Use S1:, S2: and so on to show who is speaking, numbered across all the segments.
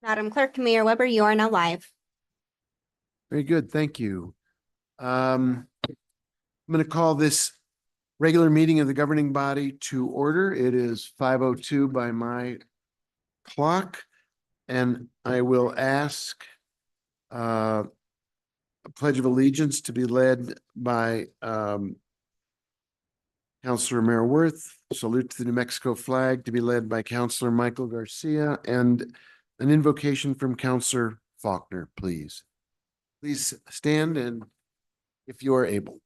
S1: Madam Clerk, Mayor Weber, you are now live.
S2: Very good, thank you. I'm going to call this regular meeting of the governing body to order. It is 5:02 by my clock, and I will ask a pledge of allegiance to be led by Councilor Mayor Worth, salute to the New Mexico flag to be led by Councilor Michael Garcia, and an invocation from Councilor Faulkner, please. Please stand and if you are able.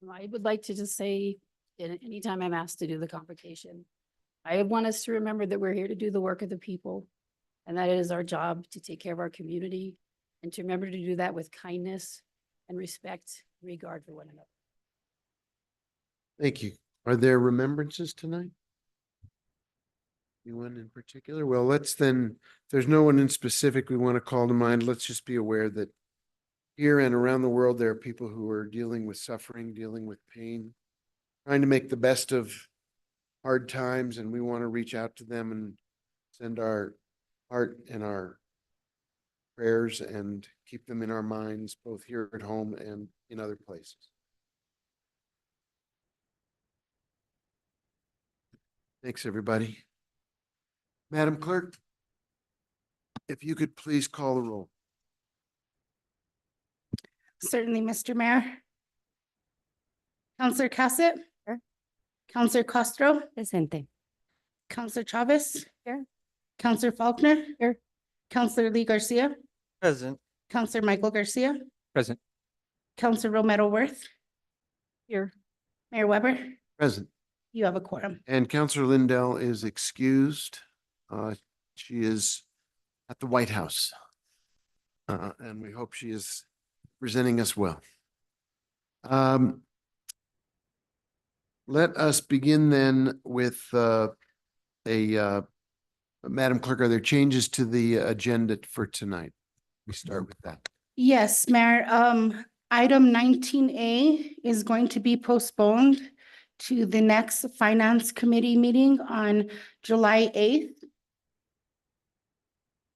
S3: I would like to just say, anytime I'm asked to do the convocation, I want us to remember that we're here to do the work of the people. And that it is our job to take care of our community and to remember to do that with kindness and respect, regard for one another.
S2: Thank you. Are there remembrances tonight? Anyone in particular? Well, let's then, if there's no one in specific we want to call to mind, let's just be aware that here and around the world, there are people who are dealing with suffering, dealing with pain, trying to make the best of hard times, and we want to reach out to them and send our heart and our prayers and keep them in our minds, both here at home and in other places. Thanks, everybody. Madam Clerk, if you could please call the roll.
S4: Certainly, Mr. Mayor. Counselor Cassett.
S1: Here.
S4: Counselor Castro.
S1: Presente.
S4: Counselor Chavez.
S1: Here.
S4: Counselor Faulkner.
S1: Here.
S4: Counselor Lee Garcia.
S5: Present.
S4: Counselor Michael Garcia.
S5: Present.
S4: Counselor Romero Worth.
S3: Here.
S4: Mayor Weber.
S2: Present.
S4: You have a quorum.
S2: And Councilor Lindell is excused. She is at the White House. And we hope she is presenting us well. Let us begin then with Madam Clerk, are there changes to the agenda for tonight? We start with that.
S4: Yes, Mayor. Item 19A is going to be postponed to the next Finance Committee meeting on July 8th.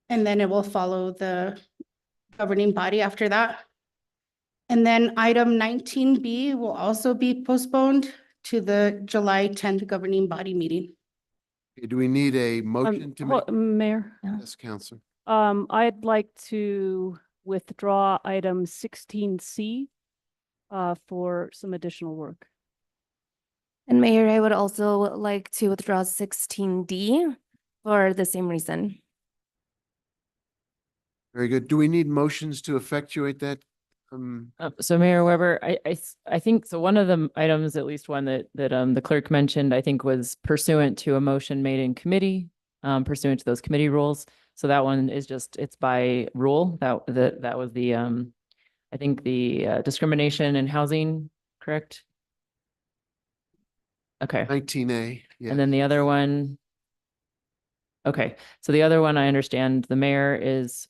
S4: And then it will follow the governing body after that. And then item 19B will also be postponed to the July 10th governing body meeting.
S2: Okay, do we need a motion to make?
S3: Mayor,
S2: Yes, Councilor.
S3: I'd like to withdraw item 16C for some additional work.
S1: And Mayor, I would also like to withdraw 16D for the same reason.
S2: Very good. Do we need motions to effectuate that?
S6: So Mayor Weber, I think, so one of the items, at least one that the clerk mentioned, I think was pursuant to a motion made in committee, pursuant to those committee rules. So that one is just, it's by rule. That was the, I think the discrimination in housing, correct? Okay.
S2: 19A, yeah.
S6: And then the other one. Okay, so the other one, I understand the mayor is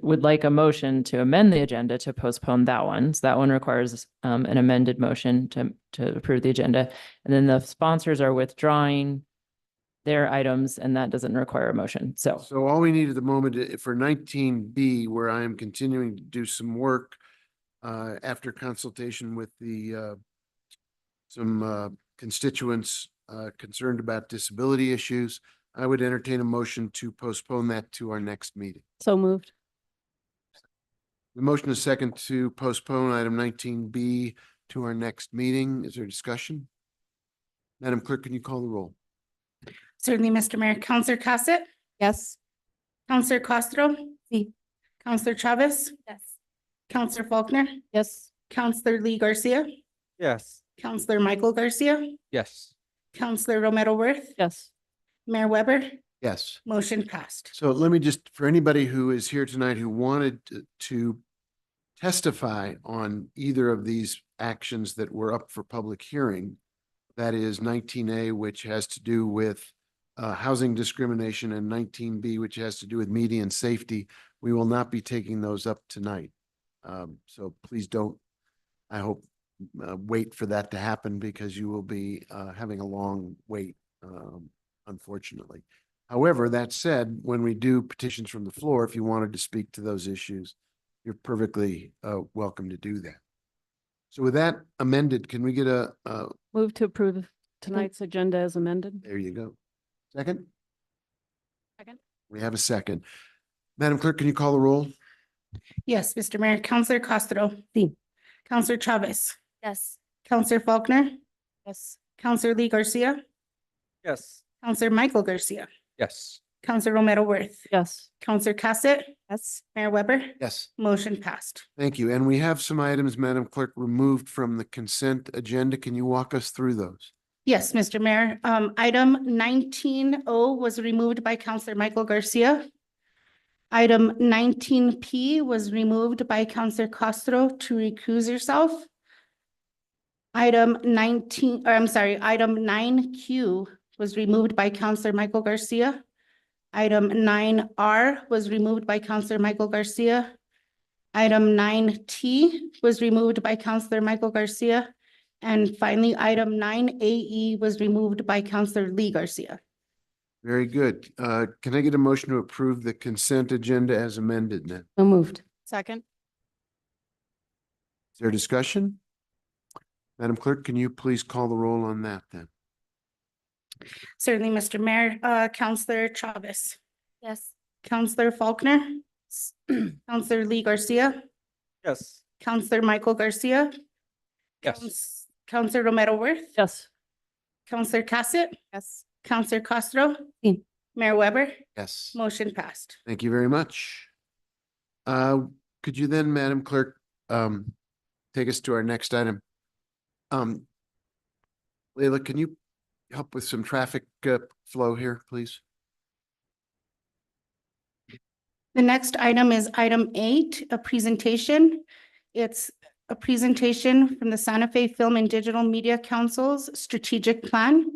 S6: would like a motion to amend the agenda to postpone that one. So that one requires an amended motion to approve the agenda. And then the sponsors are withdrawing their items, and that doesn't require a motion. So
S2: all we need at the moment for 19B, where I am continuing to do some work after consultation with the some constituents concerned about disability issues, I would entertain a motion to postpone that to our next meeting.
S3: So moved.
S2: The motion is second to postpone item 19B to our next meeting. Is there discussion? Madam Clerk, can you call the roll?
S4: Certainly, Mr. Mayor. Counselor Cassett.
S1: Yes.
S4: Counselor Castro.
S1: Sí.
S4: Counselor Chavez.
S1: Yes.
S4: Counselor Faulkner.
S3: Yes.
S4: Counselor Lee Garcia.
S5: Yes.
S4: Counselor Michael Garcia.
S5: Yes.
S4: Counselor Romero Worth.
S3: Yes.
S4: Mayor Weber.
S2: Yes.
S4: Motion passed.
S2: So let me just, for anybody who is here tonight who wanted to testify on either of these actions that were up for public hearing, that is 19A, which has to do with housing discrimination, and 19B, which has to do with median safety, we will not be taking those up tonight. So please don't, I hope, wait for that to happen, because you will be having a long wait, unfortunately. However, that said, when we do petitions from the floor, if you wanted to speak to those issues, you're perfectly welcome to do that. So with that amended, can we get a,
S5: Move to approve tonight's agenda as amended.
S2: there you go. Second?
S3: Second.
S2: We have a second. Madam Clerk, can you call the roll?
S4: Yes, Mr. Mayor, Counselor Castro. Counselor Chavez.
S1: Yes.
S4: Counselor Faulkner.
S3: Yes.
S4: Counselor Lee Garcia.
S7: Yes.
S4: Counselor Michael Garcia.
S7: Yes.
S4: Counselor Romero Worth.
S5: Yes.
S4: Counselor Cassett.
S3: Yes.
S4: Mayor Weber.
S2: Yes.
S4: Motion passed.
S2: Thank you. And we have some items, Madam Clerk, removed from the consent agenda. Can you walk us through those?
S4: Yes, Mr. Mayor, item 19O was removed by Counselor Michael Garcia. Item 19P was removed by Counselor Castro to recuse herself. Item 9Q was removed by Counselor Michael Garcia. Item 9R was removed by Counselor Michael Garcia. Item 9T was removed by Counselor Michael Garcia. And finally, item 9AE was removed by Counselor Lee Garcia.
S2: Very good. Can I get a motion to approve the consent agenda as amended then?
S5: So moved.
S3: Second.
S2: Is there discussion? Madam Clerk, can you please call the roll on that then?
S4: Certainly, Mr. Mayor, Counselor Chavez,
S1: Yes.
S4: Counselor Faulkner, Counselor Lee Garcia,
S7: Yes.
S4: Counselor Michael Garcia, Counselor Romero Worth,
S5: Yes.
S4: Counselor Cassett,
S3: Yes.
S4: Counselor Castro, Mayor Weber,
S2: Yes.
S4: motion passed.
S2: Thank you very much. Could you then, Madam Clerk, take us to our next item? Leila, can you help with some traffic flow here, please?
S4: The next item is item 8, a presentation. It's a presentation from the Santa Fe Film and Digital Media Council's strategic plan.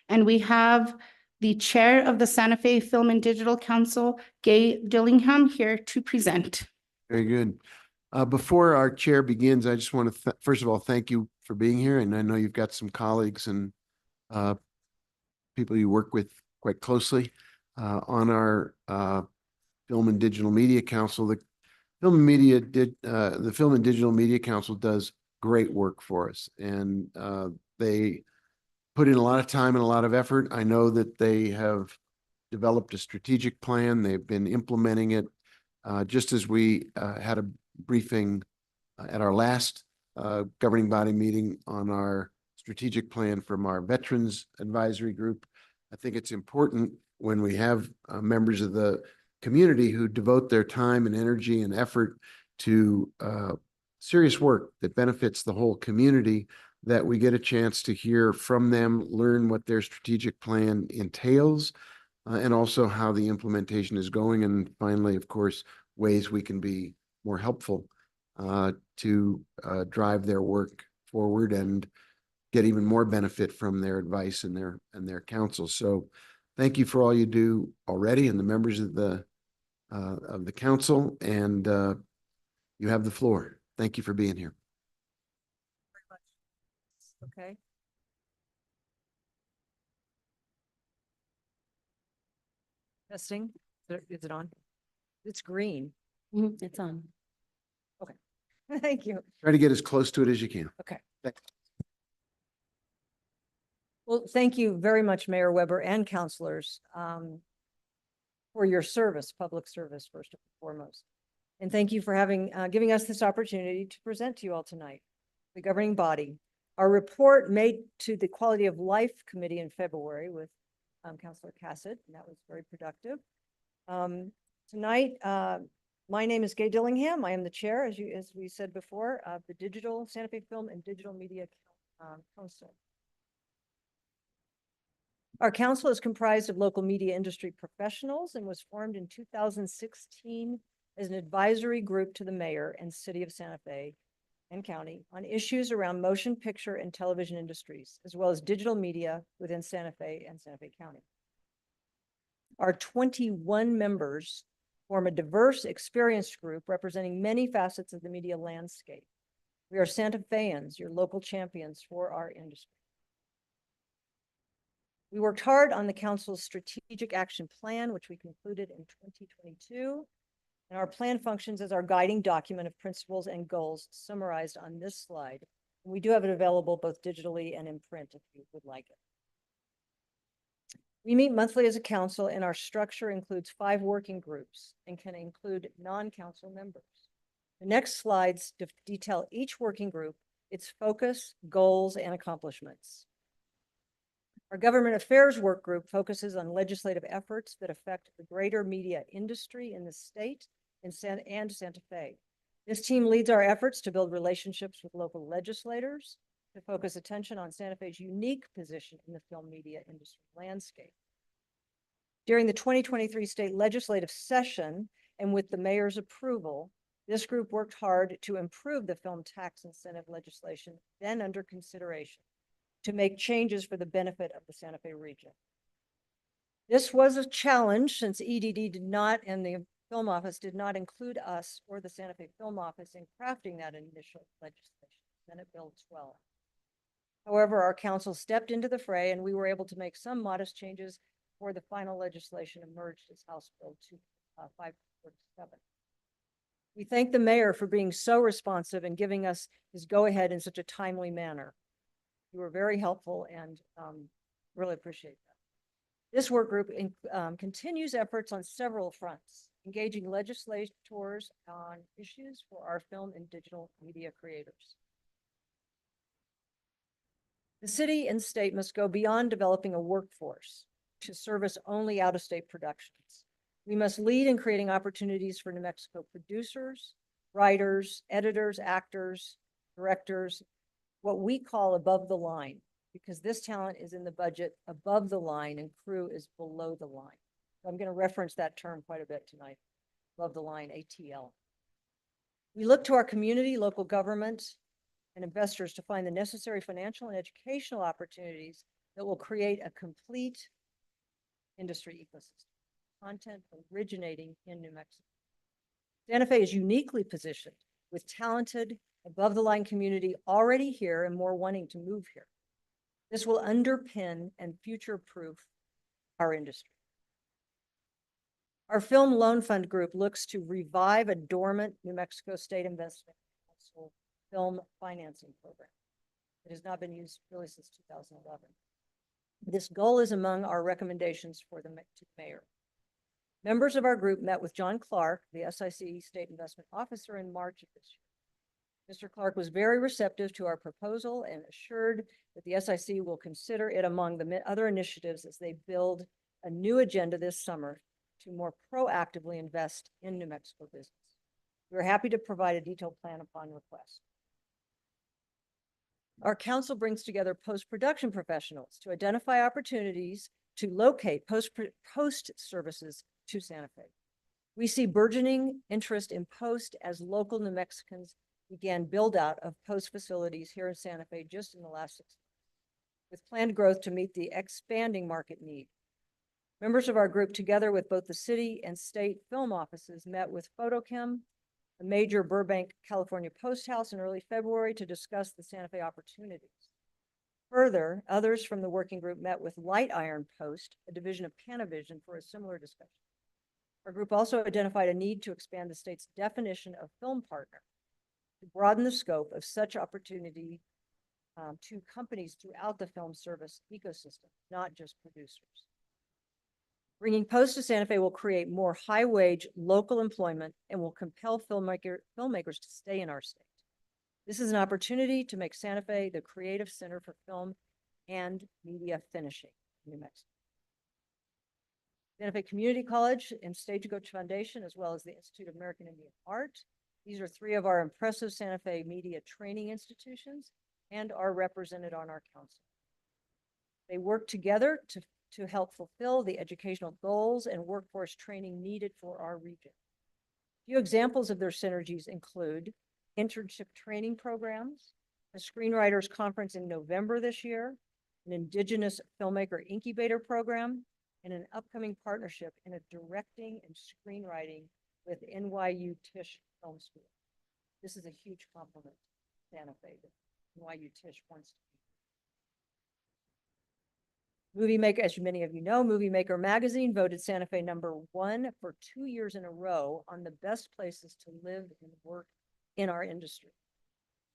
S4: And we have the chair of the Santa Fe Film and Digital Council, Gay Dillingham, here to present.
S2: Very good. Before our chair begins, I just want to, first of all, thank you for being here. And I know you've got some colleagues and people you work with quite closely on our Film and Digital Media Council. The Film and Digital Media Council does great work for us, and they put in a lot of time and a lot of effort. I know that they have developed a strategic plan. They've been implementing it. Just as we had a briefing at our last governing body meeting on our strategic plan from our Veterans Advisory Group, I think it's important when we have members of the community who devote their time and energy and effort to serious work that benefits the whole community, that we get a chance to hear from them, learn what their strategic plan entails, and also how the implementation is going. And finally, of course, ways we can be more helpful to drive their work forward and get even more benefit from their advice and their counsel. So thank you for all you do already, and the members of the council, and you have the floor. Thank you for being here.
S8: Okay. Testing, is it on? It's green.
S5: It's on.
S8: Thank you.
S2: Try to get as close to it as you can.
S8: Okay.
S2: Thanks.
S8: Well, thank you very much, Mayor Weber and councilors, for your service, public service, first and foremost. And thank you for giving us this opportunity to present to you all tonight, the governing body. Our report made to the Quality of Life Committee in February with Councilor Cassett, and that was very productive. Tonight, my name is Gay Dillingham. I am the chair, as we said before, of the Santa Fe Film and Digital Media Council. Our council is comprised of local media industry professionals and was formed in 2016 as an advisory group to the mayor and city of Santa Fe and county on issues around motion picture and television industries, as well as digital media within Santa Fe and Santa Fe County. Our 21 members form a diverse, experienced group representing many facets of the media landscape. We are Santa Feans, your local champions for our industry. We worked hard on the council's strategic action plan, which we concluded in 2022. And our plan functions as our guiding document of principles and goals summarized on this slide. And we do have it available both digitally and in print if you would like it. We meet monthly as a council, and our structure includes 5 working groups and can include non-council members. The next slides detail each working group, its focus, goals, and accomplishments. Our government affairs work group focuses on legislative efforts that affect the greater media industry in the state and Santa Fe. This team leads our efforts to build relationships with local legislators, to focus attention on Santa Fe's unique position in the film media industry landscape. During the 2023 state legislative session, and with the mayor's approval, this group worked hard to improve the film tax incentive legislation then under consideration, to make changes for the benefit of the Santa Fe region. This was a challenge since EDD did not, and the Film Office did not include us or the Santa Fe Film Office in crafting that initial legislation, Senate Bill 12. However, our council stepped into the fray and we were able to make some modest changes before the final legislation emerged as House Bill 547. We thank the mayor for being so responsive and giving us his go-ahead in such a timely manner. You were very helpful and really appreciate that. This work group continues efforts on several fronts, engaging legislators on issues for our film and digital media creators. The city and state must go beyond developing a workforce to service only out-of-state productions. We must lead in creating opportunities for New Mexico producers, writers, editors, actors, directors, what we call above the line, because this talent is in the budget above the line and crew is below the line. So I'm going to reference that term quite a bit tonight, above the line, ATL. We look to our community, local government, and investors to find the necessary financial and educational opportunities that will create a complete industry ecosystem, content originating in New Mexico. Santa Fe is uniquely positioned with talented, above-the-line community already here and more wanting to move here. This will underpin and future-proof our industry. Our Film Loan Fund group looks to revive a dormant New Mexico State Investment Council film financing program. It has not been used really since 2011. This goal is among our recommendations for the mayor. Members of our group met with John Clark, the SIC State Investment Officer, in March of this year. Mr. Clark was very receptive to our proposal and assured that the SIC will consider it among the other initiatives as they build a new agenda this summer to more proactively invest in New Mexico business. We're happy to provide a detailed plan upon request. Our council brings together post-production professionals to identify opportunities to locate post services to Santa Fe. We see burgeoning interest in post as local New Mexicans began build out of post facilities here in Santa Fe just in the last 6 months, with planned growth to meet the expanding market need. Members of our group, together with both the city and state film offices, met with Photochem, a major Burbank, California post house, in early February to discuss the Santa Fe opportunities. Further, others from the working group met with Light Iron Post, a division of Panavision, for a similar discussion. Our group also identified a need to expand the state's definition of film partner to broaden the scope of such opportunity to companies throughout the film service ecosystem, not just producers. Bringing Post to Santa Fe will create more high-wage local employment and will compel filmmakers to stay in our state. This is an opportunity to make Santa Fe the creative center for film and media finishing in New Mexico. Santa Fe Community College and Stagecoach Foundation, as well as the Institute of American Indian Art. These are 3 of our impressive Santa Fe media training institutions and are represented on our council. They work together to help fulfill the educational goals and workforce training needed for our region. Few examples of their synergies include internship training programs, a screenwriters conference in November this year, an Indigenous filmmaker incubator program, and an upcoming partnership in a directing and screenwriting with NYU Tisch Film School. This is a huge compliment to Santa Fe that NYU Tisch wants to be. Movie Maker, as many of you know, Movie Maker magazine voted Santa Fe #1 for 2 years in a row on the best places to live and work in our industry.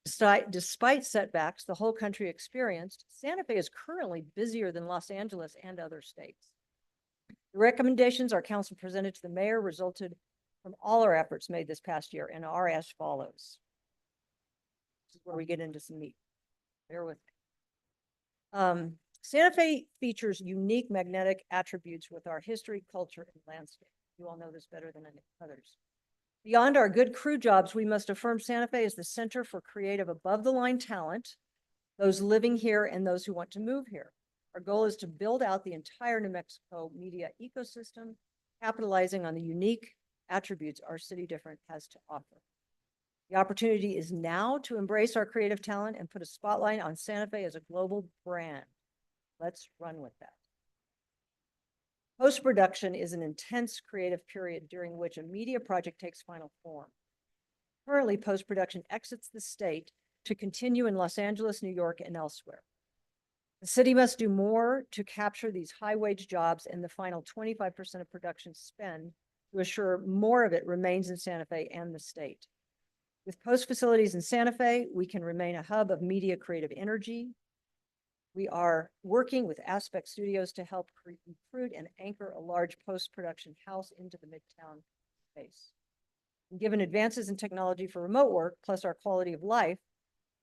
S8: Despite setbacks the whole country experienced, Santa Fe is currently busier than Los Angeles and other states. The recommendations our council presented to the mayor resulted from all our efforts made this past year and are as follows. This is where we get into some meat. Bear with me. Santa Fe features unique magnetic attributes with our history, culture, and landscape. You all know this better than others. Beyond our good crew jobs, we must affirm Santa Fe is the center for creative above-the-line talent, those living here and those who want to move here. Our goal is to build out the entire New Mexico media ecosystem, capitalizing on the unique attributes our city different has to offer. The opportunity is now to embrace our creative talent and put a spotlight on Santa Fe as a global brand. Let's run with that. Post-production is an intense creative period during which a media project takes final form. Currently, post-production exits the state to continue in Los Angeles, New York, and elsewhere. The city must do more to capture these high-wage jobs and the final 25% of production spend to assure more of it remains in Santa Fe and the state. With post facilities in Santa Fe, we can remain a hub of media creative energy. We are working with Aspect Studios to help recruit and anchor a large post-production house into the Midtown space. And given advances in technology for remote work, plus our quality of life,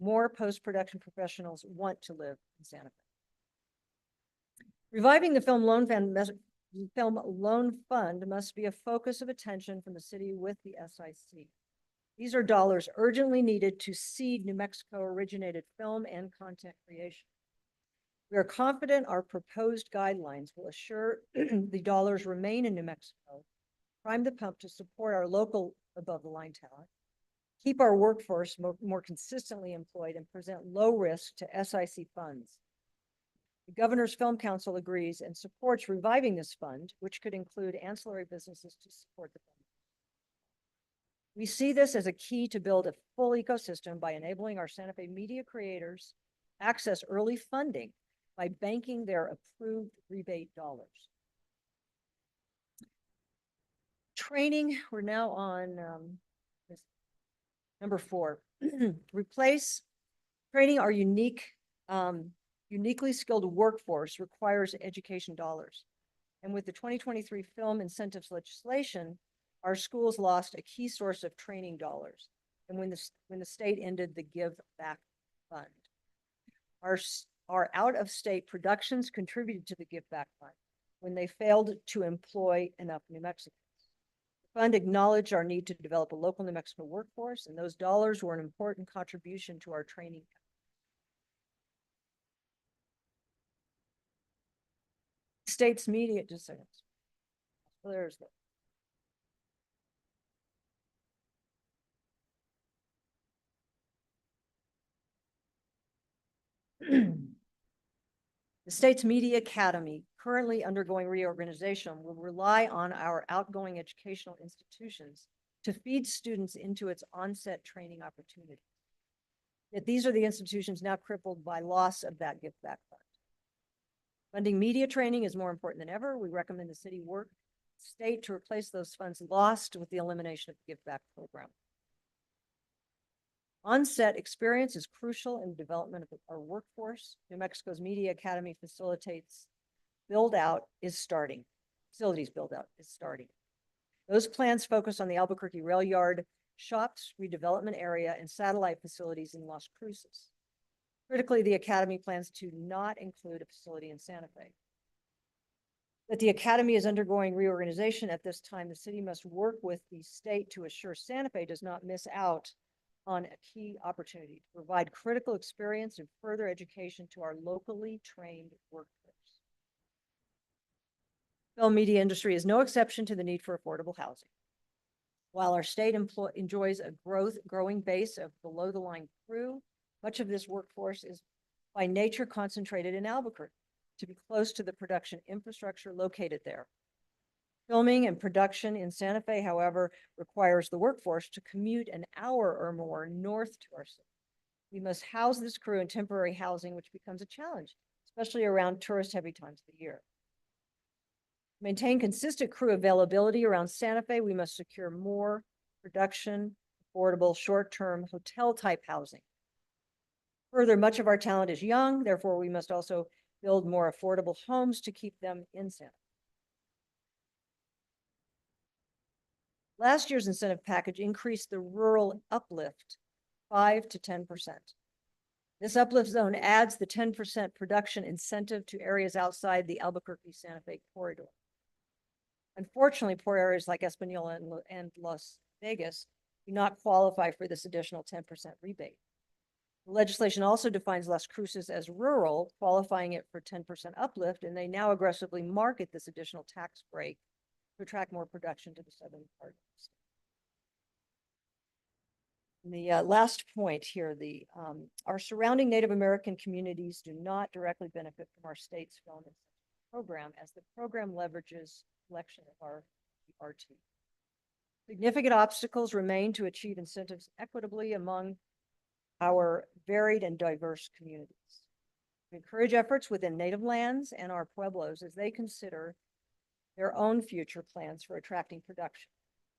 S8: more post-production professionals want to live in Santa Fe. Reviving the Film Loan Fund must be a focus of attention from the city with the SIC. These are dollars urgently needed to seed New Mexico originated film and content creation. We are confident our proposed guidelines will assure the dollars remain in New Mexico, prime the pump to support our local above-the-line talent, keep our workforce more consistently employed, and present low risk to SIC funds. The Governor's Film Council agrees and supports reviving this fund, which could include ancillary businesses to support the fund. We see this as a key to build a full ecosystem by enabling our Santa Fe media creators access early funding by banking their approved rebate dollars. Training, we're now on number 4. Replace training our uniquely skilled workforce requires education dollars. And with the 2023 film incentives legislation, our schools lost a key source of training dollars. And when the state ended the Give Back Fund, our out-of-state productions contributed to the Give Back Fund when they failed to employ enough New Mexicans. The fund acknowledged our need to develop a local New Mexico workforce, and those dollars were an important contribution to our training. State's media, just a second. There's the state's media academy, currently undergoing reorganization, will rely on our outgoing educational institutions to feed students into its onset training opportunities. Yet these are the institutions now crippled by loss of that Give Back Fund. Funding media training is more important than ever. We recommend the city work with the state to replace those funds lost with the elimination of the Give Back program. On-set experience is crucial in the development of our workforce. New Mexico's Media Academy facilitates facilities build out is starting. Those plans focus on the Albuquerque Rail Yard, shops, redevelopment area, and satellite facilities in Las Cruces. Critically, the Academy plans to not include a facility in Santa Fe. That the Academy is undergoing reorganization at this time, the city must work with the state to assure Santa Fe does not miss out on a key opportunity to provide critical experience and further education to our locally trained workforce. Film media industry is no exception to the need for affordable housing. While our state enjoys a growing base of below-the-line crew, much of this workforce is by nature concentrated in Albuquerque to be close to the production infrastructure located there. Filming and production in Santa Fe, however, requires the workforce to commute an hour or more north to our city. We must house this crew in temporary housing, which becomes a challenge, especially around tourist-heavy times of the year. To maintain consistent crew availability around Santa Fe, we must secure more production, affordable, short-term hotel-type housing. Further, much of our talent is young, therefore we must also build more affordable homes to keep them in Santa Fe. Last year's incentive package increased the rural uplift 5 to 10%. This uplift zone adds the 10% production incentive to areas outside the Albuquerque-Santa Fe corridor. Unfortunately, poor areas like Espanola and Las Vegas do not qualify for this additional 10% rebate. The legislation also defines Las Cruces as rural, qualifying it for 10% uplift, and they now aggressively market this additional tax break to attract more production to the southern part of the state. And the last point here, our surrounding Native American communities do not directly benefit from our state's film and program, as the program leverages selection of our RT. Significant obstacles remain to achieve incentives equitably among our varied and diverse communities. We encourage efforts within Native lands and our Pueblos as they consider their own future plans for attracting production.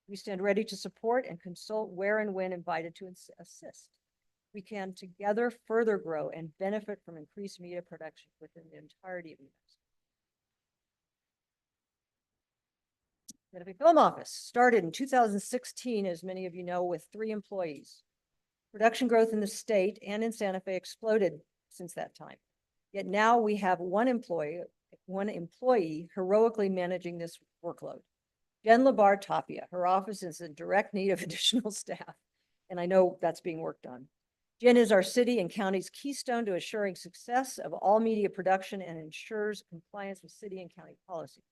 S8: We stand ready to support and consult where and when invited to assist. We can together further grow and benefit from increased media production within the entirety of New Mexico. Santa Fe Film Office started in 2016, as many of you know, with 3 employees. Production growth in the state and in Santa Fe exploded since that time. Yet now we have one employee heroically managing this workload. Jen Labar Tapia, her office is in direct need of additional staff, and I know that's being worked on. Jen is our city and county's keystone to assuring success of all media production and ensures compliance with city and county policies.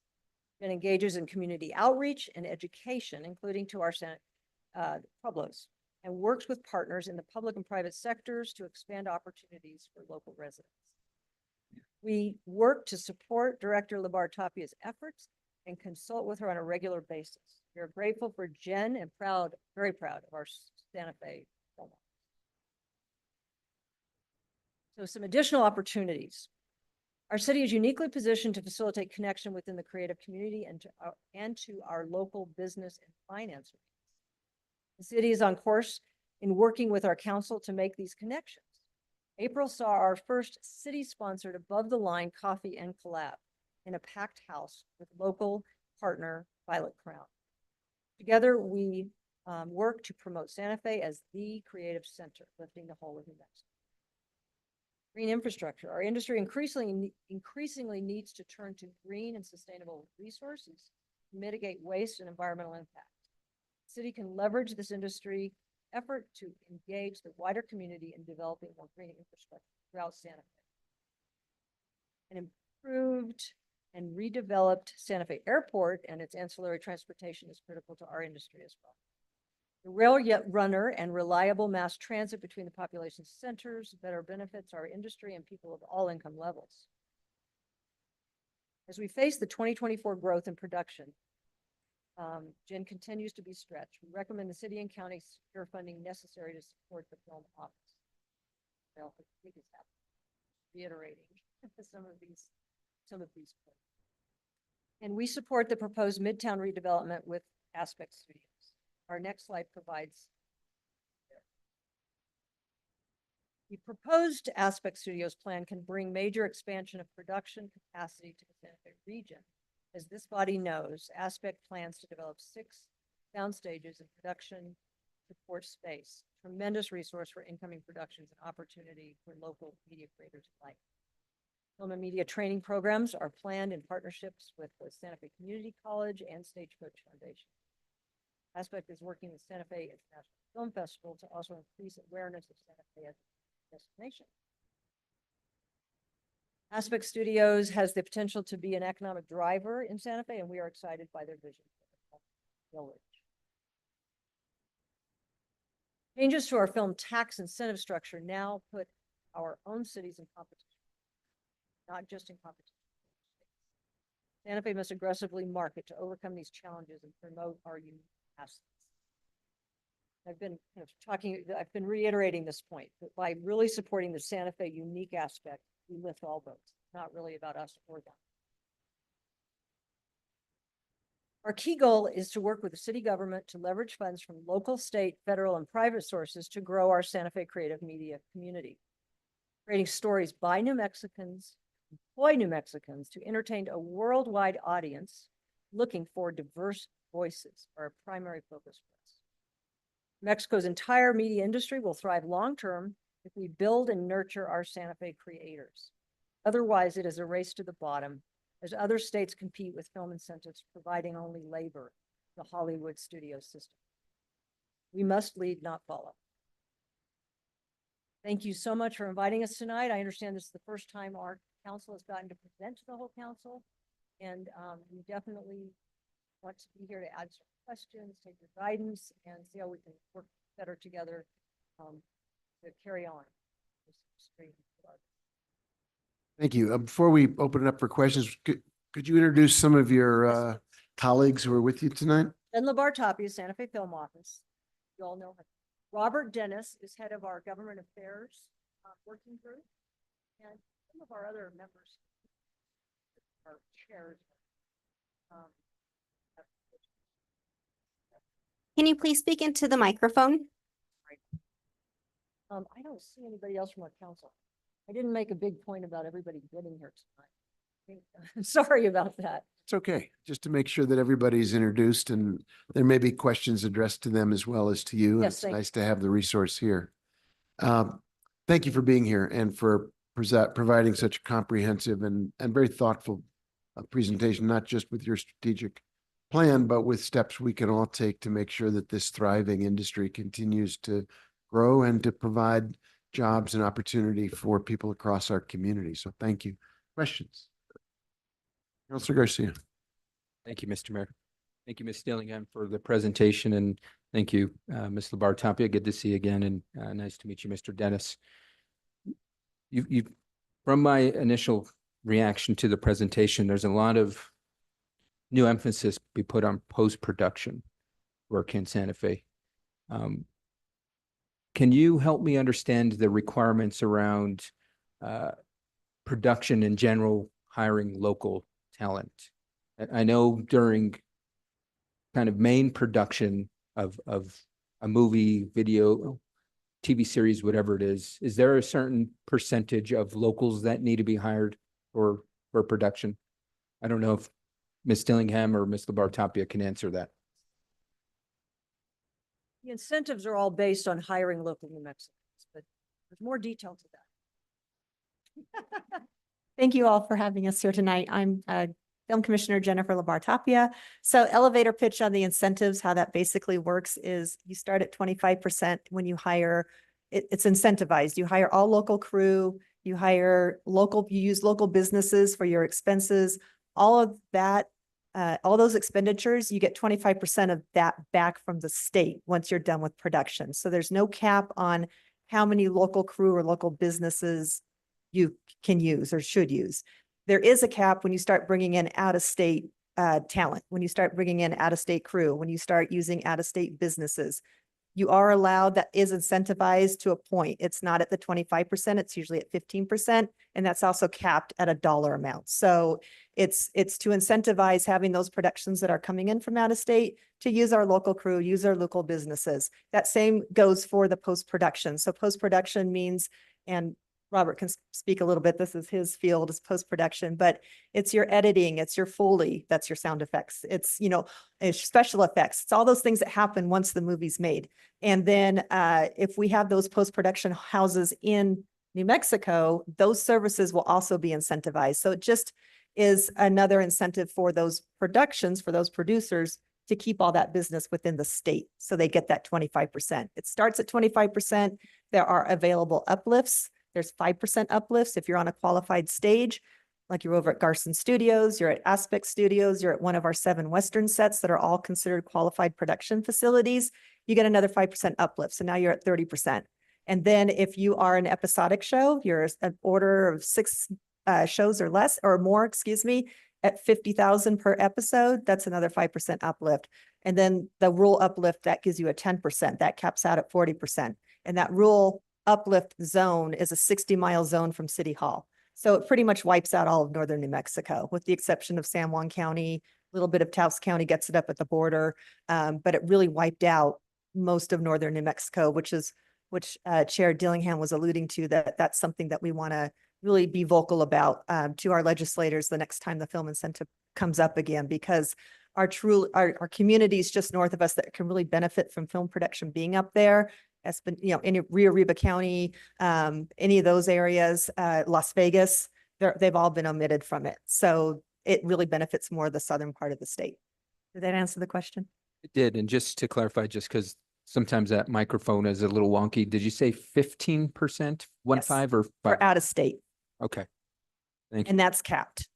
S8: Jen engages in community outreach and education, including to our Pueblos, and works with partners in the public and private sectors to expand opportunities for local residents. We work to support Director Labar Tapia's efforts and consult with her on a regular basis. We are grateful for Jen and very proud of our Santa Fe Film Office. So some additional opportunities. Our city is uniquely positioned to facilitate connection within the creative community and to our local business and finance. The city is on course in working with our council to make these connections. April saw our first city-sponsored above-the-line coffee and collab in a packed house with local partner Violet Crown. Together, we work to promote Santa Fe as the creative center, lifting the whole of New Mexico. Green infrastructure. Our industry increasingly needs to turn to green and sustainable resources to mitigate waste and environmental impact. The city can leverage this industry effort to engage the wider community in developing more green infrastructure throughout Santa Fe. An improved and redeveloped Santa Fe Airport and its ancillary transportation is critical to our industry as well. The rail runner and reliable mass transit between the population centers better benefits our industry and people of all income levels. As we face the 2024 growth in production, Jen continues to be stretched. We recommend the city and county secure funding necessary to support the film office. Well, I think it's happening. Reiterating some of these points. And we support the proposed Midtown redevelopment with Aspect Studios. Our next slide provides. The proposed Aspect Studios plan can bring major expansion of production capacity to the Santa Fe region. As this body knows, Aspect plans to develop 6 sound stages and production support space, tremendous resource for incoming productions and opportunity for local media creators alike. Film and media training programs are planned in partnerships with the Santa Fe Community College and Stagecoach Foundation. Aspect is working with Santa Fe International Film Festival to also increase awareness of Santa Fe as a destination. Aspect Studios has the potential to be an economic driver in Santa Fe, and we are excited by their vision for the village. Changes to our film tax incentive structure now put our own cities in competition, not just in competition. Santa Fe must aggressively market to overcome these challenges and promote our unique assets. I've been I've been reiterating this point, that by really supporting the Santa Fe unique aspect, we lift all boats. It's not really about us or them. Our key goal is to work with the city government to leverage funds from local, state, federal, and private sources to grow our Santa Fe creative media community. Creating stories by New Mexicans, employ New Mexicans to entertain a worldwide audience looking for diverse voices are a primary focus for us. Mexico's entire media industry will thrive long-term if we build and nurture our Santa Fe creators. Otherwise, it is a race to the bottom as other states compete with film incentives providing only labor, the Hollywood studio system. We must lead, not follow. Thank you so much for inviting us tonight. I understand this is the first time our council has gotten to present to the whole council, and we definitely want to be here to answer questions, take your guidance, and see how we can work better together to carry on this extreme work.
S2: Thank you. Before we open it up for questions, could you introduce some of your colleagues who are with you tonight?
S8: Jen LaBartapia, Santa Fe Film Office. You all know her. Robert Dennis is head of our government affairs working group, and some of our other members are chairs.
S9: Can you please speak into the microphone?
S8: I don't see anybody else from our council. I didn't make a big point about everybody getting here tonight. Sorry about that.
S2: It's okay, just to make sure that everybody's introduced and there may be questions addressed to them as well as to you.
S8: Yes,
S2: It's
S8: thank you.
S2: nice to have the resource here. Thank you for being here and for providing such a comprehensive and very thoughtful presentation, not just with your strategic plan, but with steps we can all take to make sure that this thriving industry continues to grow and to provide jobs and opportunity for people across our community. So thank you. Questions? Councilor Garcia.
S10: Thank you, Mr. Mayor. Thank you, Ms. Dillingham, for the presentation, and thank you, Ms. LaBartapia. Good to see you again, and nice to meet you, Mr. Dennis. From my initial reaction to the presentation, there's a lot of new emphasis be put on post-production work in Santa Fe. Can you help me understand the requirements around production in general, hiring local talent? I know during kind of main production of a movie, video, TV series, whatever it is there a certain percentage of locals that need to be hired for production? I don't know if Ms. Dillingham or Ms. LaBartapia can answer that.
S8: The incentives are all based on hiring local New Mexicans, but there's more detail to that.
S11: Thank you all for having us here tonight. I'm Film Commissioner Jennifer LaBartapia. So elevator pitch on the incentives, how that basically works is you start at 25% when you hire, it's incentivized. You hire all local crew, you use local businesses for your expenses, all of that. All those expenditures, you get 25% of that back from the state once you're done with production. So there's no cap on how many local crew or local businesses you can use or should use. There is a cap when you start bringing in out-of-state talent, when you start bringing in out-of-state crew, when you start using out-of-state businesses. You are allowed, that is incentivized to a point. It's not at the 25%, it's usually at 15%. And that's also capped at a dollar amount. So it's to incentivize having those productions that are coming in from out of state to use our local crew, use our local businesses. That same goes for the post-production. So post-production means, and Robert can speak a little bit, this is his field, is post-production, but it's your editing, it's your Foley, that's your sound effects. It's, it's special effects. It's all those things that happen once the movie's made. And then if we have those post-production houses in New Mexico, those services will also be incentivized. So it just is another incentive for those productions, for those producers to keep all that business within the state. So they get that 25%. It starts at 25%. There are available uplifts. There's 5% uplifts if you're on a qualified stage. like you're over at Garson Studios, you're at Aspect Studios, you're at one of our 7 Western sets that are all considered qualified production facilities, you get another 5% uplift. So now you're at 30%. And then if you are an episodic show, you're an order of 6 shows or less or more, excuse me, at 50,000 per episode, that's another 5% uplift. And then the rural uplift, that gives you a 10%, that caps out at 40%. And that rural uplift zone is a 60-mile zone from City Hall. So it pretty much wipes out all of northern New Mexico, with the exception of San Juan County. A little bit of Taos County gets it up at the border, but it really wiped out most of northern New Mexico, which Chair Dillingham was alluding to, that's something that we want to really be vocal about to our legislators the next time the film incentive comes up again, because our communities just north of us that can really benefit from film production being up there. That's been, in Rio Arriba County, any of those areas, Las Vegas, they've all been omitted from it. So it really benefits more of the southern part of the state. Did that answer the question?
S10: It did. And just to clarify, just because sometimes that microphone is a little wonky, did you say 15%, 15 or 5?
S11: For out of state,
S10: Okay. Thank you.
S11: and that's capped.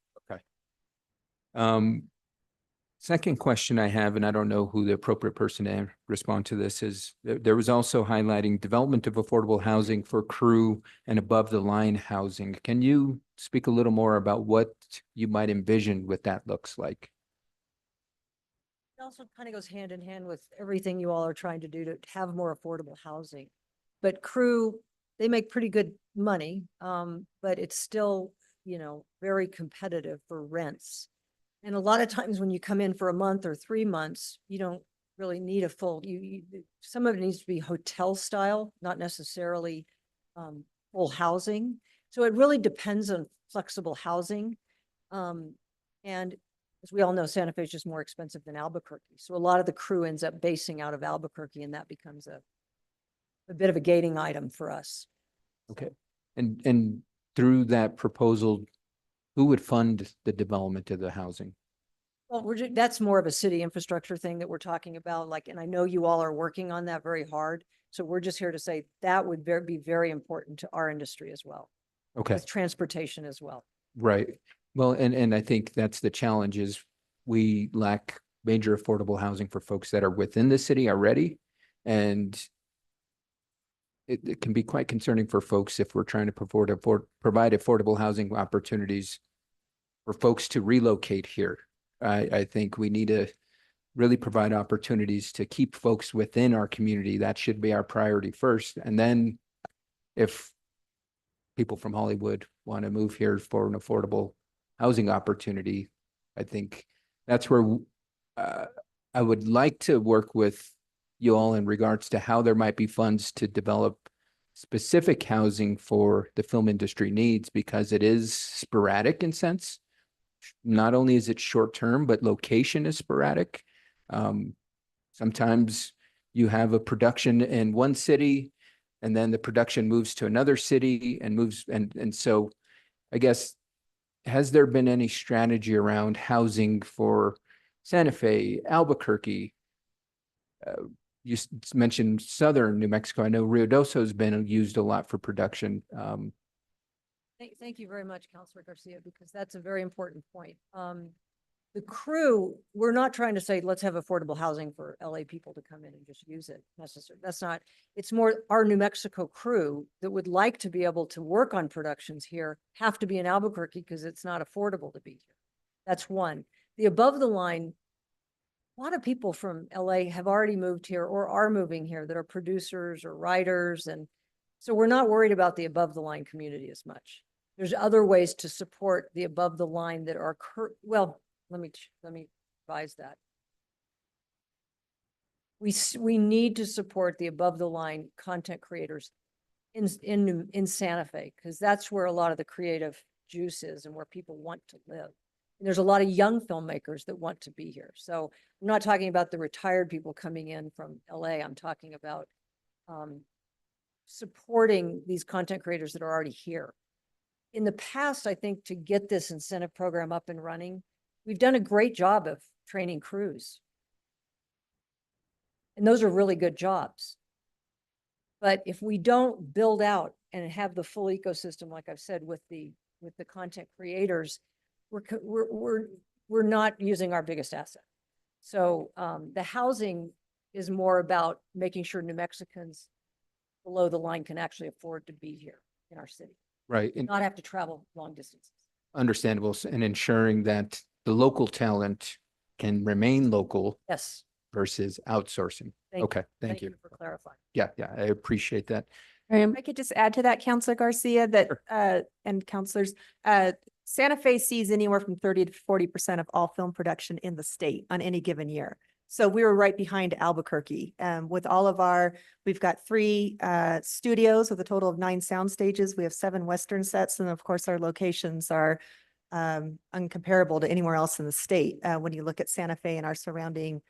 S10: Second question I have, and I don't know who the appropriate person to respond to this is, there was also highlighting development of affordable housing for crew and above the line housing. Can you speak a little more about what you might envision what that looks like?
S8: It also kind of goes hand in hand with everything you all are trying to do to have more affordable housing. But crew, they make pretty good money, but it's still, very competitive for rents. And a lot of times when you come in for a month or 3 months, you don't really need a full, some of it needs to be hotel style, not necessarily full housing. So it really depends on flexible housing. And as we all know, Santa Fe is just more expensive than Albuquerque. So a lot of the crew ends up basing out of Albuquerque, and that becomes a bit of a gating item for us.
S10: Okay. And through that proposal, who would fund the development of the housing?
S8: Well, that's more of a city infrastructure thing that we're talking about. And I know you all are working on that very hard. So we're just here to say that would be very important to our industry as well.
S10: Okay.
S8: With transportation as well.
S10: Right. Well, and I think that's the challenge is we lack major affordable housing for folks that are within the city already. And it can be quite concerning for folks if we're trying to provide affordable housing opportunities for folks to relocate here. I think we need to really provide opportunities to keep folks within our community. That should be our priority first. And then if people from Hollywood want to move here for an affordable housing opportunity, I think that's where I would like to work with you all in regards to how there might be funds to develop specific housing for the film industry needs, because it is sporadic in sense. Not only is it short term, but location is sporadic. Sometimes you have a production in one city and then the production moves to another city and moves. And so I guess, has there been any strategy around housing for Santa Fe, Albuquerque? You mentioned southern New Mexico. I know Rio Doso has been used a lot for production.
S8: Thank you very much, Councilor Garcia, because that's a very important point. The crew, we're not trying to say, let's have affordable housing for LA people to come in and just use it necessarily. That's not, it's more our New Mexico crew that would like to be able to work on productions here have to be in Albuquerque because it's not affordable to be here. That's one. The above the line, a lot of people from LA have already moved here or are moving here that are producers or writers. And so we're not worried about the above the line community as much. There's other ways to support the above the line that are, let me advise that. We need to support the above the line content creators in Santa Fe, because that's where a lot of the creative juice is and where people want to live. And there's a lot of young filmmakers that want to be here. So I'm not talking about the retired people coming in from LA. I'm talking about supporting these content creators that are already here. In the past, I think to get this incentive program up and running, we've done a great job of training crews. And those are really good jobs. But if we don't build out and have the full ecosystem, like I've said, with the with the content creators, we're not using our biggest asset. So the housing is more about making sure New Mexicans below the line can actually afford to be here in our city,
S10: Right. And
S8: not have to travel long distances.
S10: understandable, and ensuring that the local talent can remain local
S8: Yes.
S10: versus outsourcing.
S8: Thank you.
S10: Okay, thank you.
S8: For clarifying.
S10: Yeah, I appreciate that.
S11: If I could just add to that, Counselor Garcia, that, and counselors, Santa Fe sees anywhere from 30 to 40% of all film production in the state on any given year. So we were right behind Albuquerque, with all of we've got 3 studios with a total of 9 sound stages. We have 7 Western sets, and of course, our locations are uncomparable to anywhere else in the state when you look at Santa Fe and our surrounding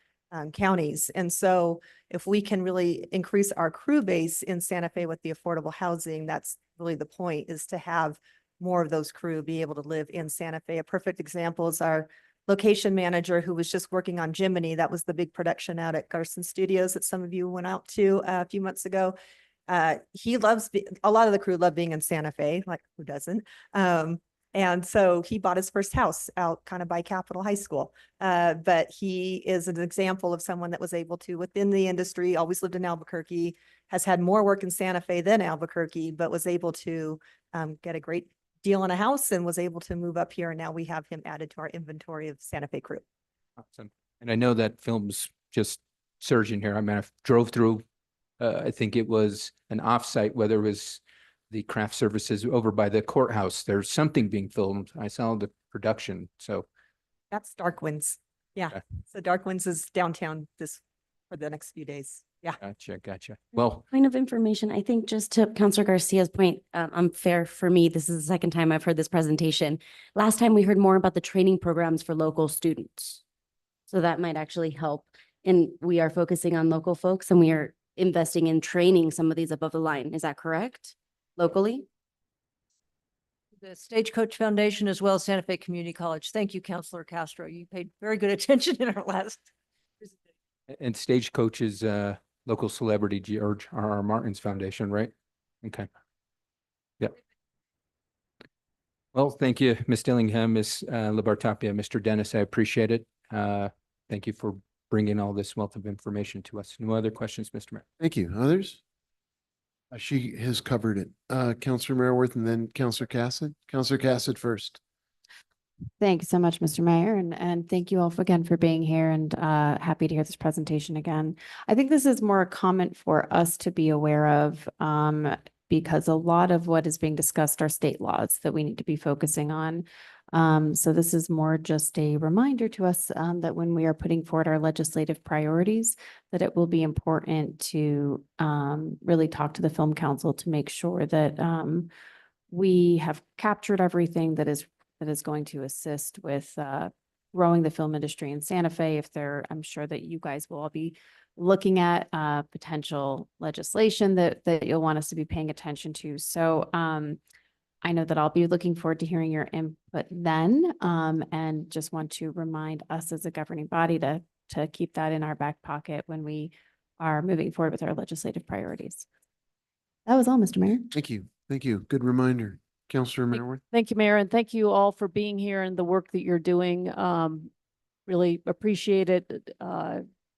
S11: counties. And so if we can really increase our crew base in Santa Fe with the affordable housing, that's really the point, is to have more of those crew be able to live in Santa Fe. A perfect example is our location manager who was just working on Jiminy. That was the big production out at Garson Studios that some of you went out to a few months ago. He loves, a lot of the crew love being in Santa Fe, like who doesn't? And so he bought his first house out kind of by Capitol High School. But he is an example of someone that was able to, within the industry, always lived in Albuquerque, has had more work in Santa Fe than Albuquerque, but was able to get a great deal on a house and was able to move up here. And now we have him added to our inventory of Santa Fe crew.
S10: Awesome. And I know that film's just surging here. I mean, I drove through, I think it was an offsite, whether it was the craft services over by the courthouse. There's something being filmed. I saw the production. So
S11: That's Dark Winds. Yeah.
S10: Okay.
S11: So Dark Winds is downtown for the next few days. Yeah.
S10: gotcha. Well,
S1: Point of information, I think just to Counselor Garcia's point, unfair for me, this is the second time I've heard this presentation. Last time we heard more about the training programs for local students. So that might actually help. And we are focusing on local folks and we are investing in training some of these above the line. Is that correct? Locally?
S8: The Stagecoach Foundation as well as Santa Fe Community College. Thank you, Counselor Castro. You paid very good attention in our last.
S10: and Stagecoach is local celebrity George R.R. Martin's foundation, right? Okay. Yep. Well, thank you, Ms. Dillingham, Ms. Labartapia, Mr. Dennis. I appreciate it. Thank you for bringing all this wealth of information to us. No other questions, Mr. Mayor?
S2: Thank you. Others? She has covered it. Counselor Merworth and then Counselor Cassett. Counselor Cassett first.
S12: Thank you so much, Mr. Mayor, and thank you all again for being here and happy to hear this presentation again. I think this is more a comment for us to be aware of because a lot of what is being discussed are state laws that we need to be focusing on. So this is more just a reminder to us that when we are putting forward our legislative priorities, that it will be important to really talk to the Film Council to make sure that we have captured everything that is going to assist with growing the film industry in Santa Fe. I'm sure that you guys will all be looking at potential legislation that you'll want us to be paying attention to. So I know that I'll be looking forward to hearing your input then, and just want to remind us as a governing body to keep that in our back pocket when we are moving forward with our legislative priorities. That was all, Mr. Mayor.
S2: Thank you. Thank you. Good reminder. Counselor
S5: Thank-
S2: Merworth.
S5: Thank you, Mayor, and thank you all for being here and the work that you're doing. Really appreciate it.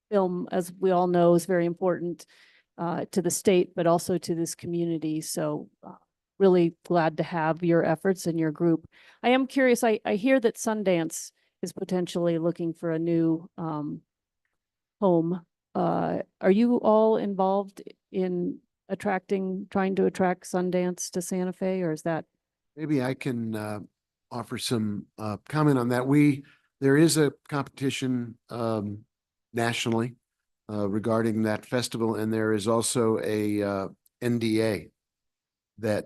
S5: Film, as we all know, is very important to the state, but also to this community. So really glad to have your efforts and your group. I am curious, I hear that Sundance is potentially looking for a new home. Are you all involved in trying to attract Sundance to Santa Fe, or is that?
S2: Maybe I can offer some comment on that. There is a competition nationally regarding that festival, and there is also a NDA that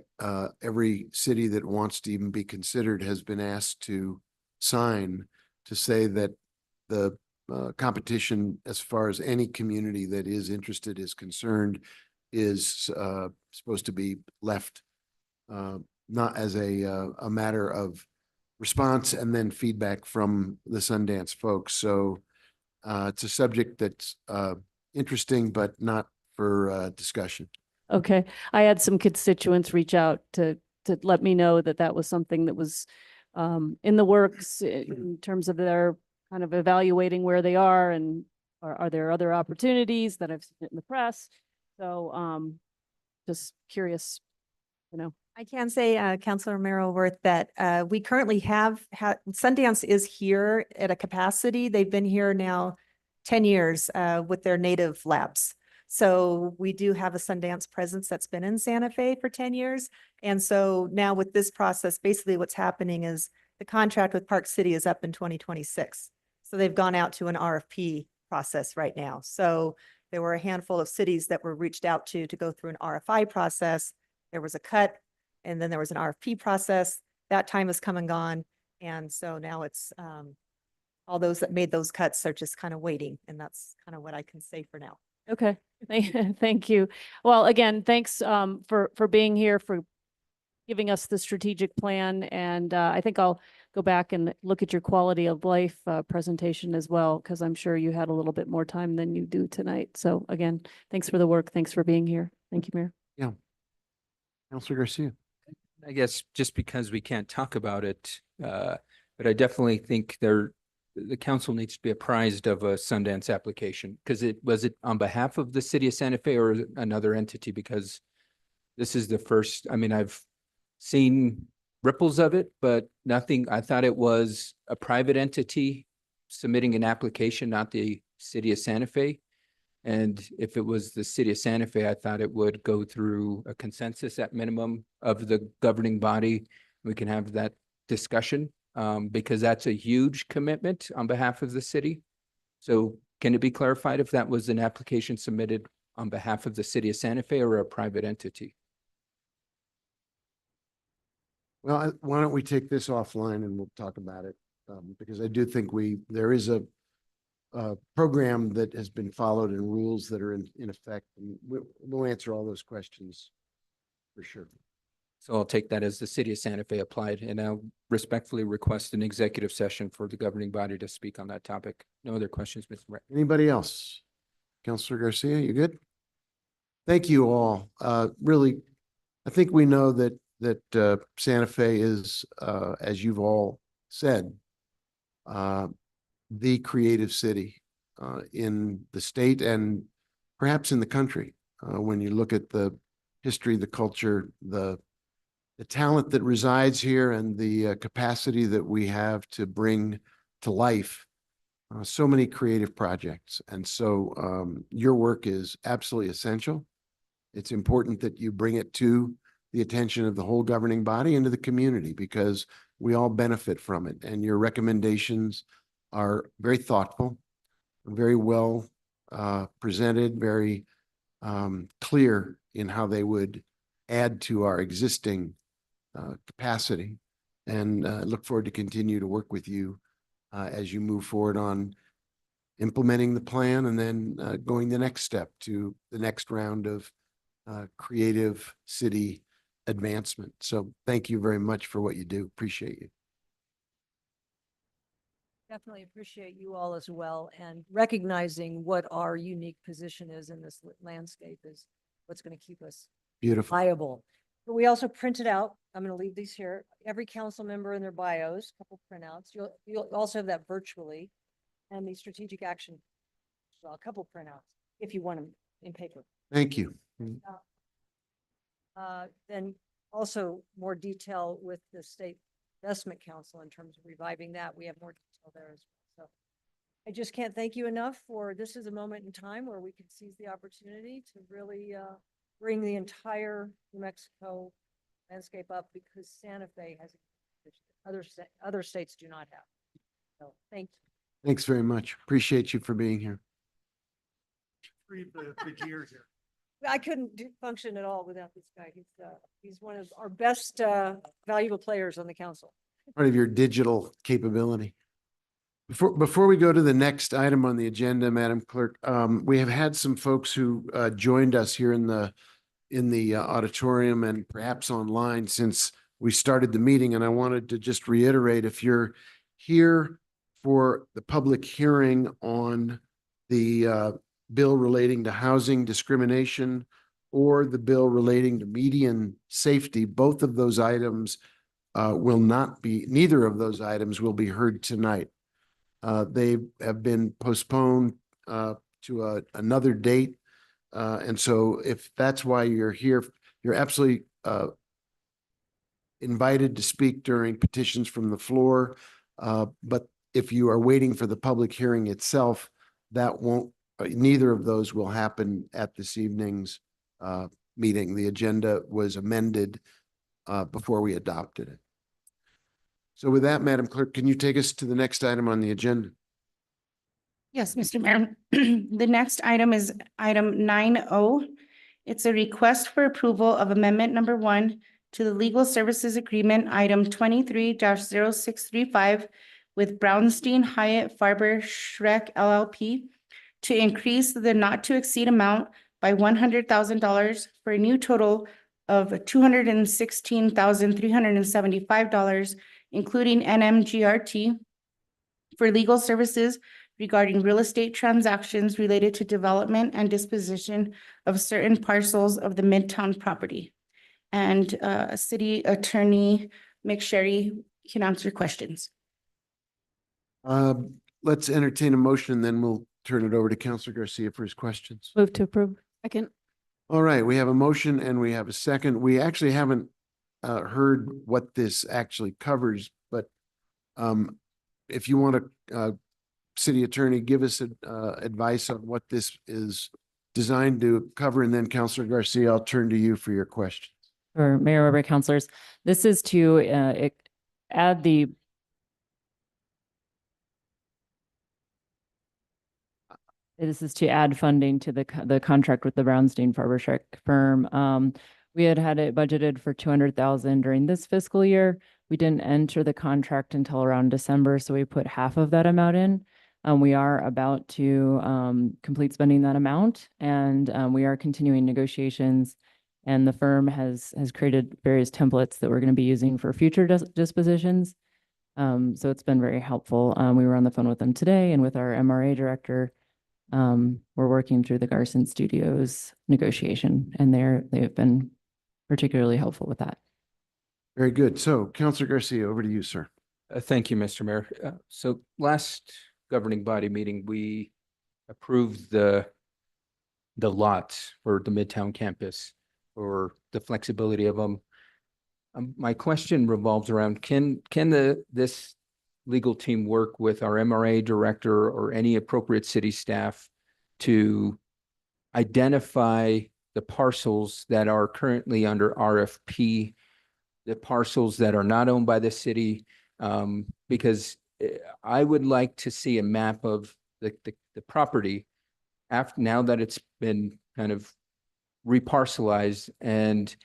S2: every city that wants to even be considered has been asked to sign to say that the competition, as far as any community that is interested is concerned, is supposed to be left not as a matter of response and then feedback from the Sundance folks. So it's a subject that's interesting, but not for discussion.
S5: Okay, I had some constituents reach out to to let me know that that was something that was in the works in terms of their kind of evaluating where they are and are there other opportunities that I've seen in the press? So just curious, you know.
S11: I can say, Councilor Merrill-Worth, that we currently have Sundance is here at a capacity. They've been here now 10 years with their native labs. So we do have a Sundance presence that's been in Santa Fe for 10 years. And so now with this process, basically what's happening is the contract with Park City is up in 2026. So they've gone out to an RFP process right now. So there were a handful of cities that were reached out to go through an RFI process. There was a cut, and then there was an RFP process. That time has come and gone. And so now it's all those that made those cuts are just kind of waiting. And that's kind of what I can say for now.
S5: Okay, thank you. Well, again, thanks for being here, for giving us the strategic plan. And I think I'll go back and look at your quality of life presentation as well, because I'm sure you had a little bit more time than you do tonight. So again, thanks for the work. Thanks for being here. Thank you, Mayor.
S2: Yeah. Counselor Garcia.
S10: I guess just because we can't talk about it, but I definitely think the council needs to be apprised of a Sundance application, because was it on behalf of the city of Santa Fe or another entity? Because this is the first, I mean, I've seen ripples of it, but nothing. I thought it was a private entity submitting an application, not the city of Santa Fe. And if it was the city of Santa Fe, I thought it would go through a consensus at minimum of the governing body. We can have that discussion because that's a huge commitment on behalf of the city. So can it be clarified if that was an application submitted on behalf of the city of Santa Fe or a private entity?
S2: Well, why don't we take this offline and we'll talk about it? Because I do think there is a program that has been followed and rules that are in effect. And we'll answer all those questions for sure.
S10: So I'll take that as the city of Santa Fe applied, and I'll respectfully request an executive session for the governing body to speak on that topic. No other questions, Mr. Mayor.
S2: Anybody else? Counselor Garcia, you good? Thank you all. Really, I think we know that Santa Fe is, as you've all said, the creative city in the state and perhaps in the country. When you look at the history, the culture, the talent that resides here and the capacity that we have to bring to life so many creative projects. And so your work is absolutely essential. It's important that you bring it to the attention of the whole governing body and to the community, because we all benefit from it. And your recommendations are very thoughtful, very well presented, very clear in how they would add to our existing capacity. And look forward to continue to work with you as you move forward on implementing the plan and then going the next step to the next round of creative city advancement. So thank you very much for what you do. Appreciate you.
S8: Definitely appreciate you all as well, and recognizing what our unique position is in this landscape is what's going to keep us
S2: Beautiful.
S8: viable. But we also printed out, I'm going to leave these here, every council member in their bios, a couple printouts. You'll also have that virtually, and the strategic action, well, a couple printouts if you want them in paper.
S2: Thank you.
S8: Then also more detail with the State Investment Council in terms of reviving that. We have more detail there as well. So I just can't thank you enough for, this is a moment in time where we can seize the opportunity to really bring the entire New Mexico landscape up, because Santa Fe has other states do not have. So thank you.
S2: Thanks very much. Appreciate you for being here.
S8: I couldn't function at all without this guy. He's one of our best valuable players on the council.
S2: Part of your digital capability. Before we go to the next item on the agenda, Madam Clerk, we have had some folks who joined us here in the auditorium and perhaps online since we started the meeting. And I wanted to just reiterate, if you're here for the public hearing on the bill relating to housing discrimination or the bill relating to median safety, both of those items will not be, neither of those items will be heard tonight. They have been postponed to another date. And so if that's why you're here, you're absolutely invited to speak during petitions from the floor. But if you are waiting for the public hearing itself, that won't, neither of those will happen at this evening's meeting. The agenda was amended before we adopted it. So with that, Madam Clerk, can you take us to the next item on the agenda?
S4: Yes, Mr. Mayor. The next item is item 9O. It's a request for approval of amendment number 1 to the legal services agreement, item 23-0635 with Brownstein Hyatt Farber Schreck LLP to increase the not to exceed amount by $100,000 for a new total of $216,375, including NMGRT for legal services regarding real estate transactions related to development and disposition of certain parcels of the Midtown property. And City Attorney McSherry can answer questions.
S2: Let's entertain a motion, and then we'll turn it over to Councilor Garcia for his questions.
S5: Move to approve. Second.
S2: All right, we have a motion and we have a second. We actually haven't heard what this actually covers, but if you want to, City Attorney, give us advice on what this is designed to cover, and then Councilor Garcia, I'll turn to you for your questions.
S6: Or Mayor Weber, councilors, this is to add the This is to add funding to the contract with the Brownstein Farber Schreck firm. We had it budgeted for 200,000 during this fiscal year. We didn't enter the contract until around December, so we put half of that amount in. We are about to complete spending that amount, and we are continuing negotiations. And the firm has created various templates that we're going to be using for future dispositions. So it's been very helpful. We were on the phone with them today and with our MRA director. We're working through the Garson Studios negotiation, and they've been particularly helpful with that.
S2: Very good. So Councilor Garcia, over to you, sir.
S10: Thank you, Mr. Mayor. So last governing body meeting, we approved the lots for the Midtown campus or the flexibility of them. My question revolves around, can this legal team work with our MRA director or any appropriate city staff to identify the parcels that are currently under RFP, the parcels that are not owned by the city? Because I would like to see a map of the property after, now that it's been kind of reparcelized, and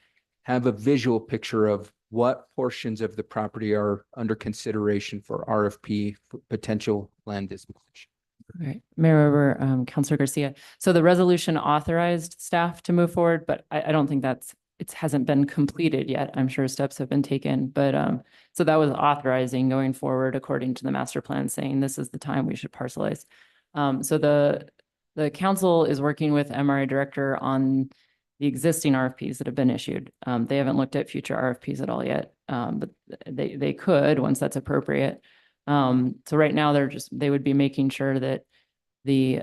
S10: have a visual picture of what portions of the property are under consideration for RFP for potential land disposition.
S6: Okay, Mayor Weber, Councilor Garcia. So the resolution authorized staff to move forward, but I don't think it hasn't been completed yet. I'm sure steps have been taken, but so that was authorizing going forward according to the master plan, saying this is the time we should parcelize. So the council is working with MRA director on the existing RFPs that have been issued. They haven't looked at future RFPs at all yet, but they could once that's appropriate. So right now they would be making sure that the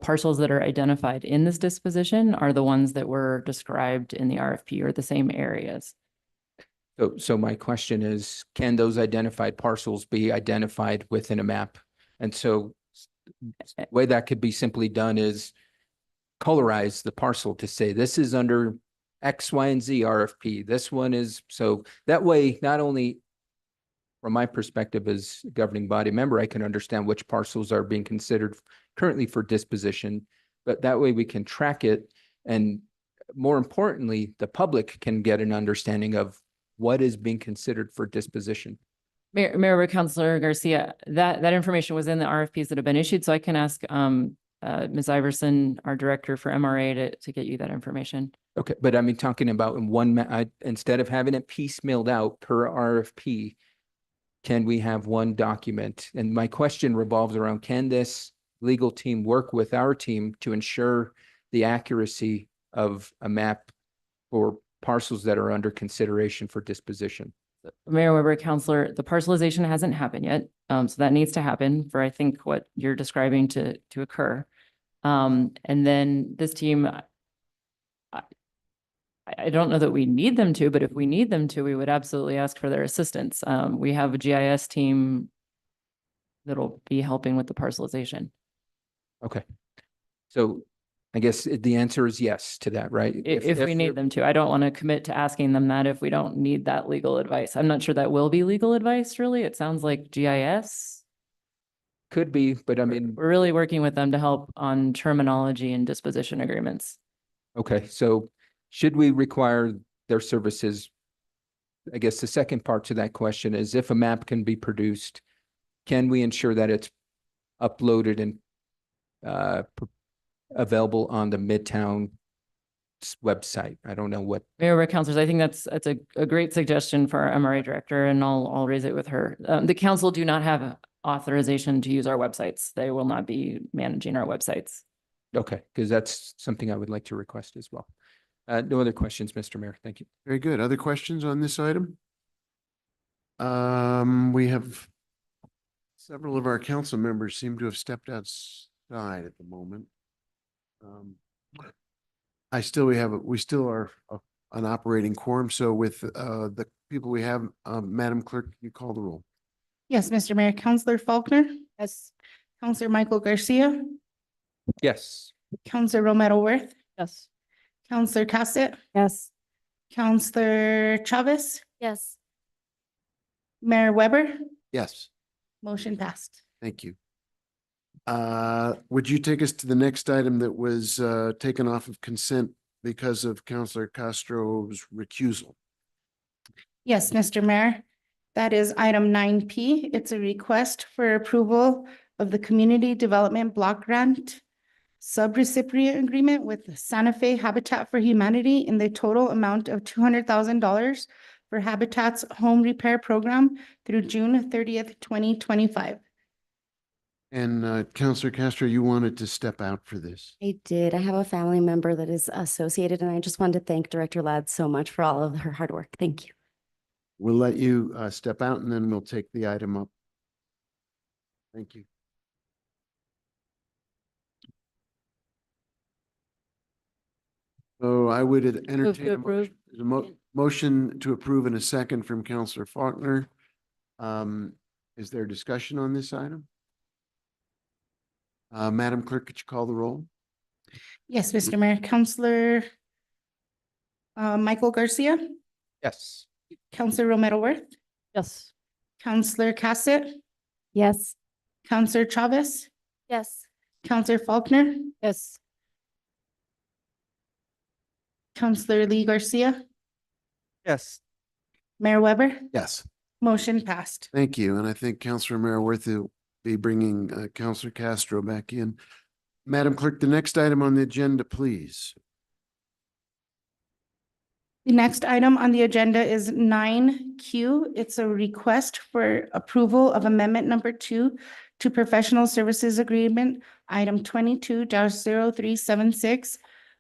S6: parcels that are identified in this disposition are the ones that were described in the RFP or the same areas.
S10: So my question is, can those identified parcels be identified within a map? And so the way that could be simply done is colorize the parcel to say, this is under X, Y, and Z RFP. This one is, so that way, not only from my perspective as governing body member, I can understand which parcels are being considered currently for disposition, but that way we can track it. And more importantly, the public can get an understanding of what is being considered for disposition.
S6: Mayor Councilor Garcia, that information was in the RFPs that have been issued, so I can ask Ms. Iverson, our director for MRA, to get you that information.
S10: Okay, but I mean, talking about in one, instead of having it piecemealed out per RFP, can we have one document? And my question revolves around, can this legal team work with our team to ensure the accuracy of a map for parcels that are under consideration for disposition?
S6: Mayor Weber, Counselor, the parcelization hasn't happened yet. So that needs to happen for, I think, what you're describing to occur. And then this team, I don't know that we need them to, but if we need them to, we would absolutely ask for their assistance. We have a GIS team that'll be helping with the parcelization.
S10: Okay. So I guess the answer is yes to that, right?
S6: If we need them to. I don't want to commit to asking them that if we don't need that legal advice. I'm not sure that will be legal advice, really. It sounds like GIS.
S10: Could be, but I mean,
S6: We're really working with them to help on terminology and disposition agreements.
S10: okay, so should we require their services? I guess the second part to that question is if a map can be produced, can we ensure that it's uploaded and available on the Midtown website? I don't know what.
S6: Mayor, Rick, Councilors, I think that's a great suggestion for our MRA director, and I'll raise it with her. The council do not have authorization to use our websites. They will not be managing our websites.
S10: Okay, because that's something I would like to request as well. No other questions, Mr. Mayor. Thank you.
S2: Very good. Other questions on this item? We have several of our council members seem to have stepped outside at the moment. We still are an operating quorum. So with the people we have, Madam Clerk, you call the roll.
S4: Yes, Mr. Mayor, Counselor Faulkner,
S3: Yes.
S4: Counselor Michael Garcia,
S10: Yes.
S4: Counselor Romero Worth,
S5: Yes.
S4: Counselor Cassett,
S12: Yes.
S4: Counselor Chavez,
S1: Yes.
S4: Mayor Weber,
S2: Yes,
S4: motion passed.
S2: thank you. Would you take us to the next item that was taken off of consent because of Counselor Castro's recusal?
S4: Yes, Mr. Mayor, that is item 9P. It's a request for approval of the Community Development Block Grant subrecipient agreement with Santa Fe Habitat for Humanity in the total amount of $200,000 for Habitat's home repair program through June 30th, 2025.
S2: And Counselor Castro, you wanted to step out for this.
S1: I did. I have a family member that is associated, and I just wanted to thank Director Ladd so much for all of her hard work. Thank you.
S2: We'll let you step out and then we'll take the item up. Thank you. So I would entertain a
S5: approve.
S2: motion. There's a motion to approve in a second from Counselor Faulkner. Is there discussion on this item? Madam Clerk, could you call the roll?
S4: Yes, Mr. Mayor, Counselor Michael Garcia,
S10: Yes.
S4: Counselor Romero Worth,
S5: Yes.
S4: Counselor Cassett,
S12: Yes.
S4: Counselor Chavez,
S1: Yes.
S4: Counselor Faulkner,
S5: Yes.
S4: Counselor Lee Garcia,
S7: Yes.
S4: Mayor Weber,
S2: Yes.
S4: motion passed.
S2: Thank you. And I think Counselor Maraworth will be bringing Counselor Castro back in. Madam Clerk, the next item on the agenda, please.
S4: The next item on the agenda is 9Q. It's a request for approval of amendment number 2 to professional services agreement, item 22-0376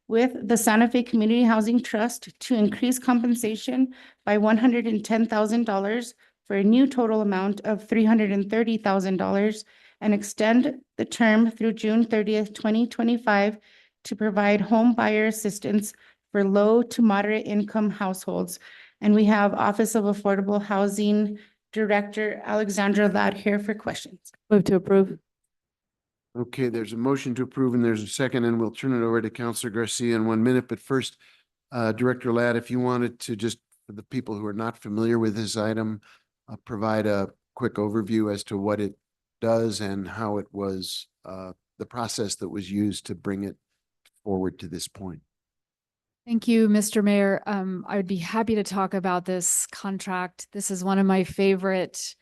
S4: with the Santa Fe Community Housing Trust to increase compensation by $110,000 for a new total amount of $330,000 and extend the term through June 30th, 2025 to provide home buyer assistance for low to moderate income households. And we have Office of Affordable Housing Director Alexandra Ladd here for questions.
S5: Move to approve.
S2: Okay, there's a motion to approve and there's a second, and we'll turn it over to Counselor Garcia in 1 minute. But first, Director Ladd, if you wanted to just, for the people who are not familiar with this item, provide a quick overview as to what it does and how it was, the process that was used to bring it forward to this point.
S13: Thank you, Mr. Mayor. I would be happy to talk about this contract. This is one of my favorite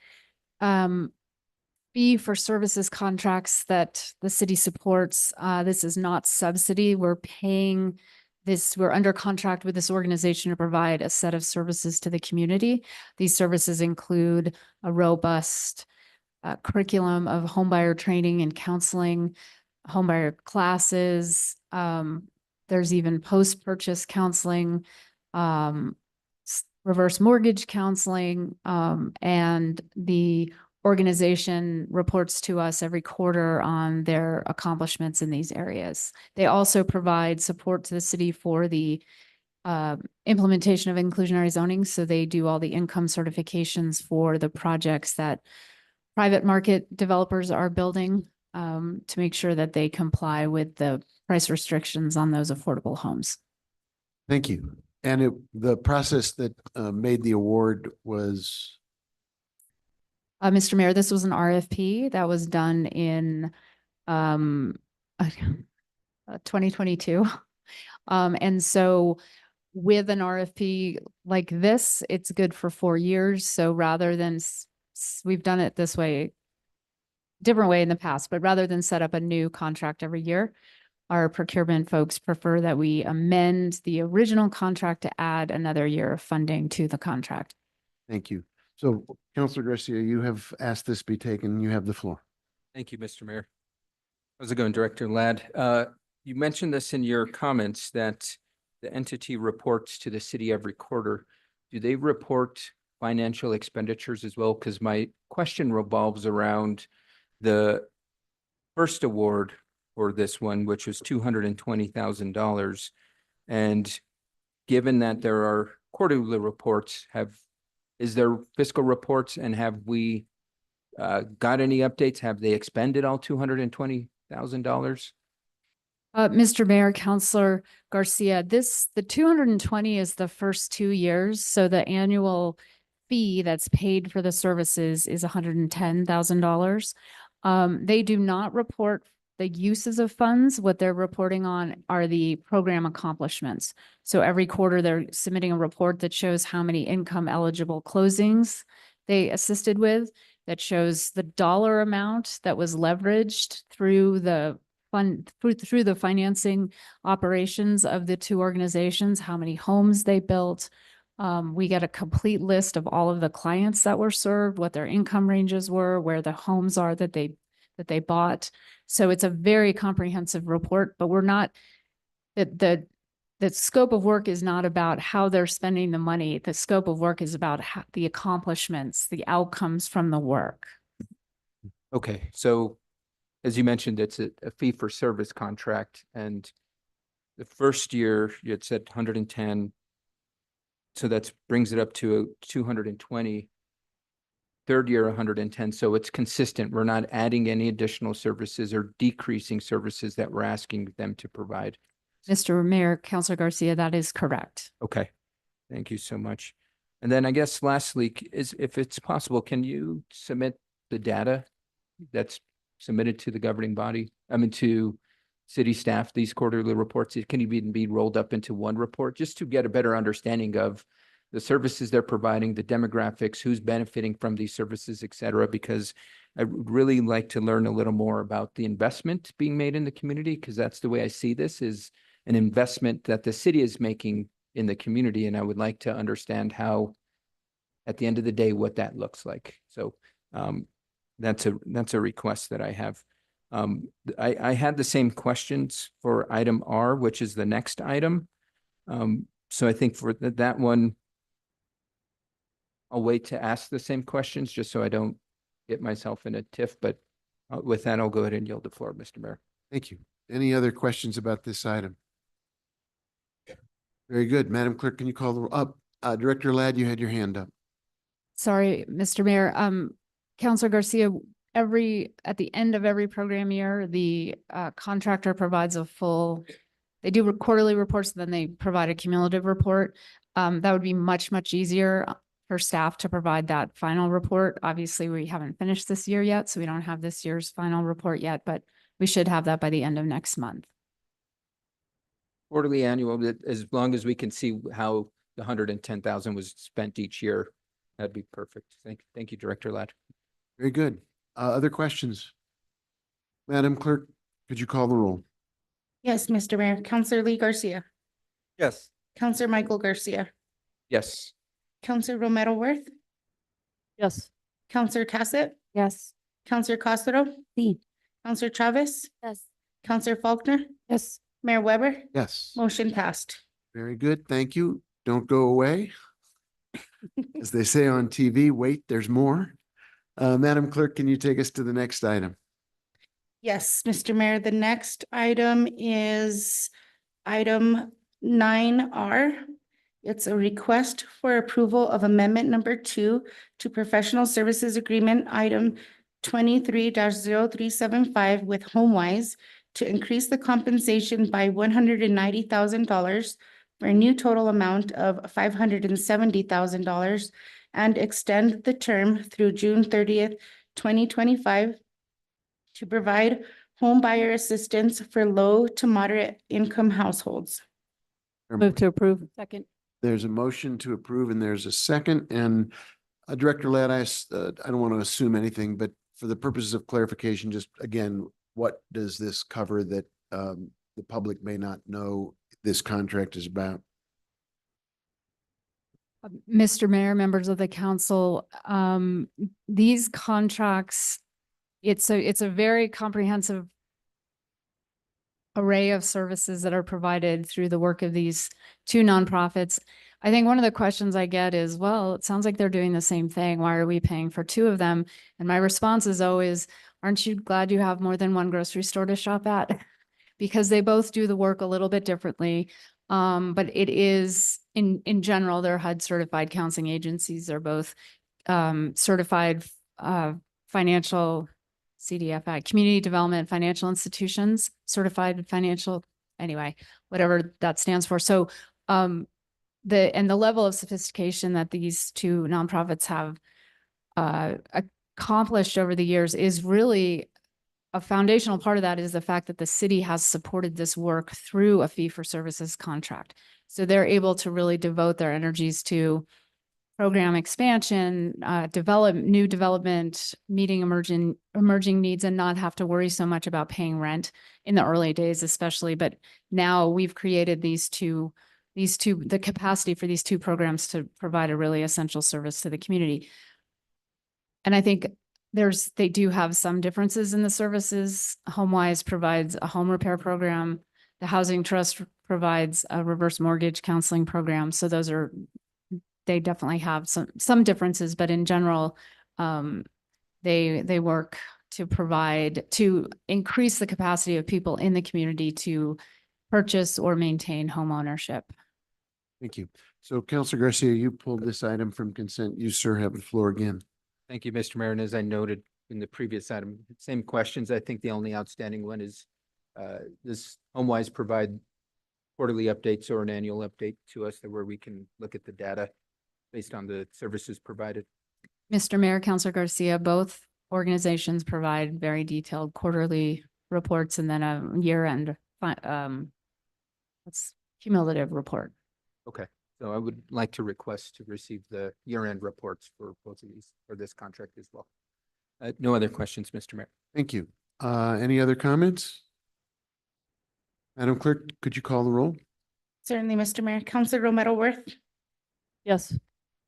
S13: fee for services contracts that the city supports. This is not subsidy. We're paying this, we're under contract with this organization to provide a set of services to the community. These services include a robust curriculum of homebuyer training and counseling, homebuyer classes, There's even post-purchase counseling, reverse mortgage counseling, and the organization reports to us every quarter on their accomplishments in these areas. They also provide support to the city for the implementation of inclusionary zoning. So they do all the income certifications for the projects that private market developers are building, to make sure that they comply with the price restrictions on those affordable homes.
S2: Thank you. And the process that made the award was,
S13: Mr. Mayor, this was an RFP that was done in 2022. And so with an RFP like this, it's good for 4 years. So rather than, we've done it this way, different way in the past, but rather than set up a new contract every year, our procurement folks prefer that we amend the original contract to add another year of funding to the contract.
S2: thank you. So Counselor Garcia, you have asked this be taken. You have the floor.
S10: Thank you, Mr. Mayor. How's it going, Director Ladd? You mentioned this in your comments that the entity reports to the city every quarter. Do they report financial expenditures as well? Because my question revolves around the first award for this one, which was $220,000. And given that there are quarterly reports, is there fiscal reports, and have we got any updates? Have they expended all $220,000?
S13: Mr. Mayor, Counselor Garcia, the 220 is the first 2 years. So the annual fee that's paid for the services is $110,000. They do not report the uses of funds. What they're reporting on are the program accomplishments. So every quarter they're submitting a report that shows how many income eligible closings they assisted with, that shows the dollar amount that was leveraged through the through the financing operations of the two organizations, how many homes they built. We get a complete list of all of the clients that were served, what their income ranges were, where the homes are that they bought. So it's a very comprehensive report, but we're not, the scope of work is not about how they're spending the money. The scope of work is about the accomplishments, the outcomes from the work.
S10: Okay, so as you mentioned, it's a fee for service contract, and the first year you had said 110. So that brings it up to 220. Third year, 110. So it's consistent. We're not adding any additional services or decreasing services that we're asking them to provide.
S13: Mr. Mayor, Counselor Garcia, that is correct.
S10: Okay, thank you so much. And then I guess lastly, if it's possible, can you submit the data that's submitted to the governing body, to city staff, these quarterly reports? It can even be rolled up into one report just to get a better understanding of the services they're providing, the demographics, who's benefiting from these services, et cetera, because I would really like to learn a little more about the investment being made in the community, because that's the way I see this, is an investment that the city is making in the community. And I would like to understand how, at the end of the day, what that looks like. So that's a request that I have. I had the same questions for item R, which is the next item. So I think for that one, I'll wait to ask the same questions just so I don't get myself in a tiff. But with that, I'll go ahead and yield the floor, Mr. Mayor.
S2: Thank you. Any other questions about this item? Very good. Madam Clerk, can you call the up? Director Ladd, you had your hand up.
S13: Sorry, Mr. Mayor. Counselor Garcia, at the end of every program year, the contractor provides they do quarterly reports, then they provide a cumulative report. That would be much, much easier for staff to provide that final report. Obviously, we haven't finished this year yet, so we don't have this year's final report yet, but we should have that by the end of next month.
S10: Quarterly, annual, as long as we can see how the 110,000 was spent each year, that'd be perfect. Thank you, Director Ladd.
S2: Very good. Other questions? Madam Clerk, could you call the roll?
S4: Yes, Mr. Mayor. Counselor Lee Garcia,
S7: Yes.
S4: Counselor Michael Garcia,
S10: Yes.
S4: Counselor Romero Worth,
S5: Yes.
S4: Counselor Cassett,
S12: Yes.
S4: Counselor Castro,
S1: Sí.
S4: Counselor Chavez,
S1: Yes.
S4: Counselor Faulkner,
S5: Yes.
S4: Mayor Weber,
S2: Yes.
S4: motion passed.
S2: Very good. Thank you. Don't go away. As they say on TV, wait, there's more. Madam Clerk, can you take us to the next item?
S4: Yes, Mr. Mayor, the next item is item 9R. It's a request for approval of amendment number 2 to professional services agreement item 23-0375 with HomeWise to increase the compensation by $190,000 for a new total amount of $570,000 and extend the term through June 30th, 2025 to provide home buyer assistance for low to moderate income households.
S5: Move to approve. Second.
S2: There's a motion to approve and there's a second. And Director Ladd, I don't want to assume anything, but for the purposes of clarification, just again, what does this cover that the public may not know this contract is about?
S13: Mr. Mayor, members of the council, these contracts, it's a very comprehensive array of services that are provided through the work of these two nonprofits. I think one of the questions I get is, well, it sounds like they're doing the same thing. Why are we paying for two of them? And my response is always, aren't you glad you have more than one grocery store to shop at? Because they both do the work a little bit differently. But it is, in general, they're HUD certified counseling agencies. They're both certified financial CDFI, community development financial institutions, certified financial, anyway, whatever that stands for. So the level of sophistication that these two nonprofits have accomplished over the years is really a foundational part of that is the fact that the city has supported this work through a fee for services contract. So they're able to really devote their energies to program expansion, new development, meeting emerging needs, and not have to worry so much about paying rent in the early days, especially. But now we've created the capacity for these two programs to provide a really essential service to the community. And I think they do have some differences in the services. HomeWise provides a home repair program. The Housing Trust provides a reverse mortgage counseling program. So they definitely have some differences, but in general, they work to increase the capacity of people in the community to purchase or maintain home ownership.
S2: Thank you. So Councilor Garcia, you pulled this item from consent. You, sir, have the floor again.
S10: Thank you, Mr. Mayor. And as I noted in the previous item, same questions. I think the only outstanding one is does HomeWise provide quarterly updates or an annual update to us where we can look at the data based on the services provided?
S13: Mr. Mayor, Councilor Garcia, both organizations provide very detailed quarterly reports and then a year-end cumulative report.
S10: Okay, so I would like to request to receive the year-end reports for both of these, for this contract as well. No other questions, Mr. Mayor.
S2: Thank you. Any other comments? Madam Clerk, could you call the roll?
S4: Certainly, Mr. Mayor. Counselor Romero Worth,
S5: Yes.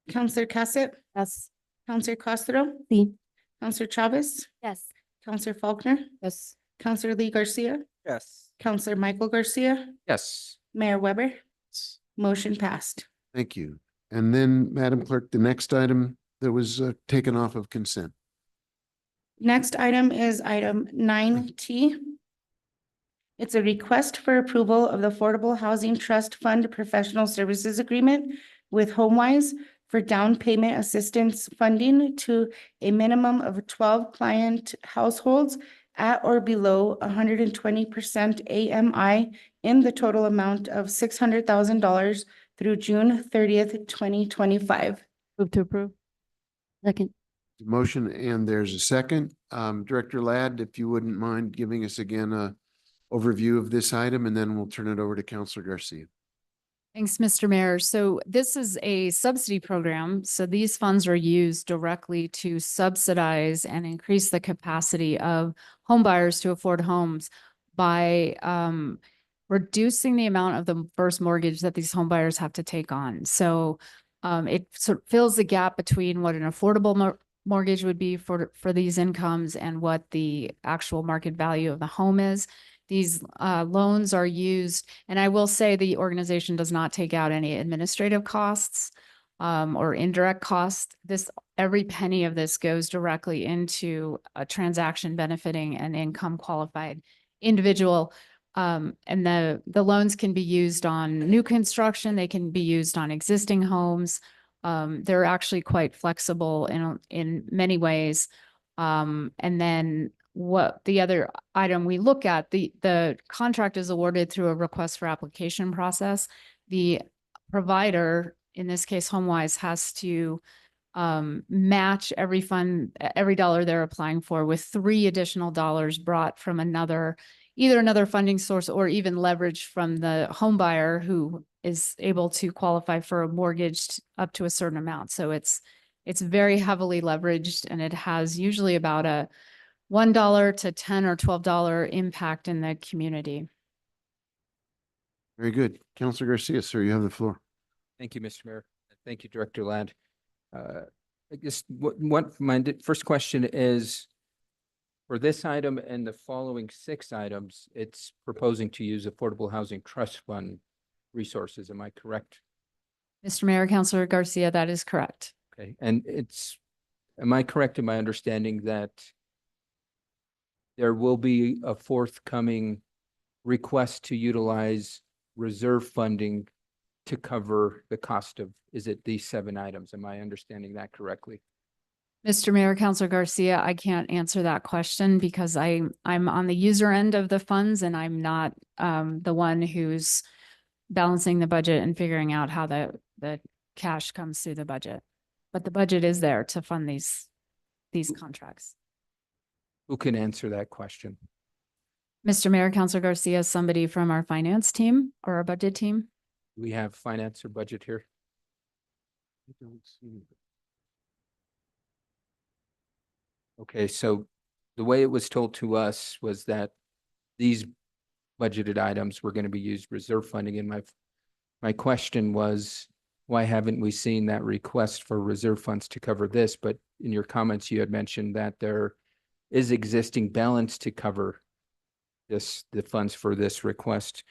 S4: Counselor Cassett,
S5: Yes.
S4: Counselor Castro,
S1: Sí.
S4: Counselor Chavez,
S1: Yes.
S4: Counselor Faulkner,
S5: Yes.
S4: Counselor Lee Garcia,
S7: Yes.
S4: Counselor Michael Garcia,
S10: Yes.
S4: Mayor Weber. Motion passed.
S2: Thank you. And then, Madam Clerk, the next item that was taken off of consent.
S4: Next item is item 9T. It's a request for approval of the Affordable Housing Trust Fund Professional Services Agreement with HomeWise for down payment assistance funding to a minimum of 12 client households at or below 120% AMI in the total amount of $600,000 through June 30th, 2025.
S5: Move to approve.
S1: Second.
S2: Motion and there's a second. Director Ladd, if you wouldn't mind giving us again a overview of this item, and then we'll turn it over to Councilor Garcia.
S13: Thanks, Mr. Mayor. So this is a subsidy program. So these funds are used directly to subsidize and increase the capacity of home buyers to afford homes by reducing the amount of the first mortgage that these home buyers have to take on. So it sort of fills the gap between what an affordable mortgage would be for these incomes and what the actual market value of the home is. These loans are used, and I will say the organization does not take out any administrative costs or indirect costs. Every penny of this goes directly into a transaction benefiting an income qualified individual. And the loans can be used on new construction. They can be used on existing homes. They're actually quite flexible in many ways. And then what the other item we look at, the contract is awarded through a request for application process. The provider, in this case, HomeWise, has to match every dollar they're applying for with $3 additional brought from either another funding source or even leverage from the home buyer who is able to qualify for a mortgage up to a certain amount. So it's very heavily leveraged, and it has usually about a $1 to $10 or $12 impact in the community.
S2: Very good. Counselor Garcia, sir, you have the floor.
S10: Thank you, Mr. Mayor. Thank you, Director Ladd. I guess my first question is, for this item and the following 6 items, it's proposing to use Affordable Housing Trust Fund resources. Am I correct?
S13: Mr. Mayor, Councilor Garcia, that is correct.
S10: Okay, and am I correct in my understanding that there will be a forthcoming request to utilize reserve funding to cover the cost of, is it these 7 items? Am I understanding that correctly?
S13: Mr. Mayor, Councilor Garcia, I can't answer that question because I'm on the user end of the funds, and I'm not the one who's balancing the budget and figuring out how the cash comes through the budget. But the budget is there to fund these contracts.
S10: Who can answer that question?
S13: Mr. Mayor, Councilor Garcia, somebody from our finance team or our budget team.
S10: We have finance or budget here.
S2: I don't see.
S10: Okay, so the way it was told to us was that these budgeted items were going to be used reserve funding. And my question was, why haven't we seen that request for reserve funds to cover this? But in your comments, you had mentioned that there is existing balance to cover the funds for this request.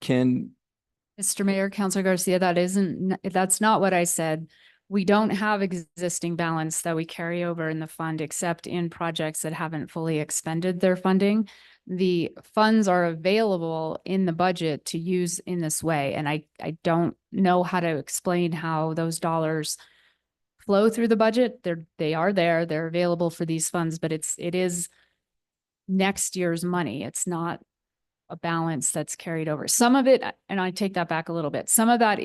S13: Mr. Mayor, Councilor Garcia, that's not what I said. We don't have existing balance that we carry over in the fund except in projects that haven't fully expended their funding. The funds are available in the budget to use in this way. And I don't know how to explain how those dollars flow through the budget. They are there, they're available for these funds, but it is next year's money. It's not a balance that's carried over. Some of it, and I take that back a little bit, some of that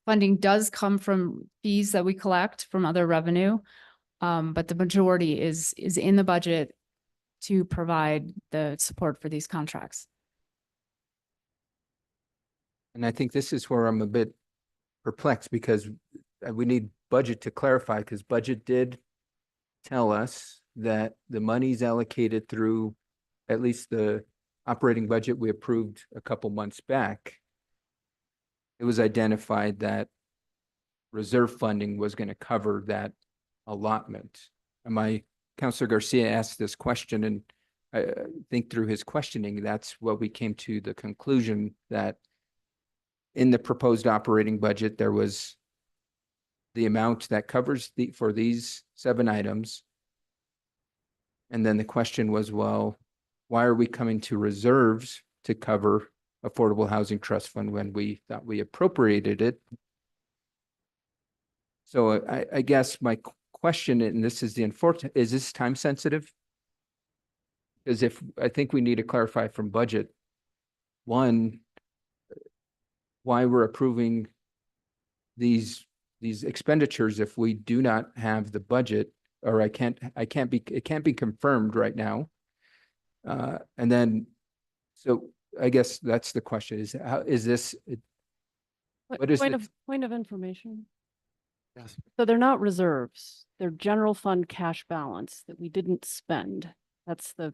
S13: funding does come from fees that we collect from other revenue. But the majority is in the budget to provide the support for these contracts.
S10: And I think this is where I'm a bit perplexed, because we need budget to clarify, because budget did tell us that the money's allocated through at least the operating budget we approved a couple months back. It was identified that reserve funding was going to cover that allotment. And Councilor Garcia asked this question, and I think through his questioning, that's what we came to the conclusion that in the proposed operating budget, there was the amount that covers for these 7 items. And then the question was, well, why are we coming to reserves to cover Affordable Housing Trust Fund when we thought we appropriated it? So I guess my question, and this is the unfortunate, is this time sensitive? Because I think we need to clarify from budget, one, why we're approving these expenditures if we do not have the budget, or it can't be confirmed right now. And then, so I guess that's the question:
S5: Point of information.
S2: Yes.
S5: So they're not reserves. They're general fund cash balance that we didn't spend. That's the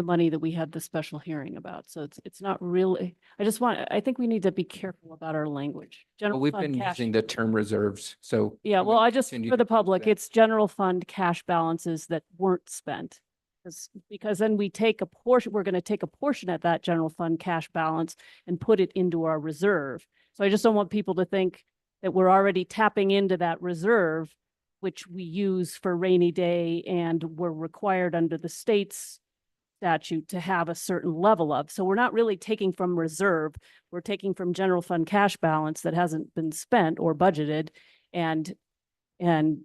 S5: money that we had the special hearing about. So it's not really, I think we need to be careful about our language.
S10: Well,
S5: General
S10: we've
S5: fund
S10: been
S5: cash.
S10: using the term reserves, so.
S5: Yeah,
S10: we
S5: well,
S10: continue
S5: for the
S10: to do
S5: public,
S10: that.
S5: it's general fund cash balances that weren't spent. Because then we take a portion, we're going to take a portion of that general fund cash balance and put it into our reserve. So I just don't want people to think that we're already tapping into that reserve, which we use for rainy day and we're required under the state's statute to have a certain level of. So we're not really taking from reserve. We're taking from general fund cash balance that hasn't been spent or budgeted. And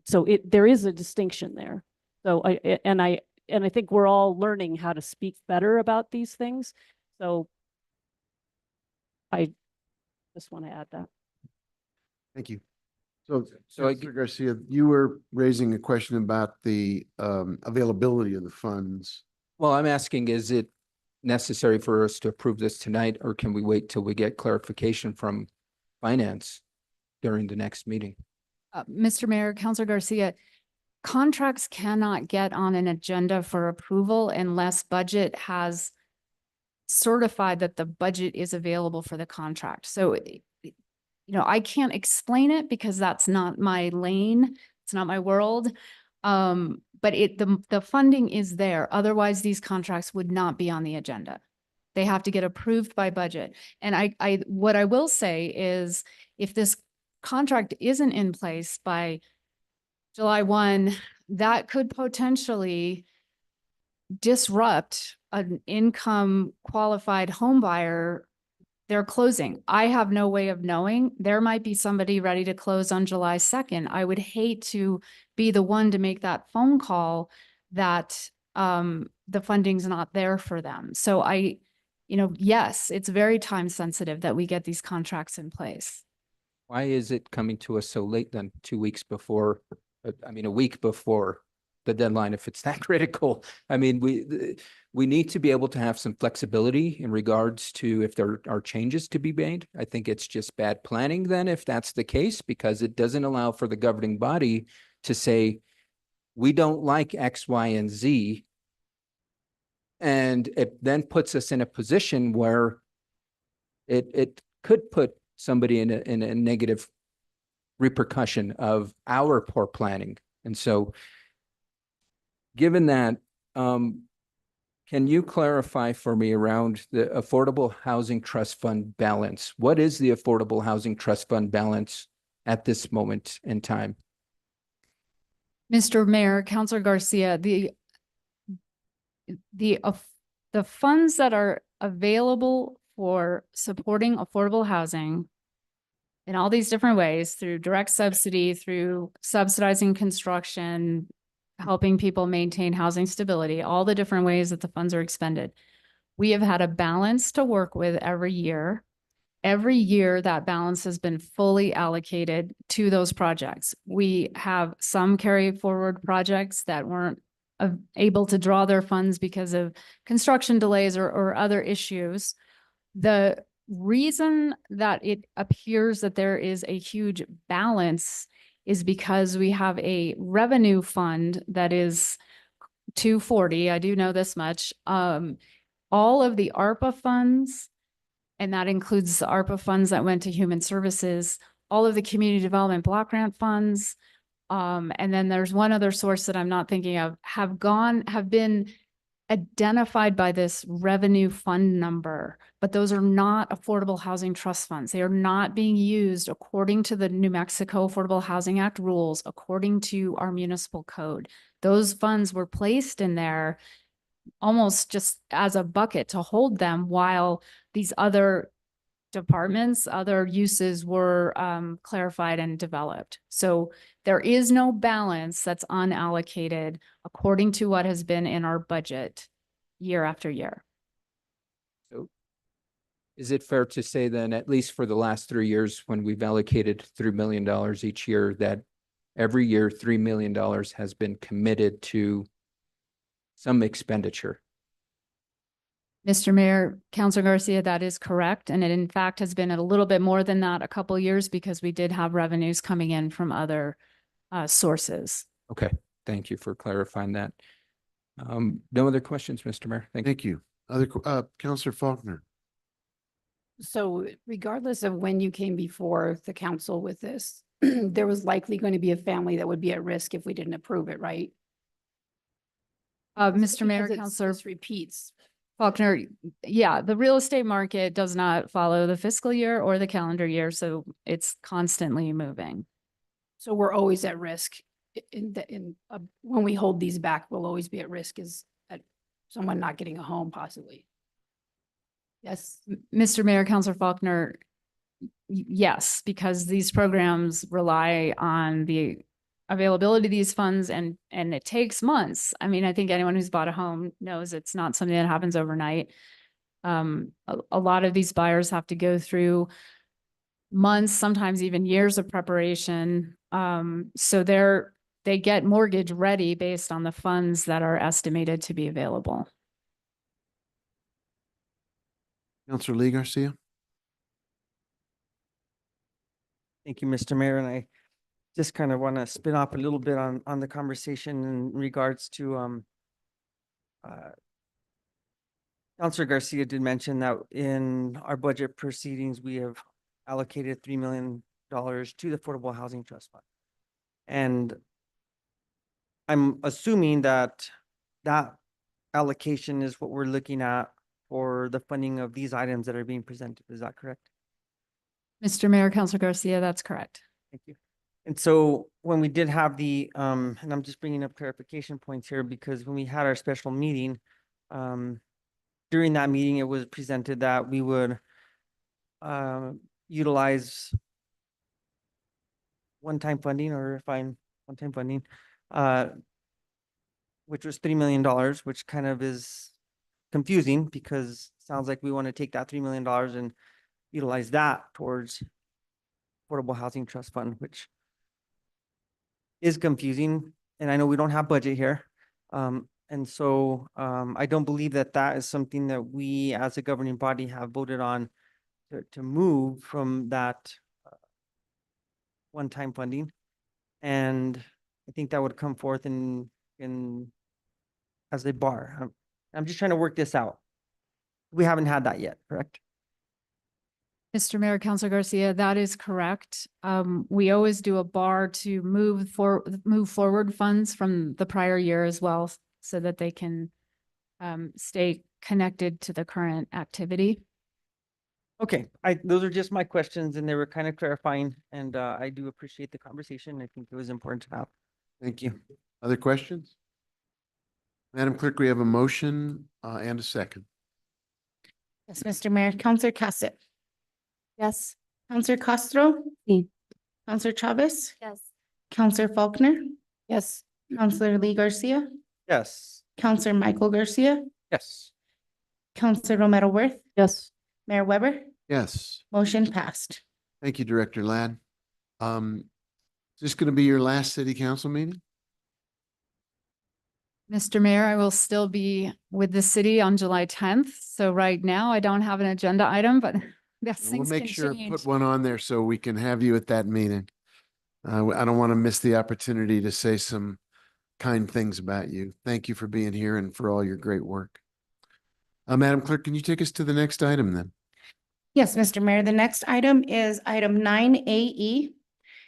S5: so there is a distinction there. So I think we're all learning how to speak better about these things. So I just want to add that.
S2: Thank you. So,
S10: So I
S2: Councilor Garcia, you were raising a question about the availability of the funds.
S10: Well, I'm asking, is it necessary for us to approve this tonight, or can we wait till we get clarification from finance during the next meeting?
S13: Mr. Mayor, Councilor Garcia, contracts cannot get on an agenda for approval unless budget has certified that the budget is available for the contract. So, I can't explain it because that's not my lane. It's not my world. But the funding is there. Otherwise, these contracts would not be on the agenda. They have to get approved by budget. And what I will say is if this contract isn't in place by July 1, that could potentially disrupt an income qualified home buyer. They're closing. I have no way of knowing. There might be somebody ready to close on July 2nd. I would hate to be the one to make that phone call that the funding's not there for them. So yes, it's very time sensitive that we get these contracts in place.
S10: Why is it coming to us so late then, 2 weeks before, a week before the deadline, if it's that critical? We need to be able to have some flexibility in regards to if there are changes to be made. I think it's just bad planning then if that's the case, because it doesn't allow for the governing body to say, we don't like X, Y, and Z. And it then puts us in a position where it could put somebody in a negative repercussion of our poor planning. And so given that, can you clarify for me around the Affordable Housing Trust Fund balance? What is the Affordable Housing Trust Fund balance at this moment in time?
S13: Mr. Mayor, Councilor Garcia, the funds that are available for supporting affordable housing in all these different ways, through direct subsidy, through subsidizing construction, helping people maintain housing stability, all the different ways that the funds are expended. We have had a balance to work with every year. Every year that balance has been fully allocated to those projects. We have some carry forward projects that weren't able to draw their funds because of construction delays or other issues. The reason that it appears that there is a huge balance is because we have a revenue fund that is 240. I do know this much. All of the ARPA funds, and that includes the ARPA funds that went to human services, all of the community development block grant funds, and then there's one other source that I'm not thinking of, have been identified by this revenue fund number, but those are not affordable housing trust funds. They are not being used according to the New Mexico Affordable Housing Act rules, according to our municipal code. Those funds were placed in there almost just as a bucket to hold them while these other departments, other uses were clarified and developed. So there is no balance that's unallocated according to what has been in our budget year after year.
S10: So is it fair to say then, at least for the last 3 years, when we've allocated $3 million each year, that every year $3 million has been committed to some expenditure?
S13: Mr. Mayor, Councilor Garcia, that is correct. And it in fact has been a little bit more than that a couple of years because we did have revenues coming in from other sources.
S10: Okay, thank you for clarifying that. No other questions, Mr. Mayor.
S2: Thank you. Councilor Faulkner.
S3: So regardless of when you came before the council with this, there was likely going to be a family that would be at risk if we didn't approve it, right?
S13: Mr. Mayor,
S3: Because it's
S13: Counselor
S3: just repeats.
S13: Faulkner, yeah, the real estate market does not follow the fiscal year or the calendar year, so it's constantly moving.
S3: So we're always at risk when we hold these back, we'll always be at risk is at someone not getting a home possibly. Yes,
S13: Mr. Mayor, Counselor Faulkner, yes, because these programs rely on the availability of these funds and it takes months. I mean, I think anyone who's bought a home knows it's not something that happens overnight. A lot of these buyers have to go through months, sometimes even years of preparation. So they get mortgage ready based on the funds that are estimated to be available.
S2: Counselor Lee Garcia.
S7: Thank you, Mr. Mayor, and I just kind of want to spin off a little bit on the conversation in regards to Counselor Garcia did mention that in our budget proceedings, we have allocated $3 million to the Affordable Housing Trust Fund. And I'm assuming that that allocation is what we're looking at for the funding of these items that are being presented. Is that correct?
S13: Mr. Mayor, Counselor Garcia, that's correct.
S7: Thank you. And so when we did have the, and I'm just bringing up clarification points here because when we had our special meeting, during that meeting, it was presented that we would utilize one-time funding or find one-time funding, which was $3 million, which kind of is confusing because it sounds like we want to take that $3 million and utilize that towards Affordable Housing Trust Fund, which is confusing. And I know we don't have budget here. And so I don't believe that that is something that we as a governing body have voted on to move from that one-time funding. And I think that would come forth in as a bar. I'm just trying to work this out. We haven't had that yet, correct?
S13: Mr. Mayor, Counselor Garcia, that is correct. We always do a bar to move forward funds from the prior year as well, so that they can stay connected to the current activity.
S7: Okay, those are just my questions and they were kind of clarifying and I do appreciate the conversation. I think it was important to have.
S2: Thank you. Other questions? Madam Clerk, we have a motion and a second.
S4: Yes, Mr. Mayor, Counselor Cassett,
S12: Yes.
S4: Counselor Castro,
S1: Sí.
S4: Counselor Chavez,
S9: Yes.
S4: Counselor Faulkner,
S3: yes,
S4: Counselor Lee Garcia,
S7: Yes.
S4: Counselor Michael Garcia,
S10: Yes.
S4: Counselor Romero Worth,
S5: Yes.
S4: Mayor Weber,
S2: Yes.
S4: motion passed.
S2: Thank you, Director Ladd. Is this going to be your last city council meeting?
S13: Mr. Mayor, I will still be with the city on July 10th. So right now I don't have an agenda item, but yes,
S2: We'll
S13: things
S2: make
S13: can
S2: sure,
S13: change.
S2: put one on there so we can have you at that meeting. I don't want to miss the opportunity to say some kind things about you. Thank you for being here and for all your great work. Madam Clerk, can you take us to the next item then?
S4: Yes, Mr. Mayor, the next item is item 9AE.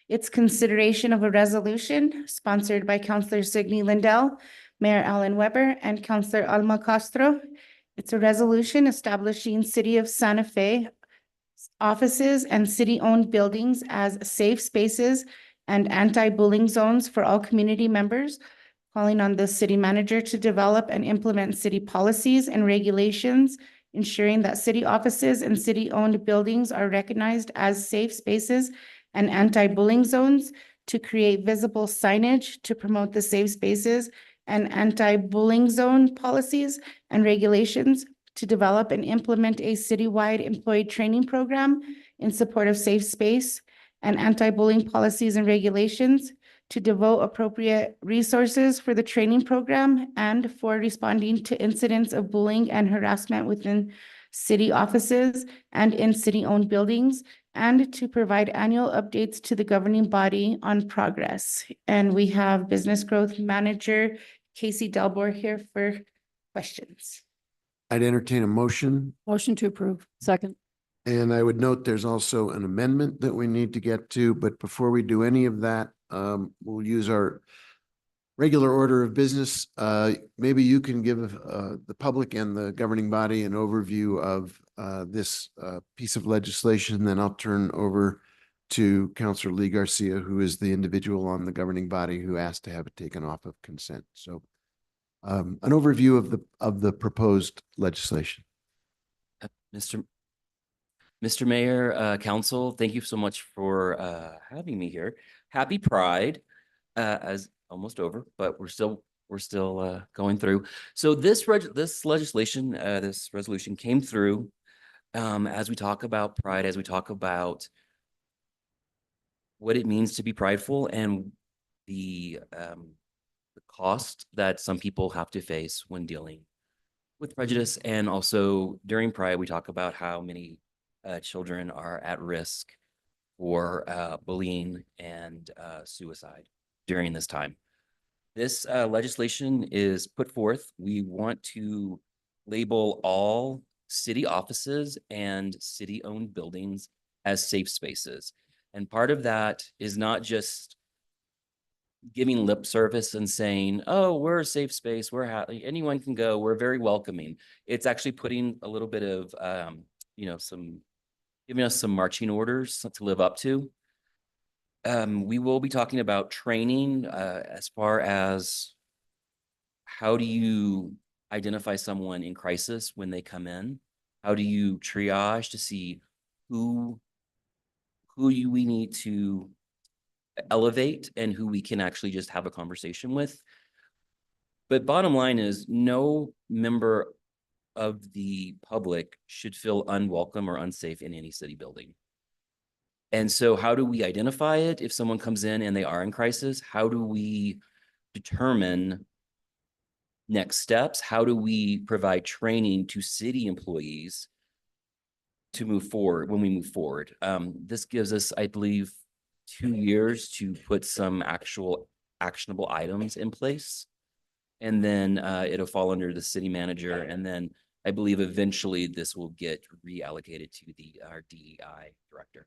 S4: It's consideration of a resolution sponsored by Counselor Signe Lindell, Mayor Alan Weber, and Counselor Alma Castro. It's a resolution establishing City of Santa Fe offices and city-owned buildings as safe spaces and anti-bullying zones for all community members, calling on the city manager to develop and implement city policies and regulations, ensuring that city offices and city-owned buildings are recognized as safe spaces and anti-bullying zones, to create visible signage to promote the safe spaces and anti-bullying zone policies and regulations, to develop and implement a citywide employee training program in support of safe space and anti-bullying policies and regulations, to devote appropriate resources for the training program and for responding to incidents of bullying and harassment within city offices and in city-owned buildings, and to provide annual updates to the governing body on progress. And we have Business Growth Manager Casey Delbor here for questions.
S2: I'd entertain a motion,
S3: motion to approve.
S5: Second.
S2: and I would note there's also an amendment that we need to get to, but before we do any of that, we'll use our regular order of business, maybe you can give the public and the governing body an overview of this piece of legislation, then I'll turn over to Councilor Lee Garcia, who is the individual on the governing body who asked to have it taken off of consent. So an overview of the proposed legislation.
S14: Mr. Mayor, Council, thank you so much for having me here. Happy Pride, as almost over, but we're still going through. So this legislation, this resolution came through as we talk about pride, as we talk about what it means to be prideful and the cost that some people have to face when dealing with prejudice. And also during Pride, we talk about how many children are at risk for bullying and suicide during this time. This legislation is put forth. We want to label all city offices and city-owned buildings as safe spaces. And part of that is not just giving lip service and saying, oh, we're a safe space, we're happy, anyone can go, we're very welcoming. It's actually putting a little bit of, giving us some marching orders to live up to. We will be talking about training as far as how do you identify someone in crisis when they come in? How do you triage to see who we need to elevate and who we can actually just have a conversation with? But bottom line is no member of the public should feel unwelcome or unsafe in any city building. And so how do we identify it if someone comes in and they are in crisis? How do we determine next steps? How do we provide training to city employees to move forward when we move forward? This gives us, I believe, 2 years to put some actual actionable items in place. And then it'll fall under the city manager. And then I believe eventually this will get reallocated to our DEI director.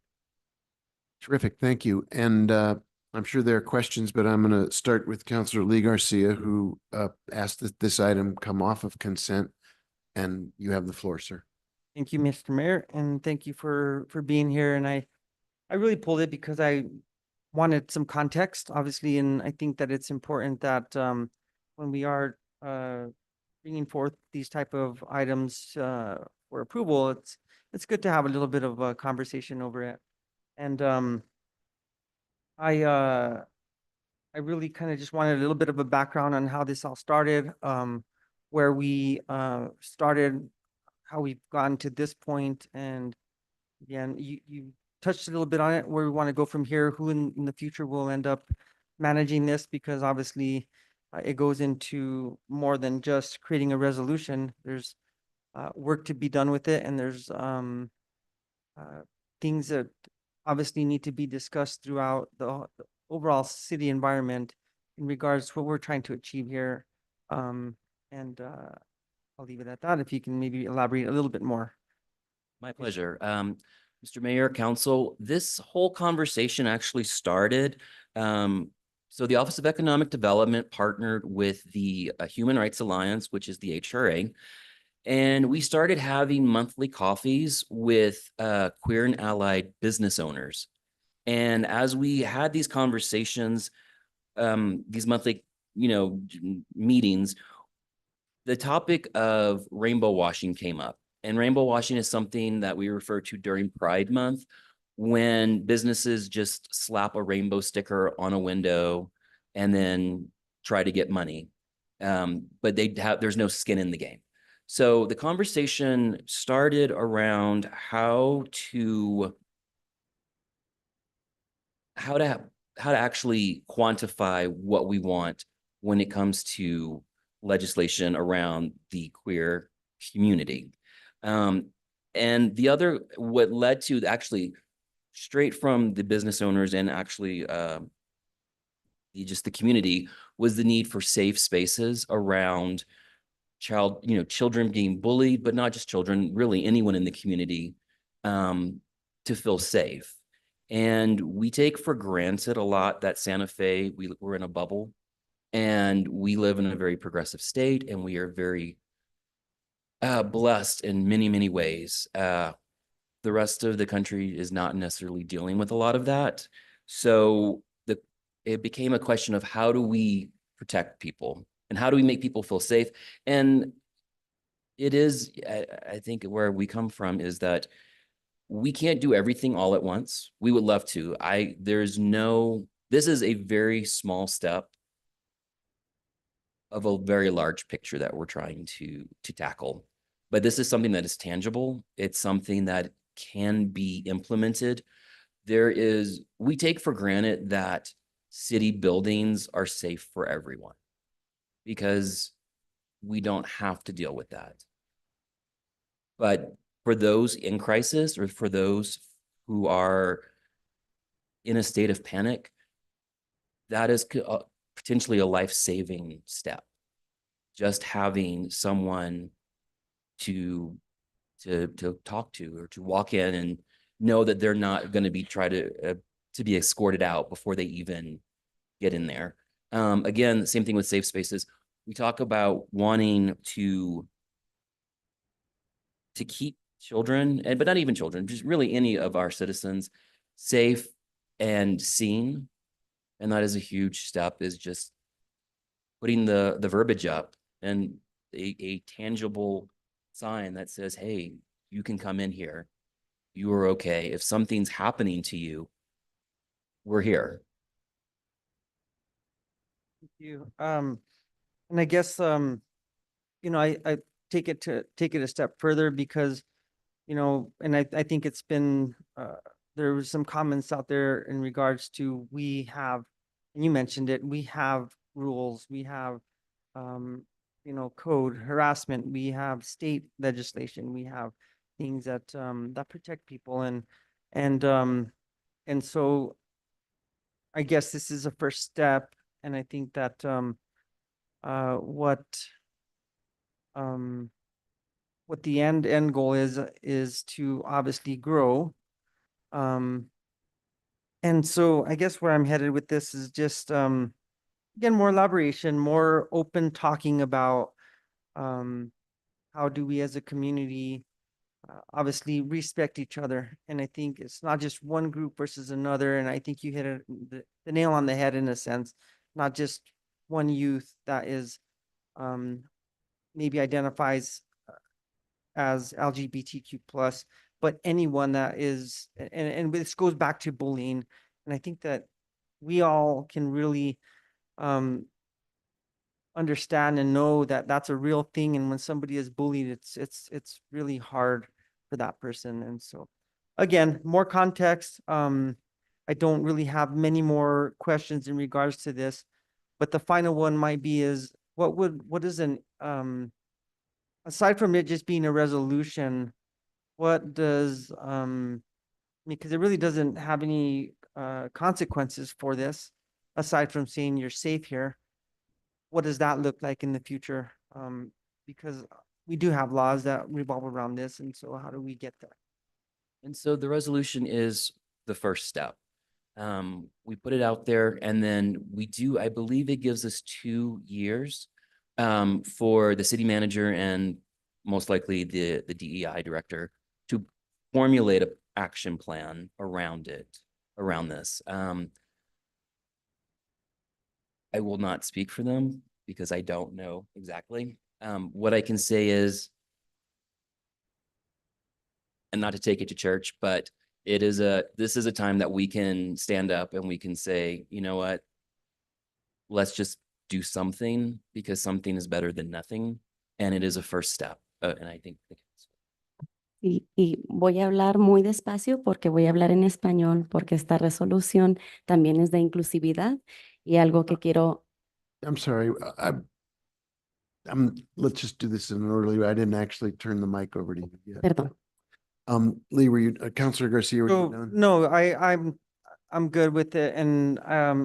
S2: Terrific, thank you. And I'm sure there are questions, but I'm going to start with Councilor Lee Garcia, who asked that this item come off of consent. And you have the floor, sir.
S7: Thank you, Mr. Mayor, and thank you for being here. And I really pulled it because I wanted some context, obviously, and I think that it's important that when we are bringing forth these type of items for approval, it's good to have a little bit of a conversation over it. And I really kind of just wanted a little bit of a background on how this all started, where we started, how we've gotten to this point, and again, you touched a little bit on it, where we want to go from here, who in the future will end up managing this, because obviously it goes into more than just creating a resolution. There's work to be done with it, and there's things that obviously need to be discussed throughout the overall city environment in regards to what we're trying to achieve here. I'll leave it at that. If you can maybe elaborate a little bit more.
S14: My pleasure. Mr. Mayor, Council, this whole conversation actually started. So the Office of Economic Development partnered with the Human Rights Alliance, which is the HRA. And we started having monthly coffees with queer and allied business owners. And as we had these conversations, these monthly, meetings, the topic of rainbow washing came up. And rainbow washing is something that we refer to during Pride Month, when businesses just slap a rainbow sticker on a window and then try to get money. But there's no skin in the game. So the conversation started around how to actually quantify what we want when it comes to legislation around the queer community. And what led to actually straight from the business owners and actually just the community was the need for safe spaces around children being bullied, but not just children, really anyone in the community, to feel safe. And we take for granted a lot that Santa Fe, we're in a bubble. And we live in a very progressive state, and we are very blessed in many, many ways. The rest of the country is not necessarily dealing with a lot of that. So it became a question of how do we protect people and how do we make people feel safe? And it is, I think where we come from is that we can't do everything all at once. We would love to. This is a very small step of a very large picture that we're trying to tackle. But this is something that is tangible. It's something that can be implemented. We take for granted that city buildings are safe for everyone because we don't have to deal with that. But for those in crisis or for those who are in a state of panic, that is potentially a life-saving step. Just having someone to talk to or to walk in and know that they're not going to be to be escorted out before they even get in there. Again, same thing with safe spaces. We talk about wanting to keep children, but not even children, just really any of our citizens safe and seen. And that is a huge step, is just putting the verbiage up and a tangible sign that says, hey, you can come in here. You are okay. If something's happening to you, we're here.
S7: Thank you. And I guess, I take it a step further because, and I think it's been, there was some comments out there in regards to, we have, and you mentioned it, we have rules, we have, code harassment, we have state legislation, we have things that, that protect people. And so I guess this is a first step. And I think that, what the end goal is to obviously grow. And so I guess where I'm headed with this is just, again, more elaboration, more open talking about, how do we as a community, obviously respect each other. And I think it's not just one group versus another. And I think you hit the nail on the head in a sense, not just one youth that is, maybe identifies as LGBTQ plus, but anyone that is, and this goes back to bullying. And I think that we all can really understand and know that that's a real thing. And when somebody is bullied, it's really hard for that person. And so, again, more context. I don't really have many more questions in regards to this, but the final one might be is, what is an, aside from it just being a resolution, what does, because it really doesn't have any consequences for this, aside from saying you're safe here. What does that look like in the future? Because we do have laws that revolve around this. And so how do we get there?
S14: And so the resolution is the first step. We put it out there, and then I believe it gives us 2 years for the city manager and most likely the DEI director to formulate an action plan around this. I will not speak for them because I don't know exactly. What I can say is, and not to take it to church, but this is a time that we can stand up and we can say, you know what, let's just do something, because something is better than nothing. And it is a first step. And I think
S1: Y voy a hablar muy despacio porque voy a hablar en español, porque esta resolución también es de inclusividad y algo que quiero.
S2: I'm sorry, let's just do this in an orderly way. I didn't actually turn the mic over to you yet.
S1: Perdón.
S2: Lee, were you, Councilor Garcia, were you done?
S7: No, I'm good with it. And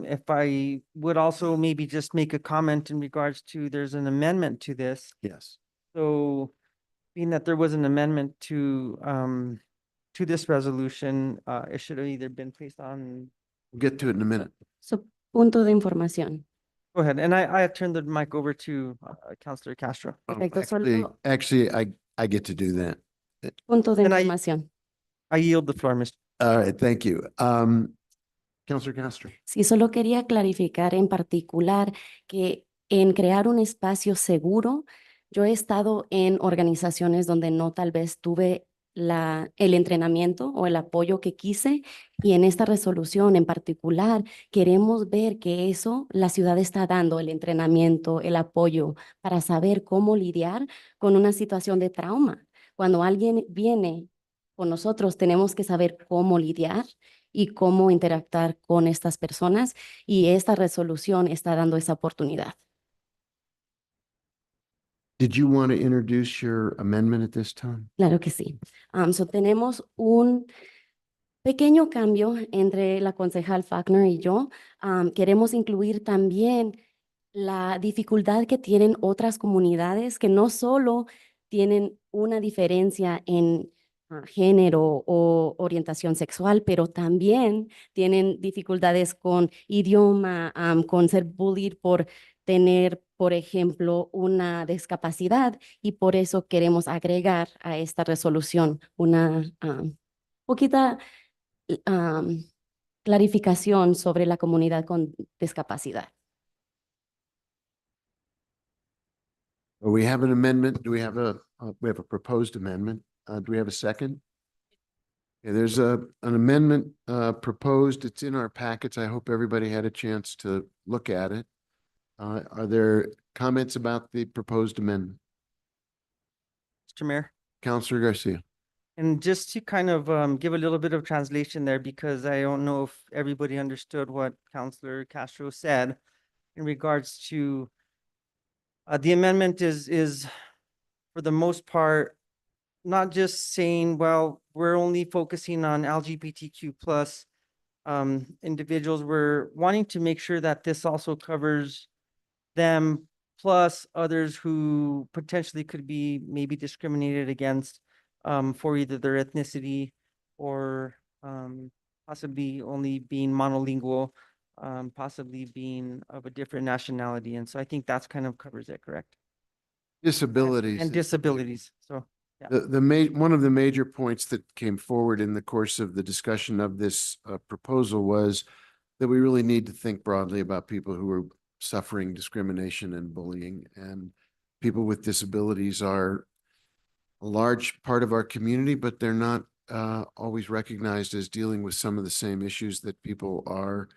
S7: if I would also maybe just make a comment in regards to, there's an amendment to this.
S2: Yes.
S7: So being that there was an amendment to this resolution, it should have either been placed on.
S2: We'll get to it in a minute.
S1: So, punto de información.
S7: Go ahead. And I turned the mic over to Counselor Castro.
S1: Perfecto,
S2: Actually,
S1: solo
S2: actually, I get to do that.
S1: punto de
S7: Then I-
S1: información.
S7: I yield the floor, Mr.
S2: All right, thank you. Counselor Castro.
S1: Sí, solo quería clarificar en particular que en crear un espacio seguro, yo he estado en organizaciones donde no tal vez tuve el entrenamiento o el apoyo que quise, y en esta resolución en particular queremos ver que eso la ciudad está dando el entrenamiento, el apoyo para saber cómo lidiar con una situación de trauma. Cuando alguien viene con nosotros, tenemos que saber cómo lidiar y cómo interactuar con estas personas, y esta resolución está dando esa oportunidad.
S2: Did you want to introduce your amendment at this time?
S1: Claro que sí. Tenemos un pequeño cambio entre la concejal Faulkner y yo. Queremos incluir también la dificultad que tienen otras comunidades que no solo tienen una diferencia en género o orientación sexual, pero también tienen dificultades con idioma, con ser bullied por tener, por ejemplo, una discapacidad, y por eso queremos agregar a esta resolución una poquita clarificación sobre la comunidad con discapacidad.
S2: We have an amendment. Do we have we have a proposed amendment? Do we have a second? Okay, there's an amendment proposed. It's in our packets. I hope everybody had a chance to look at it. Are there comments about the proposed amendment?
S7: Mr. Mayor.
S2: Counselor Garcia.
S7: And just to kind of give a little bit of translation there, because I don't know if everybody understood what Counselor Castro said in regards to the amendment is for the most part, not just saying, well, we're only focusing on LGBTQ plus individuals. We're wanting to make sure that this also covers them plus others who potentially could be maybe discriminated against for either their ethnicity or possibly only being monolingual, possibly being of a different nationality. And so I think that's kind of covers it, correct?
S2: Disabilities.
S7: And disabilities, so. Yeah.
S2: One of the major points that came forward in the course of the discussion of this proposal was that we really need to think broadly about people who are suffering discrimination and bullying, and people with disabilities are a large part of our community, but they're not always recognized as dealing with some of the same issues that people are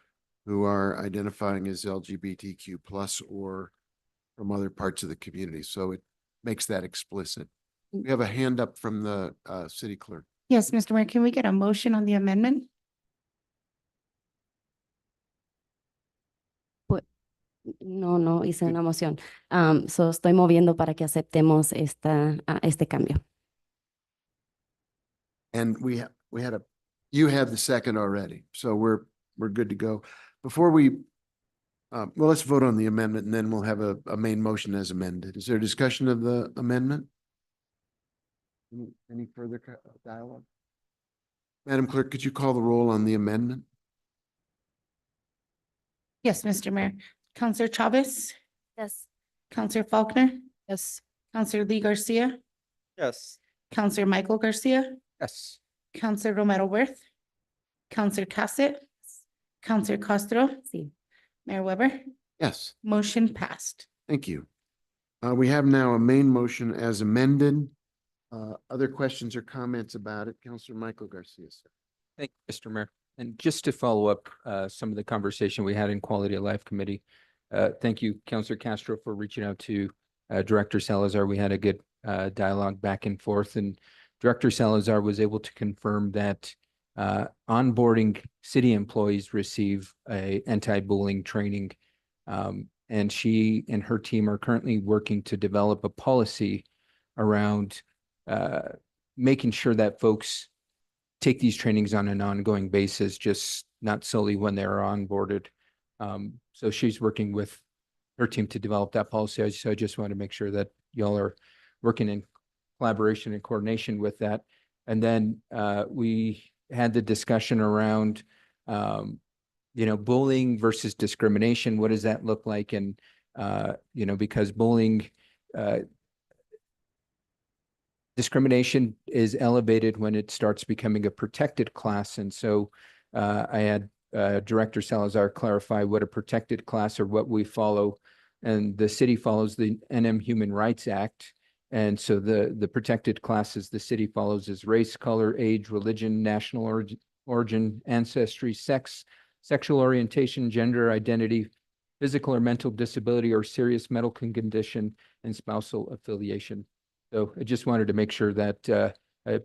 S2: who are identifying as LGBTQ plus or from other parts of the community. So it makes that explicit. We have a hand up from the city clerk.
S4: Yes, Mr. Mayor, can we get a motion on the amendment?
S1: No hice una moción. Estoy moviendo para que aceptemos este cambio.
S2: And you had the second already, so we're good to go. Before we, well, let's vote on the amendment and then we'll have a main motion as amended. Is there a discussion of the amendment? Any further dialogue? Madam Clerk, could you call the roll on the amendment?
S4: Yes, Mr. Mayor. Counselor Chavez,
S1: Yes.
S4: Counselor Faulkner,
S5: Yes.
S4: Counselor Lee Garcia,
S7: Yes.
S4: Counselor Michael Garcia,
S10: Yes.
S4: Counselor Romero Worth, Counselor Cassett, Counselor Castro,
S1: Sí.
S4: Mayor Weber,
S2: Yes,
S4: motion passed.
S2: thank you. We have now a main motion as amended. Other questions or comments about it? Counselor Michael Garcia, sir.
S10: Thank you, Mr. Mayor. And just to follow up some of the conversation we had in Quality of Life Committee, thank you, Counselor Castro, for reaching out to Director Salazar. We had a good dialogue back and forth, and Director Salazar was able to confirm that onboarding city employees receive a anti-bullying training. And she and her team are currently working to develop a policy around making sure that folks take these trainings on an ongoing basis, just not solely when they're onboarded. So she's working with her team to develop that policy. So I just want to make sure that y'all are working in collaboration and coordination with that. And then we had the discussion around bullying versus discrimination, what does that look like? And, because bullying, discrimination is elevated when it starts becoming a protected class. And so I had Director Salazar clarify what a protected class or what we follow. And the city follows the NM Human Rights Act. And so the protected classes the city follows is race, color, age, religion, national origin, ancestry, sex, sexual orientation, gender identity, physical or mental disability or serious medical condition, and spousal affiliation. So I just wanted to make sure that I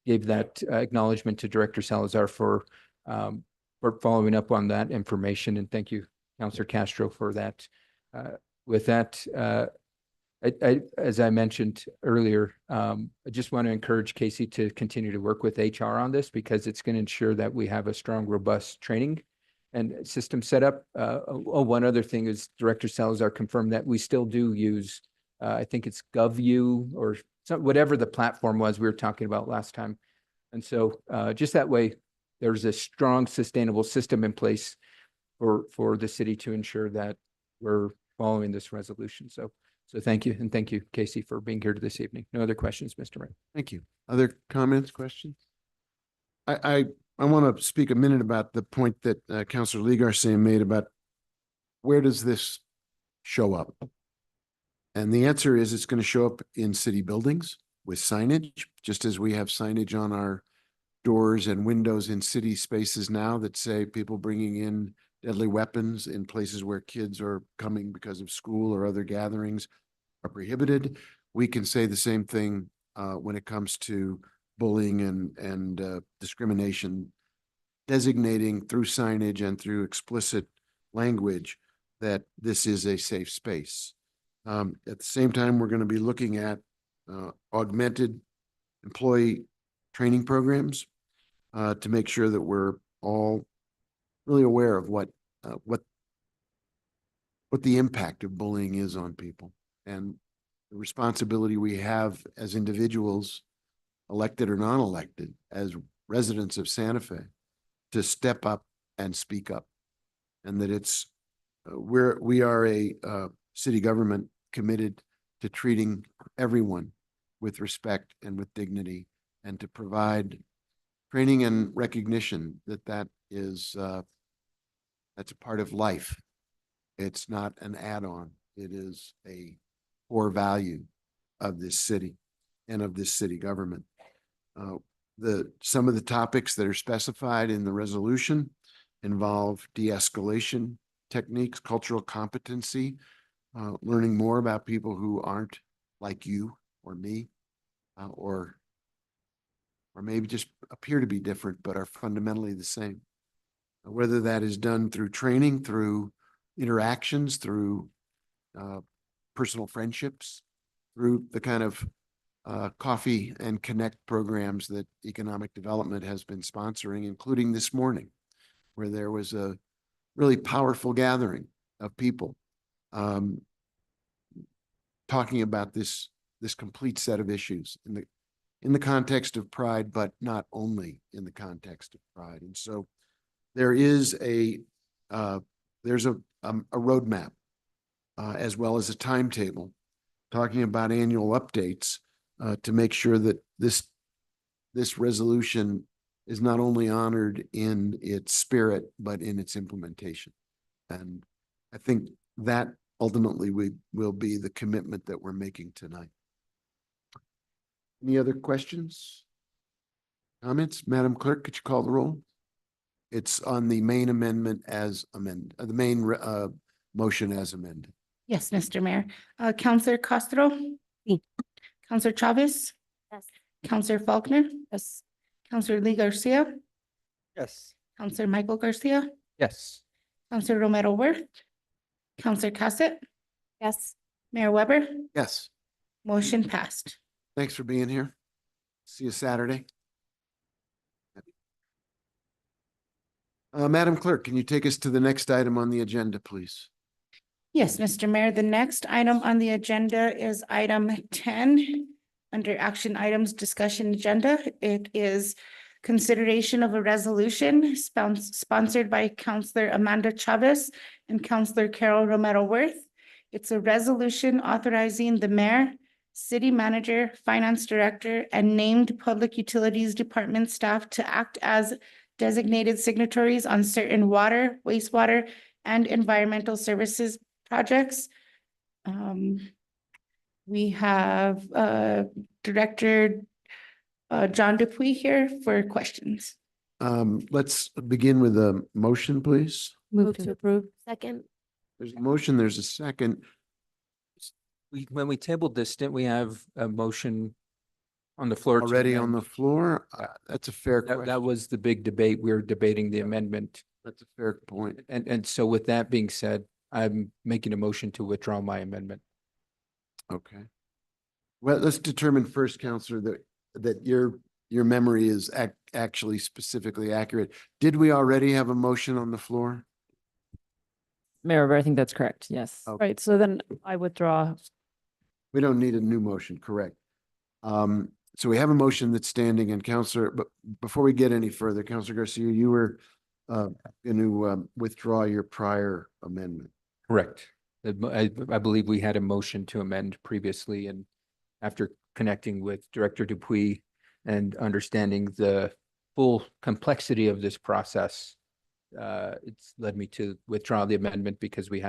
S10: gave that acknowledgement to Director Salazar for following up on that information. And thank you, Councilor Castro, for that. With that, as I mentioned earlier, I just want to encourage Casey to continue to work with HR on this because it's going to ensure that we have a strong, robust training and system set up. One other thing is Director Salazar confirmed that we still do use, I think it's GovU or whatever the platform was we were talking about last time. And so just that way, there's a strong, sustainable system in place for the city to ensure that we're following this resolution. So thank you. And thank you, Casey, for being here this evening. No other questions, Mr. Mayor.
S2: Thank you. Other comments, questions? I want to speak a minute about the point that Councilor Lee Garcia made about where does this show up? And the answer is it's going to show up in city buildings with signage, just as we have signage on our doors and windows in city spaces now that say people bringing in deadly weapons in places where kids are coming because of school or other gatherings are prohibited. We can say the same thing when it comes to bullying and discrimination, designating through signage and through explicit language that this is a safe space. At the same time, we're going to be looking at augmented employee training programs to make sure that we're all really aware of what the impact of bullying is on people and the responsibility we have as individuals, elected or non-elected, as residents of Santa Fe, to step up and speak up, and that it's we are a city government committed to treating everyone with respect and with dignity, and to provide training and recognition that is that's a part of life. It's not an add-on. It is a core value of this city and of this city government. Some of the topics that are specified in the resolution involve de-escalation techniques, cultural competency, learning more about people who aren't like you or me, or maybe just appear to be different, but are fundamentally the same. Whether that is done through training, through interactions, through personal friendships, through the kind of coffee and connect programs that economic development has been sponsoring, including this morning, where there was a really powerful gathering of people talking about this complete set of issues in the context of Pride, but not only in the context of Pride. And so there is there's a roadmap as well as a timetable talking about annual updates to make sure that this resolution is not only honored in its spirit, but in its implementation. And I think that ultimately will be the commitment that we're making tonight. Any other questions? Comments? Madam Clerk, could you call the roll? It's on the main amendment as amended, the main motion as amended.
S4: Yes, Mr. Mayor. Councilor Castro?
S1: Sí.
S4: Councilor Chavez?
S1: Yes.
S4: Councilor Faulkner?
S5: Yes.
S4: Councilor Lee Garcia?
S7: Yes.
S4: Councilor Michael Garcia?
S10: Yes.
S4: Councilor Romero Worth? Councilor Cassett?
S12: Yes.
S4: Mayor Weber?
S2: Yes.
S4: Motion passed.
S2: Thanks for being here. See you Saturday. Madam Clerk, can you take us to the next item on the agenda, please?
S4: Yes, Mr. Mayor, the next item on the agenda is item 10 under action items discussion agenda. It is consideration of a resolution sponsored by Counselor Amanda Chavez and Counselor Carol Romero Worth. It's a resolution authorizing the mayor, city manager, finance director, and named public utilities department staff to act as designated signatories on certain water, wastewater, and environmental services projects. We have Director John Dupuy here for questions.
S2: Let's begin with a motion, please.
S1: Move to approve. Second.
S2: There's a motion, there's a second.
S10: When we tabled this, didn't we have a motion on the floor? to
S2: Already on the
S10: amend?
S2: floor? That's a fair
S10: That
S2: question.
S10: was the big debate. We were debating the amendment.
S2: That's a fair point.
S10: And so with that being said, I'm making a motion to withdraw my amendment.
S2: Okay. Well, let's determine first, Counselor, that your memory is actually specifically accurate. Did we already have a motion on the floor?
S6: Mayor Weber, I think that's correct. Yes.
S2: Okay.
S5: Right, so then I withdraw.
S2: We don't need a new motion, correct? So we have a motion that's standing, and Counselor, but before we get any further, Counselor Garcia, you were going to withdraw your prior amendment.
S10: Correct. I believe we had a motion to amend previously, and after connecting with Director Dupuy and understanding the full complexity of this process, it's led me to withdraw the amendment because we're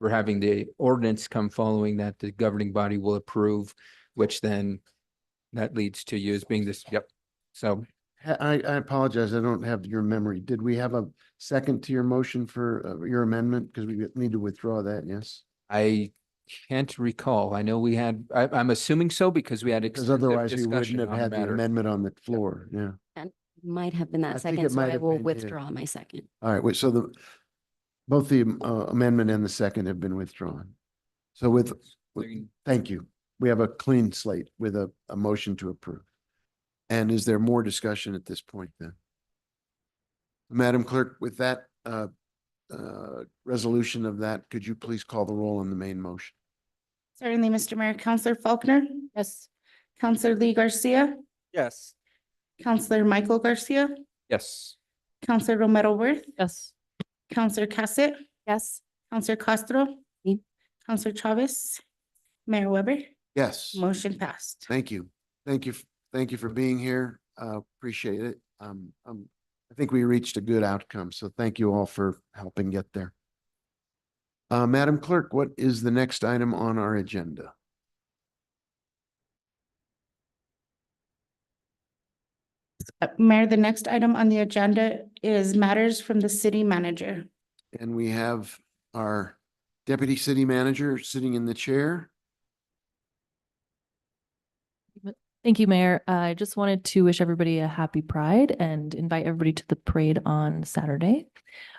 S10: having the ordinance come following that the governing body will approve, which then that leads to you as being this, yep. So
S2: I apologize, I don't have your memory. Did we have a second to your motion for your amendment? Because we need to withdraw that, yes?
S10: I can't recall. I know we had, I'm assuming so because we had
S2: Because
S10: extensive
S2: otherwise we
S10: discussion
S2: wouldn't have
S10: on
S2: had the
S10: matter.
S2: amendment on the floor, yeah.
S1: Might have been
S2: I
S1: that
S2: think
S1: second,
S2: it
S1: so
S2: might
S1: I
S2: have
S1: will
S2: been, yeah.
S1: withdraw my second.
S2: All right, wait, so both the amendment and the second have been withdrawn. So thank you. We have a clean slate with a motion to approve. And is there more discussion at this point then? Madam Clerk, with that resolution of that, could you please call the roll on the main motion?
S4: Certainly, Mr. Mayor. Counselor Faulkner,
S5: Yes.
S4: Counselor Lee Garcia,
S7: Yes.
S4: Counselor Michael Garcia,
S10: Yes.
S4: Counselor Romero Worth,
S5: Yes.
S4: Counselor Cassett,
S1: Yes.
S4: Counselor Castro,
S1: Me.
S4: Counselor Chavez, Mayor Weber,
S2: Yes,
S4: motion passed.
S2: thank you. Thank you for being here. Appreciate it. I think we reached a good outcome, so thank you all for helping get there. Madam Clerk, what is the next item on our agenda?
S4: Mayor, the next item on the agenda is matters from the city manager.
S2: And we have our deputy city manager sitting in the chair.
S15: Thank you, Mayor. I just wanted to wish everybody a happy Pride and invite everybody to the parade on Saturday.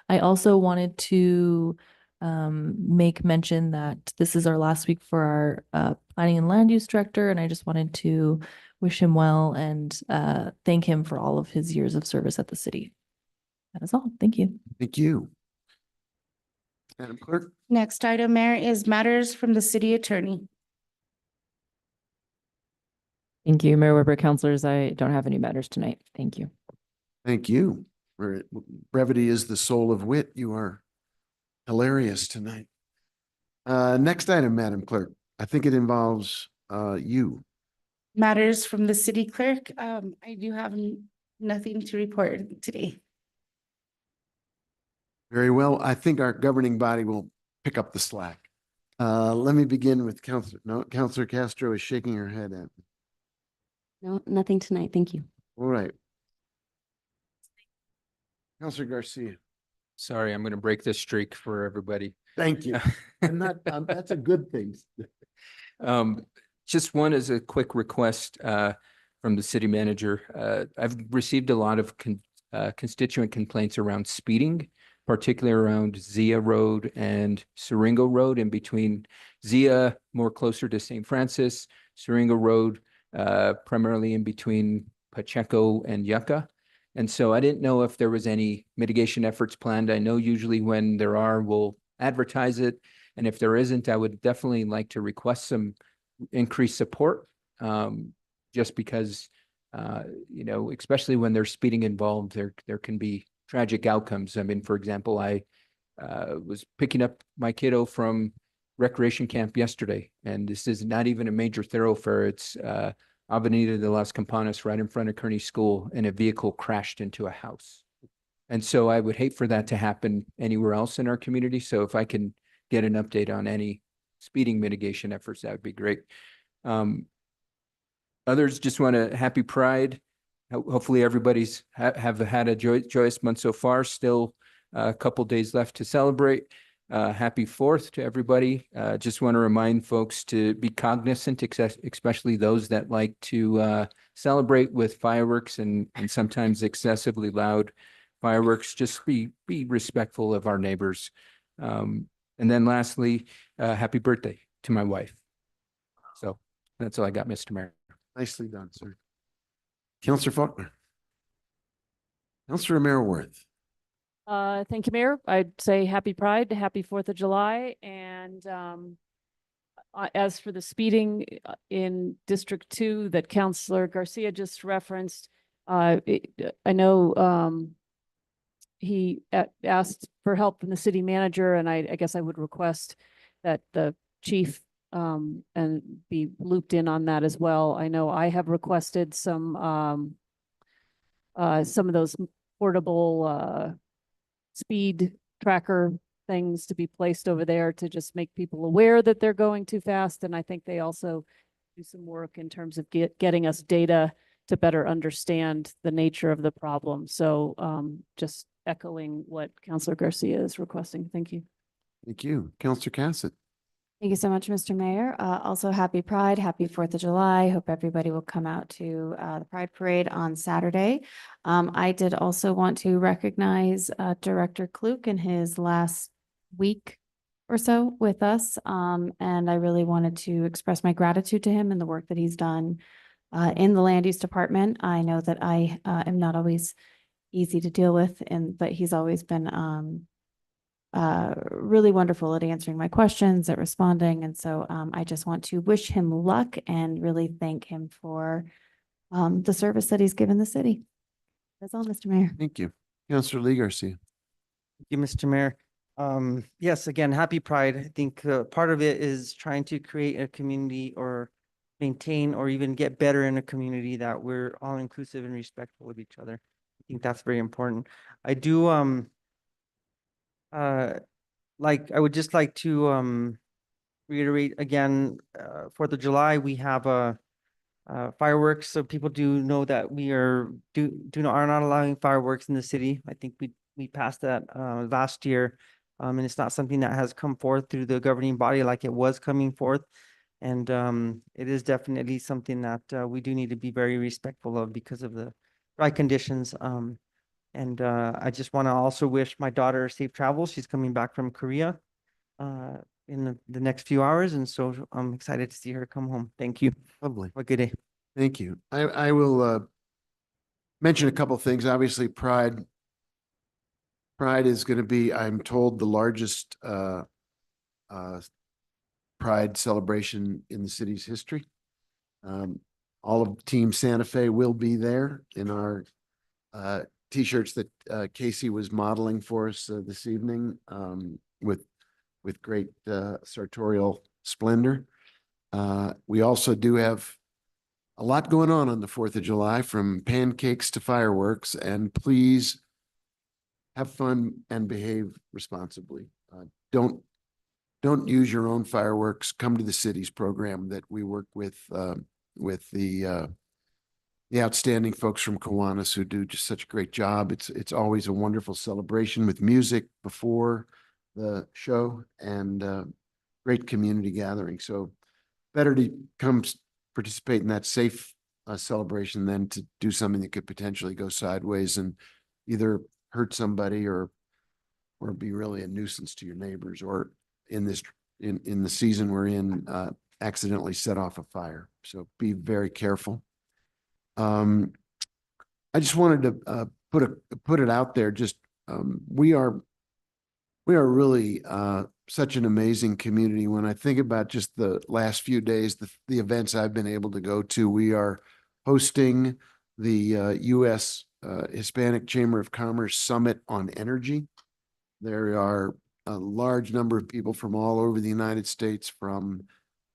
S15: I also wanted to make mention that this is our last week for our planning and land use director, and I just wanted to wish him well and thank him for all of his years of service at the city. That is all. Thank you.
S2: Thank you. Madam Clerk?
S4: Next item, Mayor, is matters from the city attorney.
S6: Thank you, Mayor Weber, councilors. I don't have any matters tonight. Thank you.
S2: Thank you. Brevity is the soul of wit. You are hilarious tonight. Next item, Madam Clerk. I think it involves you.
S4: Matters from the city clerk. I do have nothing to report today.
S2: Very well. I think our governing body will pick up the slack. Let me begin with Counselor Castro is shaking her head at me.
S1: No, nothing tonight. Thank you.
S2: All right. Counselor Garcia.
S10: Sorry, I'm going to break this streak for everybody.
S2: Thank you. I'm not, that's a good thing.
S10: Just one is a quick request from the city manager. I've received a lot of constituent complaints around speeding, particularly around Zia Road and Siringo Road, in between Zia more closer to St. Francis, Siringo Road primarily in between Pacheco and Yucca. And so I didn't know if there was any mitigation efforts planned. I know usually when there are, we'll advertise it. And if there isn't, I would definitely like to request some increased support, just because You know, especially when there's speeding involved, there can be tragic outcomes. I mean, for example, I was picking up my kiddo from recreation camp yesterday, and this is not even a major thoroughfare. It's Avenida de las Campanas, right in front of Kearney School, and a vehicle crashed into a house. And so I would hate for that to happen anywhere else in our community. So if I can get an update on any speeding mitigation efforts, that would be great. Others just want to happy Pride. Hopefully everybody's have had a joyous month so far. Still a couple days left to celebrate. Happy 4th to everybody. Just want to remind folks to be cognizant, especially those that like to celebrate with fireworks and sometimes excessively loud fireworks. Just be respectful of our neighbors. And then lastly, happy birthday to my wife. So that's all I got, Mr. Mayor.
S2: Nicely done, sir. Counselor Faulkner. Counselor Romero Worth.
S5: Thank you, Mayor. I'd say happy Pride, happy 4th of July. And as for the speeding in District 2 that Councilor Garcia just referenced, I know he asked for help from the city manager, and I guess I would request that the chief and be looped in on that as well. I know I have requested some of those portable speed tracker things to be placed over there to just make people aware that they're going too fast. And I think they also do some work in terms of getting us data to better understand the nature of the problem. So just echoing what Councilor Garcia is requesting. Thank you.
S2: Thank you. Counselor Cassett.
S12: Thank you so much, Mr. Mayor. Also, happy Pride, happy 4th of July. Hope everybody will come out to the Pride Parade on Saturday. I did also want to recognize Director Klug in his last week or so with us. And I really wanted to express my gratitude to him and the work that he's done in the Land Use Department. I know that I am not always easy to deal with, but he's always been really wonderful at answering my questions, at responding. And so I just want to wish him luck and really thank him for the service that he's given the city. That's all, Mr. Mayor.
S2: Thank you. Counselor Lee Garcia.
S7: Thank you, Mr. Mayor. Yes, again, happy Pride. I think part of it is trying to create a community or maintain or even get better in a community that we're all inclusive and respectful of each other. I think that's very important. I do I would just like to reiterate again, 4th of July, we have fireworks. So people do know that we are not allowing fireworks in the city. I think we passed that last year. And it's not something that has come forth through the governing body like it was coming forth. And it is definitely something that we do need to be very respectful of because of the dry conditions. And I just want to also wish my daughter safe travels. She's coming back from Korea in the next few hours. And so I'm excited to see her come home. Thank you.
S2: Lovely.
S7: Have a good day.
S2: Thank you. I will mention a couple of things. Obviously, Pride is going to be, I'm told, the largest Pride celebration in the city's history. All of Team Santa Fe will be there in our T-shirts that Casey was modeling for us this evening with great sartorial splendor. We also do have a lot going on the 4th of July, from pancakes to fireworks, and please have fun and behave responsibly. Don't use your own fireworks. Come to the city's program that we work with the outstanding folks from Kiwanis who do just such a great job. It's always a wonderful celebration with music before the show and great community gathering. So better to come participate in that safe celebration than to do something that could potentially go sideways and either hurt somebody or be really a nuisance to your neighbors, or in the season we're in, accidentally set off a fire. So be very careful. I just wanted to put it out there. Just we are really such an amazing community. When I think about just the last few days, the events I've been able to go to, we are hosting the U.S. Hispanic Chamber of Commerce Summit on Energy. There are a large number of people from all over the United States, from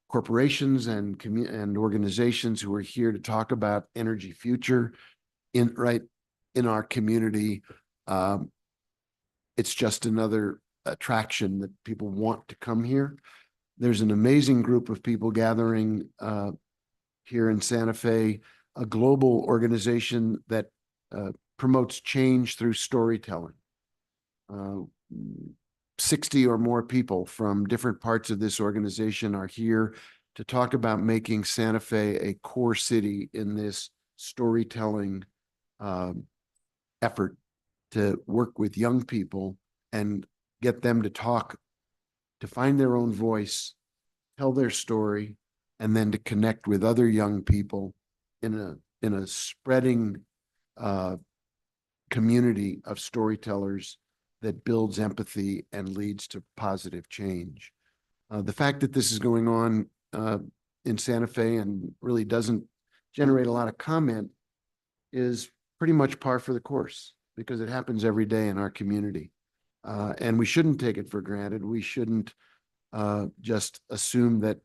S2: corporations and organizations, who are here to talk about energy future right in our community. It's just another attraction that people want to come here. There's an amazing group of people gathering here in Santa Fe, a global organization that promotes change through storytelling. 60 or more people from different parts of this organization are here to talk about making Santa Fe a core city in this storytelling effort to work with young people and get them to talk, to find their own voice, tell their story, and then to connect with other young people in a spreading community of storytellers that builds empathy and leads to positive change. The fact that this is going on in Santa Fe and really doesn't generate a lot of comment is pretty much par for the course, because it happens every day in our community. And we shouldn't take it for granted. We shouldn't just assume that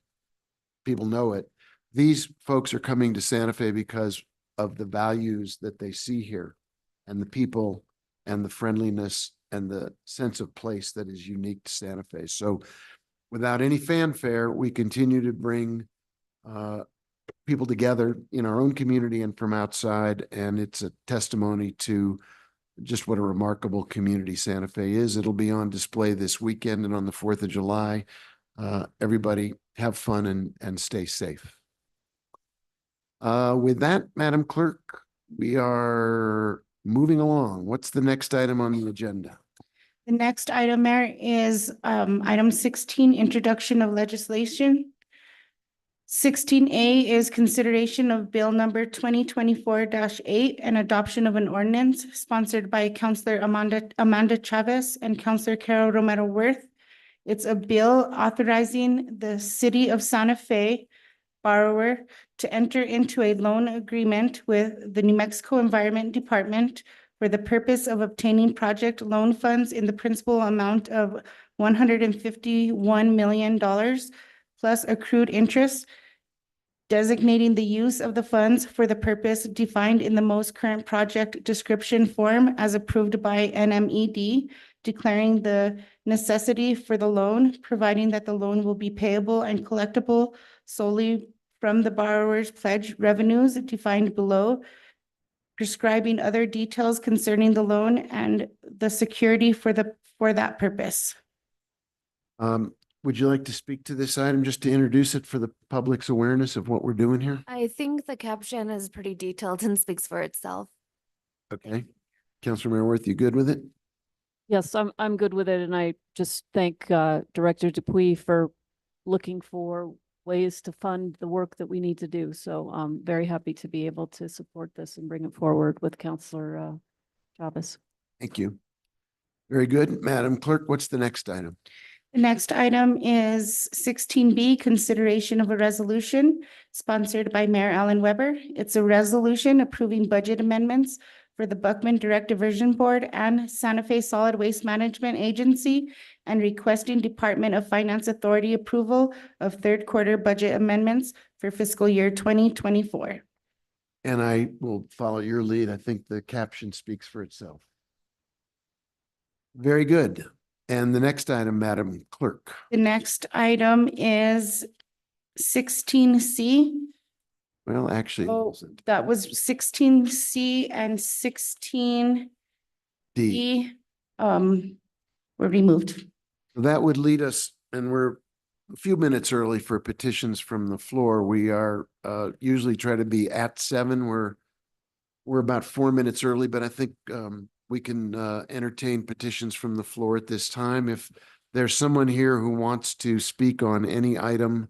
S2: people know it. These folks are coming to Santa Fe because of the values that they see here, and the people, and the friendliness, and the sense of place that is unique to Santa Fe. So without any fanfare, we continue to bring people together in our own community and from outside. And it's a testimony to just what a remarkable community Santa Fe is. It'll be on display this weekend and on the 4th of July. Everybody have fun and stay safe. With that, Madam Clerk, we are moving along. What's the next item on the agenda?
S4: The next item, Mayor, is item 16, introduction of legislation. 16A is consideration of bill number 2024-8 and adoption of an ordinance sponsored by Councilor Amanda Chavez and Councilor Carol Romero Worth. It's a bill authorizing the city of Santa Fe borrower to enter into a loan agreement with the New Mexico Environment Department for the purpose of obtaining project loan funds in the principal amount of $151 million plus accrued interest, designating the use of the funds for the purpose defined in the most current project description form as approved by NMED, declaring the necessity for the loan, providing that the loan will be payable and collectible solely from the borrower's pledge revenues defined below, prescribing other details concerning the loan and the security for that purpose.
S2: Would you like to speak to this item just to introduce it for the public's awareness of what we're doing here?
S16: I think the caption is pretty detailed and speaks for itself.
S2: Okay. Councilor Mayorworth, you good with it?
S5: Yes, I'm good with it. And I just thank Director Dupuy for looking for ways to fund the work that we need to do. So I'm very happy to be able to support this and bring it forward with Councilor Chavez.
S2: Thank you. Very good. Madam Clerk, what's the next item?
S4: The next item is 16B, consideration of a resolution sponsored by Mayor Alan Weber. It's a resolution approving budget amendments for the Buckman Direct Diversion Board and Santa Fe Solid Waste Management Agency and requesting Department of Finance Authority approval of third quarter budget amendments for fiscal year 2024.
S2: And I will follow your lead. I think the caption speaks for itself. Very good. And the next item, Madam Clerk.
S4: The next item is 16C.
S2: Well, actually,
S4: Oh, that was 16C and 16D
S2: D.
S4: were removed.
S2: That would lead us, and we're a few minutes early for petitions from the floor. We are usually try to be at 7. We're about 4 minutes early, but I think we can entertain petitions from the floor at this time. If there's someone here who wants to speak on any item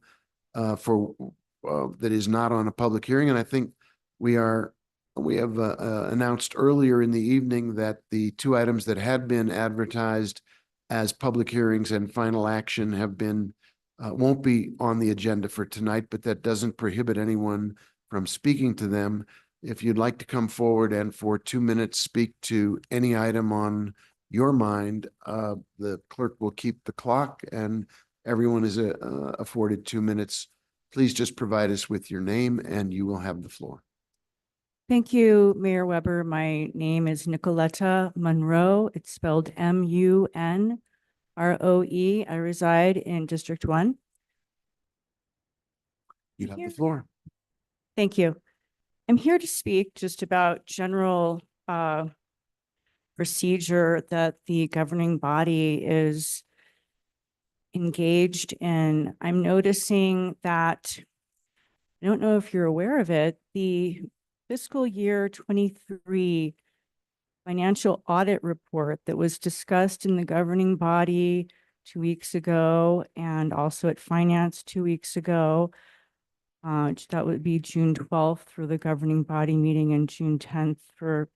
S2: that is not on a public hearing, and I think we have announced earlier in the evening that the 2 items that had been advertised as public hearings and final action have been won't be on the agenda for tonight, but that doesn't prohibit anyone from speaking to them. if you'd like to come forward and for 2 minutes speak to any item on your mind, the clerk will keep the clock and everyone is afforded 2 minutes. Please just provide us with your name and you will have the floor.
S17: Thank you, Mayor Weber. My name is Nicoletta Monroe. It's spelled Munroe. I reside in District 1.
S2: You have
S17: Here.
S2: the floor.
S17: Thank you. I'm here to speak just about general procedure that the governing body is engaged in. I'm noticing that, I don't know if you're aware of it, the fiscal year 23 financial audit report that was discussed in the governing body 2 weeks ago and also at finance 2 weeks ago. That would be June 12th for the governing body meeting and June 10th for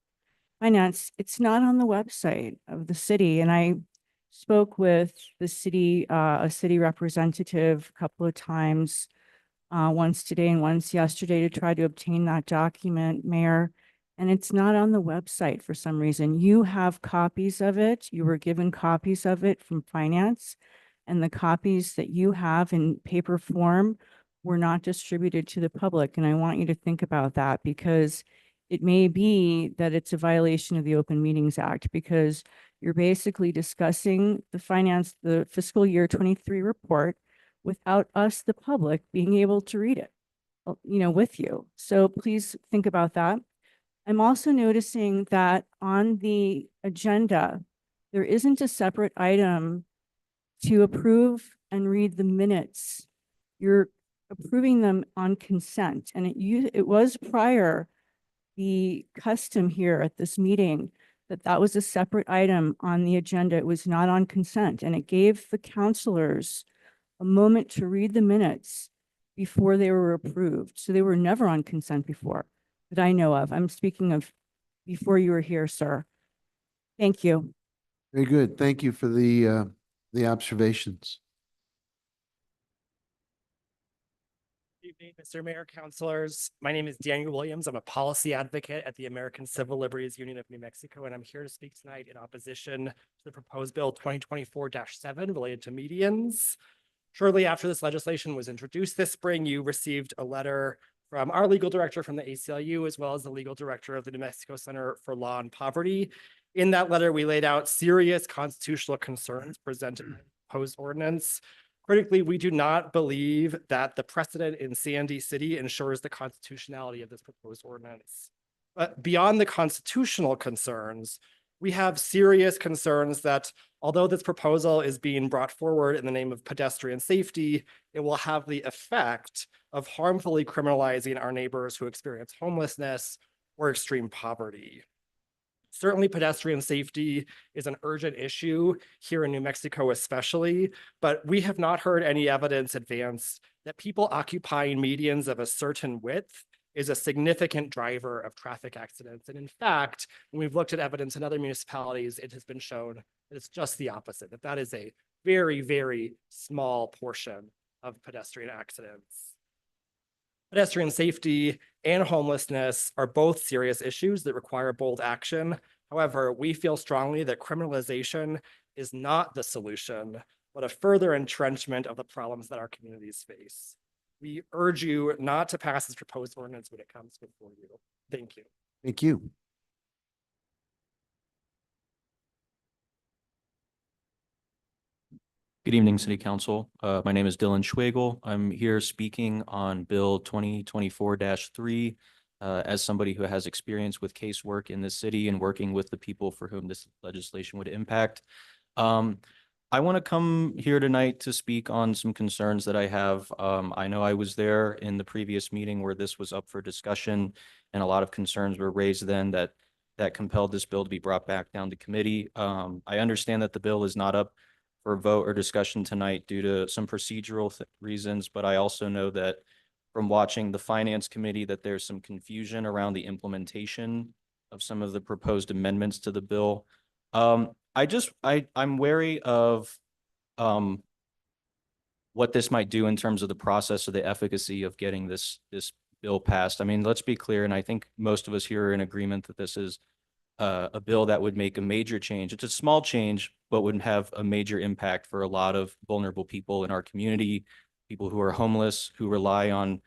S17: finance. It's not on the website of the city. And I spoke with the city, a city representative a couple of times, once today and once yesterday to try to obtain that document, Mayor. And it's not on the website for some reason. You have copies of it. You were given copies of it from finance, and the copies that you have in paper form were not distributed to the public. And I want you to think about that because it may be that it's a violation of the Open Meetings Act because you're basically discussing the fiscal year 23 report without us, the public, being able to read it, with you. So please think about that. I'm also noticing that on the agenda, there isn't a separate item to approve and read the minutes. You're approving them on consent, and it was prior the custom here at this meeting that was a separate item on the agenda. It was not on consent, and it gave the counselors a moment to read the minutes before they were approved. So they were never on consent before that I know of. I'm speaking of before you were here, sir. Thank you.
S2: Very good. Thank you for the observations.
S18: Good evening, Mr. Mayor, councilors. My name is Daniel Williams. I'm a policy advocate at the American Civil Liberties Union of New Mexico, and I'm here to speak tonight in opposition to the proposed bill 2024-7 related to medians. Shortly after this legislation was introduced this spring, you received a letter from our legal director from the ACLU, as well as the legal director of the New Mexico Center for Law and Poverty. In that letter, we laid out serious constitutional concerns presented in the proposed ordinance. Critically, we do not believe that the precedent in Sandy City ensures the constitutionality of this proposed ordinance. But beyond the constitutional concerns, we have serious concerns that although this proposal is being brought forward in the name of pedestrian safety, it will have the effect of harmfully criminalizing our neighbors who experience homelessness or extreme poverty. Certainly, pedestrian safety is an urgent issue here in New Mexico especially, but we have not heard any evidence advanced that people occupying medians of a certain width is a significant driver of traffic accidents. And in fact, when we've looked at evidence in other municipalities, it has been shown that it's just the opposite, that is a very, very small portion of pedestrian accidents. Pedestrian safety and homelessness are both serious issues that require bold action. However, we feel strongly that criminalization is not the solution, but a further entrenchment of the problems that our communities face. We urge you not to pass this proposed ordinance when it comes before you. Thank you.
S2: Thank you.
S19: Good evening, City Council. My name is Dylan Schwagel. I'm here speaking on Bill 2024-3 as somebody who has experience with casework in the city and working with the people for whom this legislation would impact. I want to come here tonight to speak on some concerns that I have. I know I was there in the previous meeting where this was up for discussion and a lot of concerns were raised then that compelled this bill to be brought back down to committee. I understand that the bill is not up for vote or discussion tonight due to some procedural reasons, but I also know that from watching the Finance Committee that there's some confusion around the implementation of some of the proposed amendments to the bill. I'm wary of what this might do in terms of the process or the efficacy of getting this bill passed. I mean, let's be clear, and I think most of us here are in agreement that this is a bill that would make a major change. It's a small change, but would have a major impact for a lot of vulnerable people in our community, people who are homeless, who rely on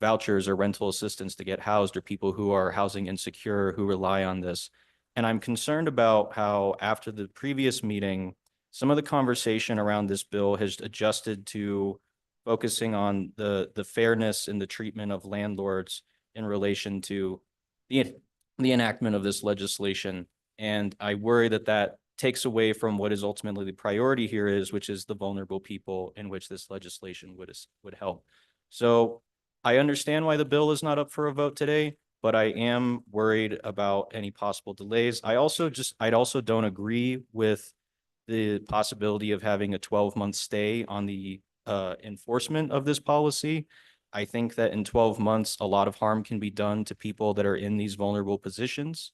S19: vouchers or rental assistance to get housed, or people who are housing insecure who rely on this. And I'm concerned about how after the previous meeting, some of the conversation around this bill has adjusted to focusing on the fairness in the treatment of landlords in relation to the enactment of this legislation. And I worry that that takes away from what is ultimately the priority here is, which is the vulnerable people in which this legislation would help. So I understand why the bill is not up for a vote today, but I am worried about any possible delays. I also don't agree with the possibility of having a 12-month stay on the enforcement of this policy. I think that in 12 months, a lot of harm can be done to people that are in these vulnerable positions.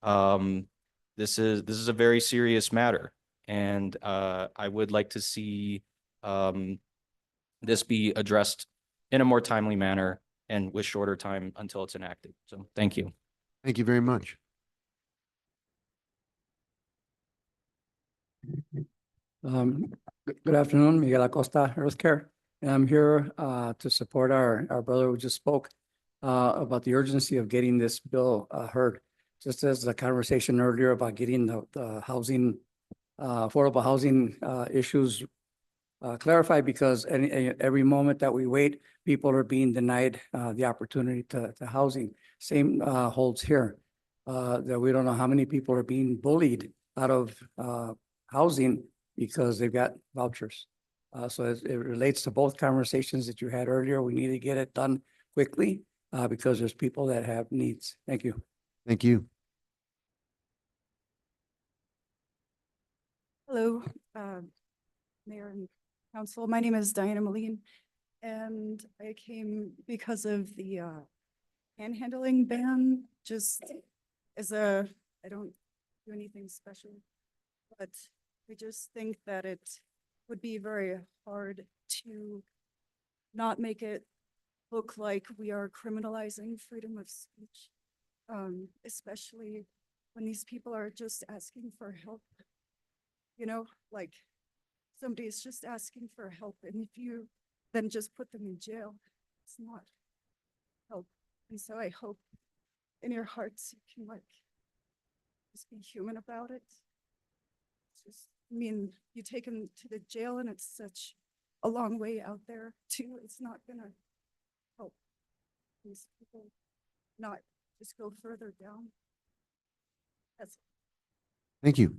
S19: This is a very serious matter, and I would like to see this be addressed in a more timely manner and with shorter time until it's enacted. So thank you.
S2: Thank you very much.
S20: Good afternoon, Miguel Acosta, Healthcare. And I'm here to support our brother who just spoke about the urgency of getting this bill heard. Just as the conversation earlier about getting the housing, affordable housing issues clarified, because every moment that we wait, people are being denied the opportunity to housing. Same holds here, that we don't know how many people are being bullied out of housing because they've got vouchers. So it relates to both conversations that you had earlier. We need to get it done quickly because there's people that have needs. Thank you.
S2: Thank you.
S21: Hello, Mayor and Council. My name is Diana Moline, and I came because of the panhandling ban. Just as I don't do anything special, but I just think that it would be very hard to not make it look like we are criminalizing freedom of speech, especially when these people are just asking for help. You know, like somebody is just asking for help, and if you then just put them in jail, it's not help. And so I hope in your hearts you can like just be human about it. It's just, I mean, you take them to the jail and it's such a long way out there too. It's not gonna help these people not just go further down. That's
S2: Thank you.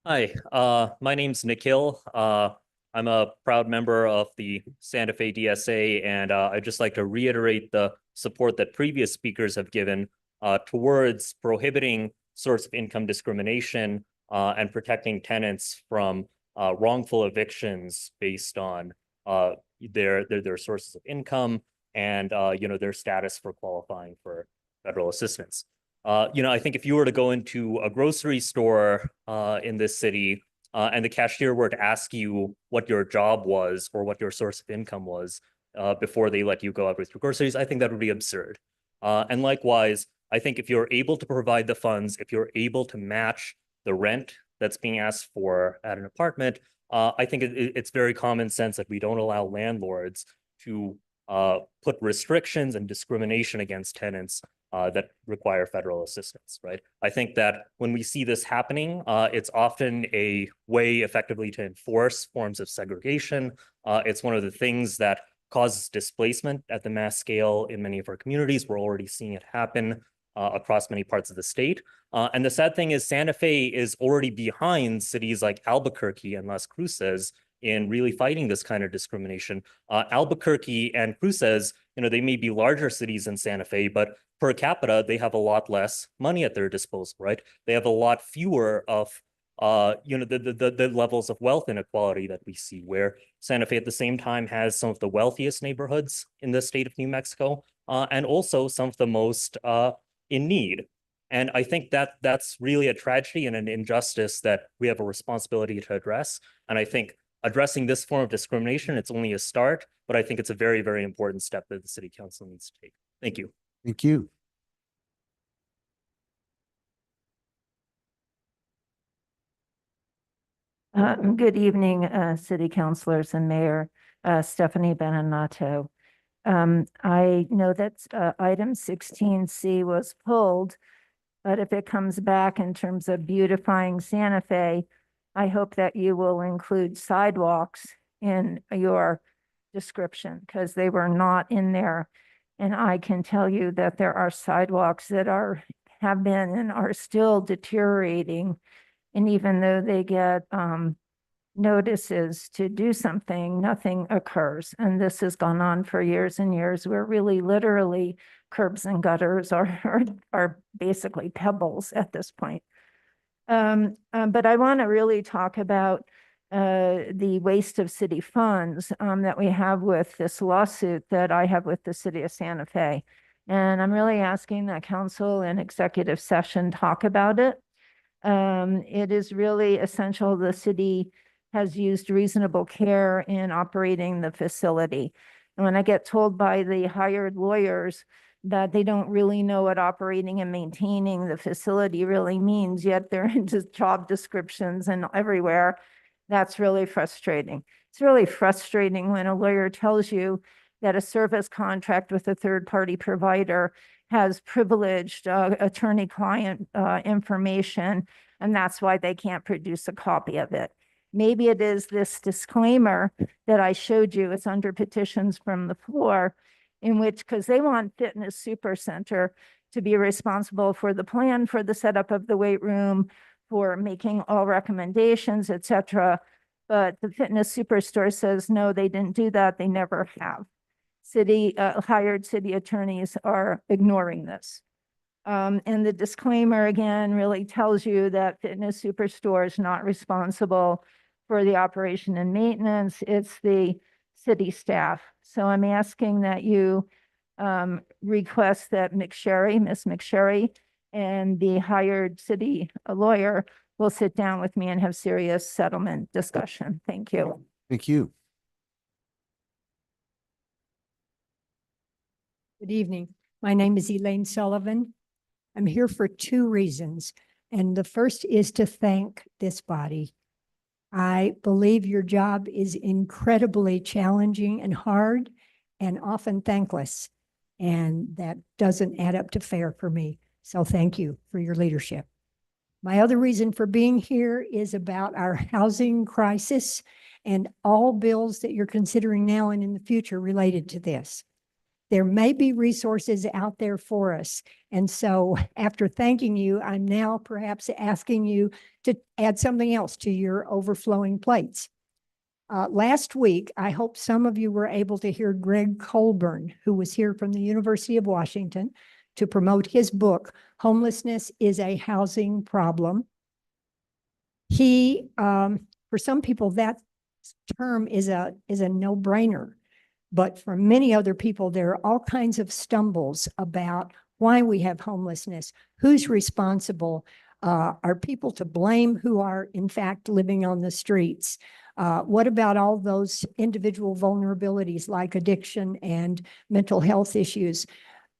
S22: Hi, my name's Nikhil. I'm a proud member of the Santa Fe DSA, and I'd just like to reiterate the support that previous speakers have given towards prohibiting source of income discrimination and protecting tenants from wrongful evictions based on their sources of income and their status for qualifying for federal assistance. I think if you were to go into a grocery store in this city and the cashier were to ask you what your job was or what your source of income was before they let you go out with your groceries, I think that would be absurd. And likewise, I think if you're able to provide the funds, if you're able to match the rent that's being asked for at an apartment, I think it's very common sense that we don't allow landlords to put restrictions and discrimination against tenants that require federal assistance, right? I think that when we see this happening, it's often a way effectively to enforce forms of segregation. It's one of the things that causes displacement at the mass scale in many of our communities. We're already seeing it happen across many parts of the state. And the sad thing is Santa Fe is already behind cities like Albuquerque and Las Cruces in really fighting this kind of discrimination. Albuquerque and Cruces, they may be larger cities than Santa Fe, but per capita, they have a lot less money at their disposal, right? They have a lot fewer of, the levels of wealth inequality that we see, where Santa Fe at the same time has some of the wealthiest neighborhoods in the state of New Mexico, and also some of the most in need. And I think that that's really a tragedy and an injustice that we have a responsibility to address. And I think addressing this form of discrimination, it's only a start, but I think it's a very, very important step that the city council needs to take. Thank you.
S2: Thank you.
S8: Good evening, city councilors and Mayor Stephanie Beninato. I know that item 16C was pulled, but if it comes back in terms of beautifying Santa Fe, I hope that you will include sidewalks in your description because they were not in there. And I can tell you that there are sidewalks that have been and are still deteriorating. And even though they get notices to do something, nothing occurs. And this has gone on for years and years, where really literally curbs and gutters are basically pebbles at this point. But I want to really talk about the waste of city funds that we have with this lawsuit that I have with the city of Santa Fe. And I'm really asking that council in executive session talk about it. It is really essential the city has used reasonable care in operating the facility. And when I get told by the hired lawyers that they don't really know what operating and maintaining the facility really means, yet they're into job descriptions and everywhere, that's really frustrating. It's really frustrating when a lawyer tells you that a service contract with a third-party provider has privileged attorney-client information, and that's why they can't produce a copy of it. Maybe it is this disclaimer that I showed you. It's under petitions from the floor, in which, because they want Fitness Super Center to be responsible for the plan for the setup of the weight room, for making all recommendations, etc. But the Fitness Superstore says, no, they didn't do that. They never have. Hired city attorneys are ignoring this. And the disclaimer again really tells you that Fitness Superstore is not responsible for the operation and maintenance. It's the city staff. So I'm asking that you request that Ms. McSherry and the hired city lawyer will sit down with me and have serious settlement discussion. Thank you.
S2: Thank you.
S11: Good evening. My name is Elaine Sullivan. I'm here for two reasons. And the first is to thank this body. I believe your job is incredibly challenging and hard and often thankless. And that doesn't add up to fair for me. So thank you for your leadership. My other reason for being here is about our housing crisis and all bills that you're considering now and in the future related to this. There may be resources out there for us. And so after thanking you, I'm now perhaps asking you to add something else to your overflowing plates. Last week, I hope some of you were able to hear Greg Colburn, who was here from the University of Washington to promote his book, Homelessness is a Housing Problem. He, for some people, that term is a no-brainer. But for many other people, there are all kinds of stumbles about why we have homelessness, who's responsible, are people to blame who are in fact living on the streets? What about all those individual vulnerabilities like addiction and mental health issues?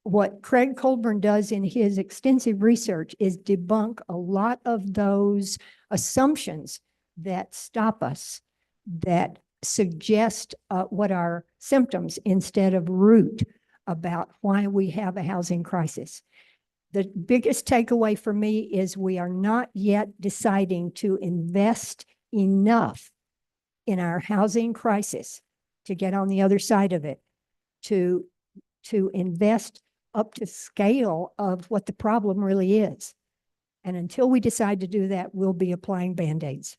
S11: What Craig Colburn does in his extensive research is debunk a lot of those assumptions that stop us, that suggest what are symptoms instead of root about why we have a housing crisis. The biggest takeaway for me is we are not yet deciding to invest enough in our housing crisis to get on the other side of it, to invest up to scale of what the problem really is. And until we decide to do that, we'll be applying Band-Aids.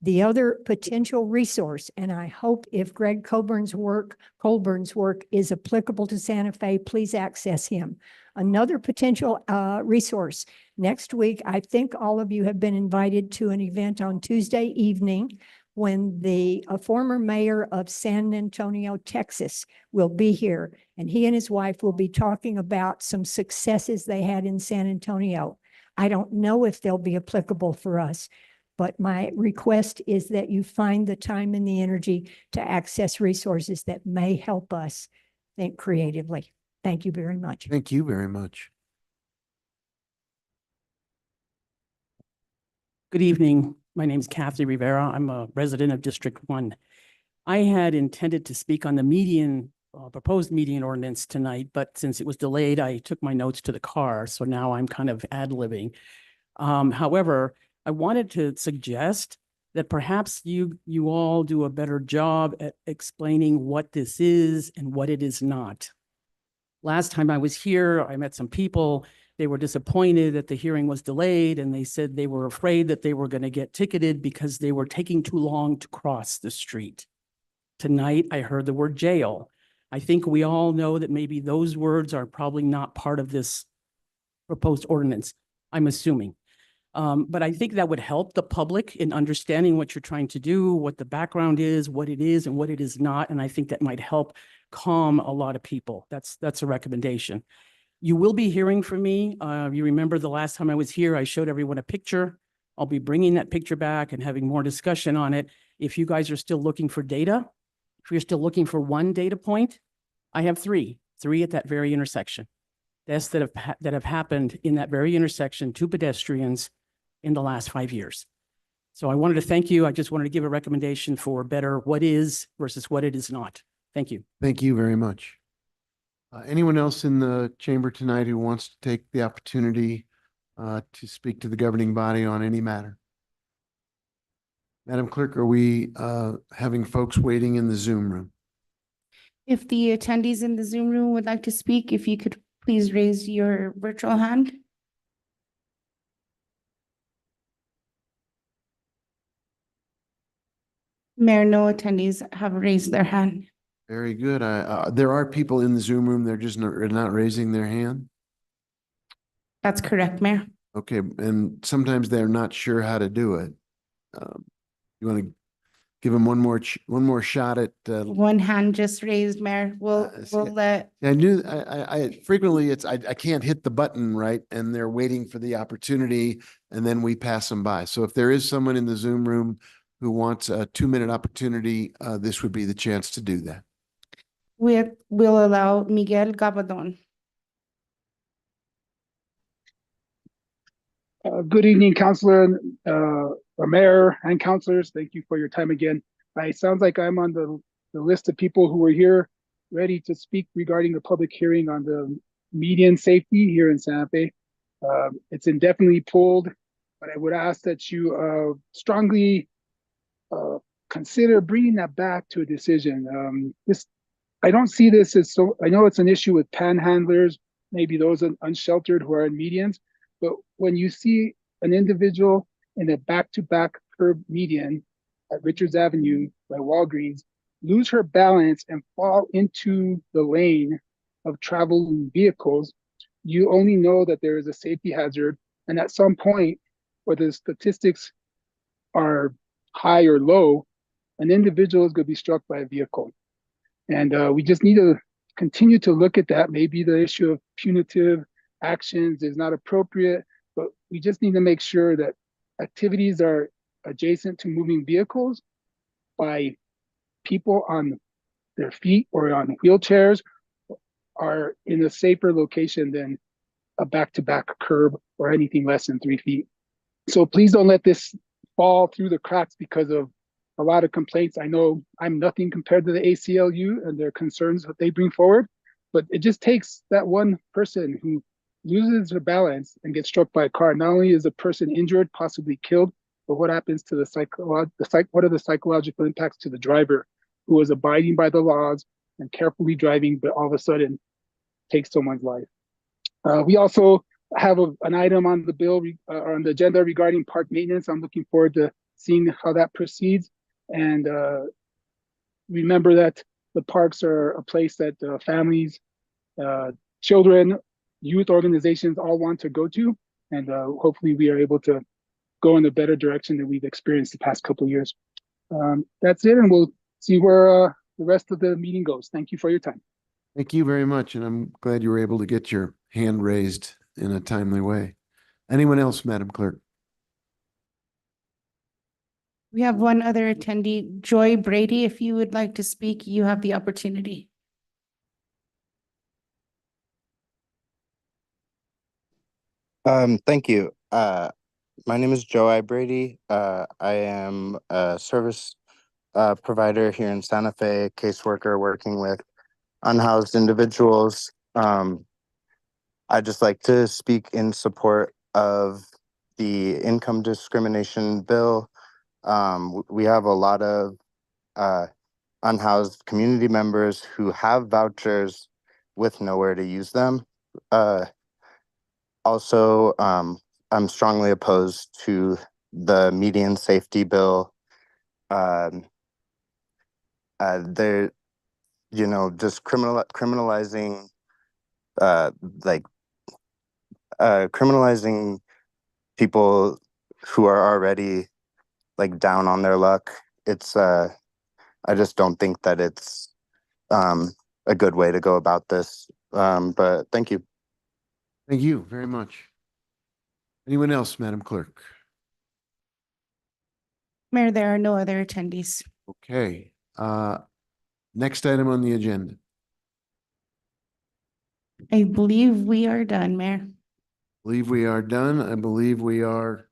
S11: The other potential resource, and I hope if Greg Colburn's work is applicable to Santa Fe, please access him. Another potential resource, next week, I think all of you have been invited to an event on Tuesday evening when the former mayor of San Antonio, Texas, will be here. And he and his wife will be talking about some successes they had in San Antonio. I don't know if they'll be applicable for us, But my request is that you find the time and the energy to access resources that may help us think creatively. Thank you very much.
S2: Thank you very much.
S9: Good evening. My name is Kathy Rivera. I'm a resident of District 1. I had intended to speak on the median, proposed median ordinance tonight, but since it was delayed, I took my notes to the car. So now I'm kind of ad-libbing. However, I wanted to suggest that perhaps you all do a better job at explaining what this is and what it is not. Last time I was here, I met some people. They were disappointed that the hearing was delayed, and they said they were afraid that they were going to get ticketed because they were taking too long to cross the street. Tonight, I heard the word jail. I think we all know that maybe those words are probably not part of this proposed ordinance, I'm assuming. But I think that would help the public in understanding what you're trying to do, what the background is, what it is and what it is not. And I think that might help calm a lot of people. That's a recommendation. You will be hearing from me. You remember the last time I was here, I showed everyone a picture. I'll be bringing that picture back and having more discussion on it. If you guys are still looking for data, if you're still looking for one data point, I have three at that very intersection. Deaths that have happened in that very intersection to pedestrians in the last 5 years. So I wanted to thank you. I just wanted to give a recommendation for better what is versus what it is not. Thank you.
S2: Thank you very much. Anyone else in the chamber tonight who wants to take the opportunity to speak to the governing body on any matter? Madam Clerk, are we having folks waiting in the Zoom room?
S4: If the attendees in the Zoom room would like to speak, if you could please raise your virtual hand. Mayor, no attendees have raised their hand.
S2: Very good. There are people in the Zoom room. They're just not raising their hand.
S4: That's correct, Mayor.
S2: Okay, and sometimes they're not sure how to do it. You want to give them one more shot at?
S4: One hand just raised, Mayor. We'll let.
S2: I frequently I can't hit the button right, and they're waiting for the opportunity, and then we pass them by. So if there is someone in the Zoom room who wants a 2-minute opportunity, this would be the chance to do that.
S4: We'll allow Miguel Gabadon.
S13: Good evening, Councilor, Mayor and Councilors. Thank you for your time again. It sounds like I'm on the list of people who are here ready to speak regarding the public hearing on the median safety here in Santa Fe. It's indefinitely pulled, but I would ask that you strongly consider bringing that back to a decision. I don't see this as I know it's an issue with panhandlers, maybe those unsheltered who are in medians, but when you see an individual in a back-to-back curb median at Richards Avenue by Walgreens lose her balance and fall into the lane of traveling vehicles, you only know that there is a safety hazard. And at some point, whether the statistics are high or low, an individual is going to be struck by a vehicle. And we just need to continue to look at that. Maybe the issue of punitive actions is not appropriate, but we just need to make sure that activities are adjacent to moving vehicles by people on their feet or on wheelchairs are in a safer location than a back-to-back curb or anything less than 3 feet. So please don't let this fall through the cracks because of a lot of complaints. I know I'm nothing compared to the ACLU and their concerns that they bring forward, but it just takes that one person who loses her balance and gets struck by a car. Not only is a person injured, possibly killed, but what happens to what are the psychological impacts to the driver who is abiding by the laws and carefully driving, but all of a sudden takes someone's life. We also have an item on the bill on the agenda regarding park maintenance. I'm looking forward to seeing how that proceeds. And remember that the parks are a place that families, children, youth organizations all want to go to. And hopefully we are able to go in a better direction than we've experienced the past couple of years. That's it, and we'll see where the rest of the meeting goes. Thank you for your time.
S2: Thank you very much, and I'm glad you were able to get your hand raised in a timely way. Anyone else, Madam Clerk?
S4: We have one other attendee, Joy Brady. If you would like to speak, you have the opportunity.
S3: Thank you. My name is Joe Brady. I am a service provider here in Santa Fe, caseworker working with unhoused individuals. I'd just like to speak in support of the income discrimination bill. We have a lot of unhoused community members who have vouchers with nowhere to use them. Also, I'm strongly opposed to the median safety bill. There, just criminalizing, like, criminalizing people who are already like down on their luck. It's, I just don't think that it's a good way to go about this. But thank you.
S2: Thank you very much. Anyone else, Madam Clerk?
S4: Mayor, there are no other attendees.
S2: Okay, next item on the agenda.
S4: I believe we are done, Mayor.
S2: Believe we are done. I believe we are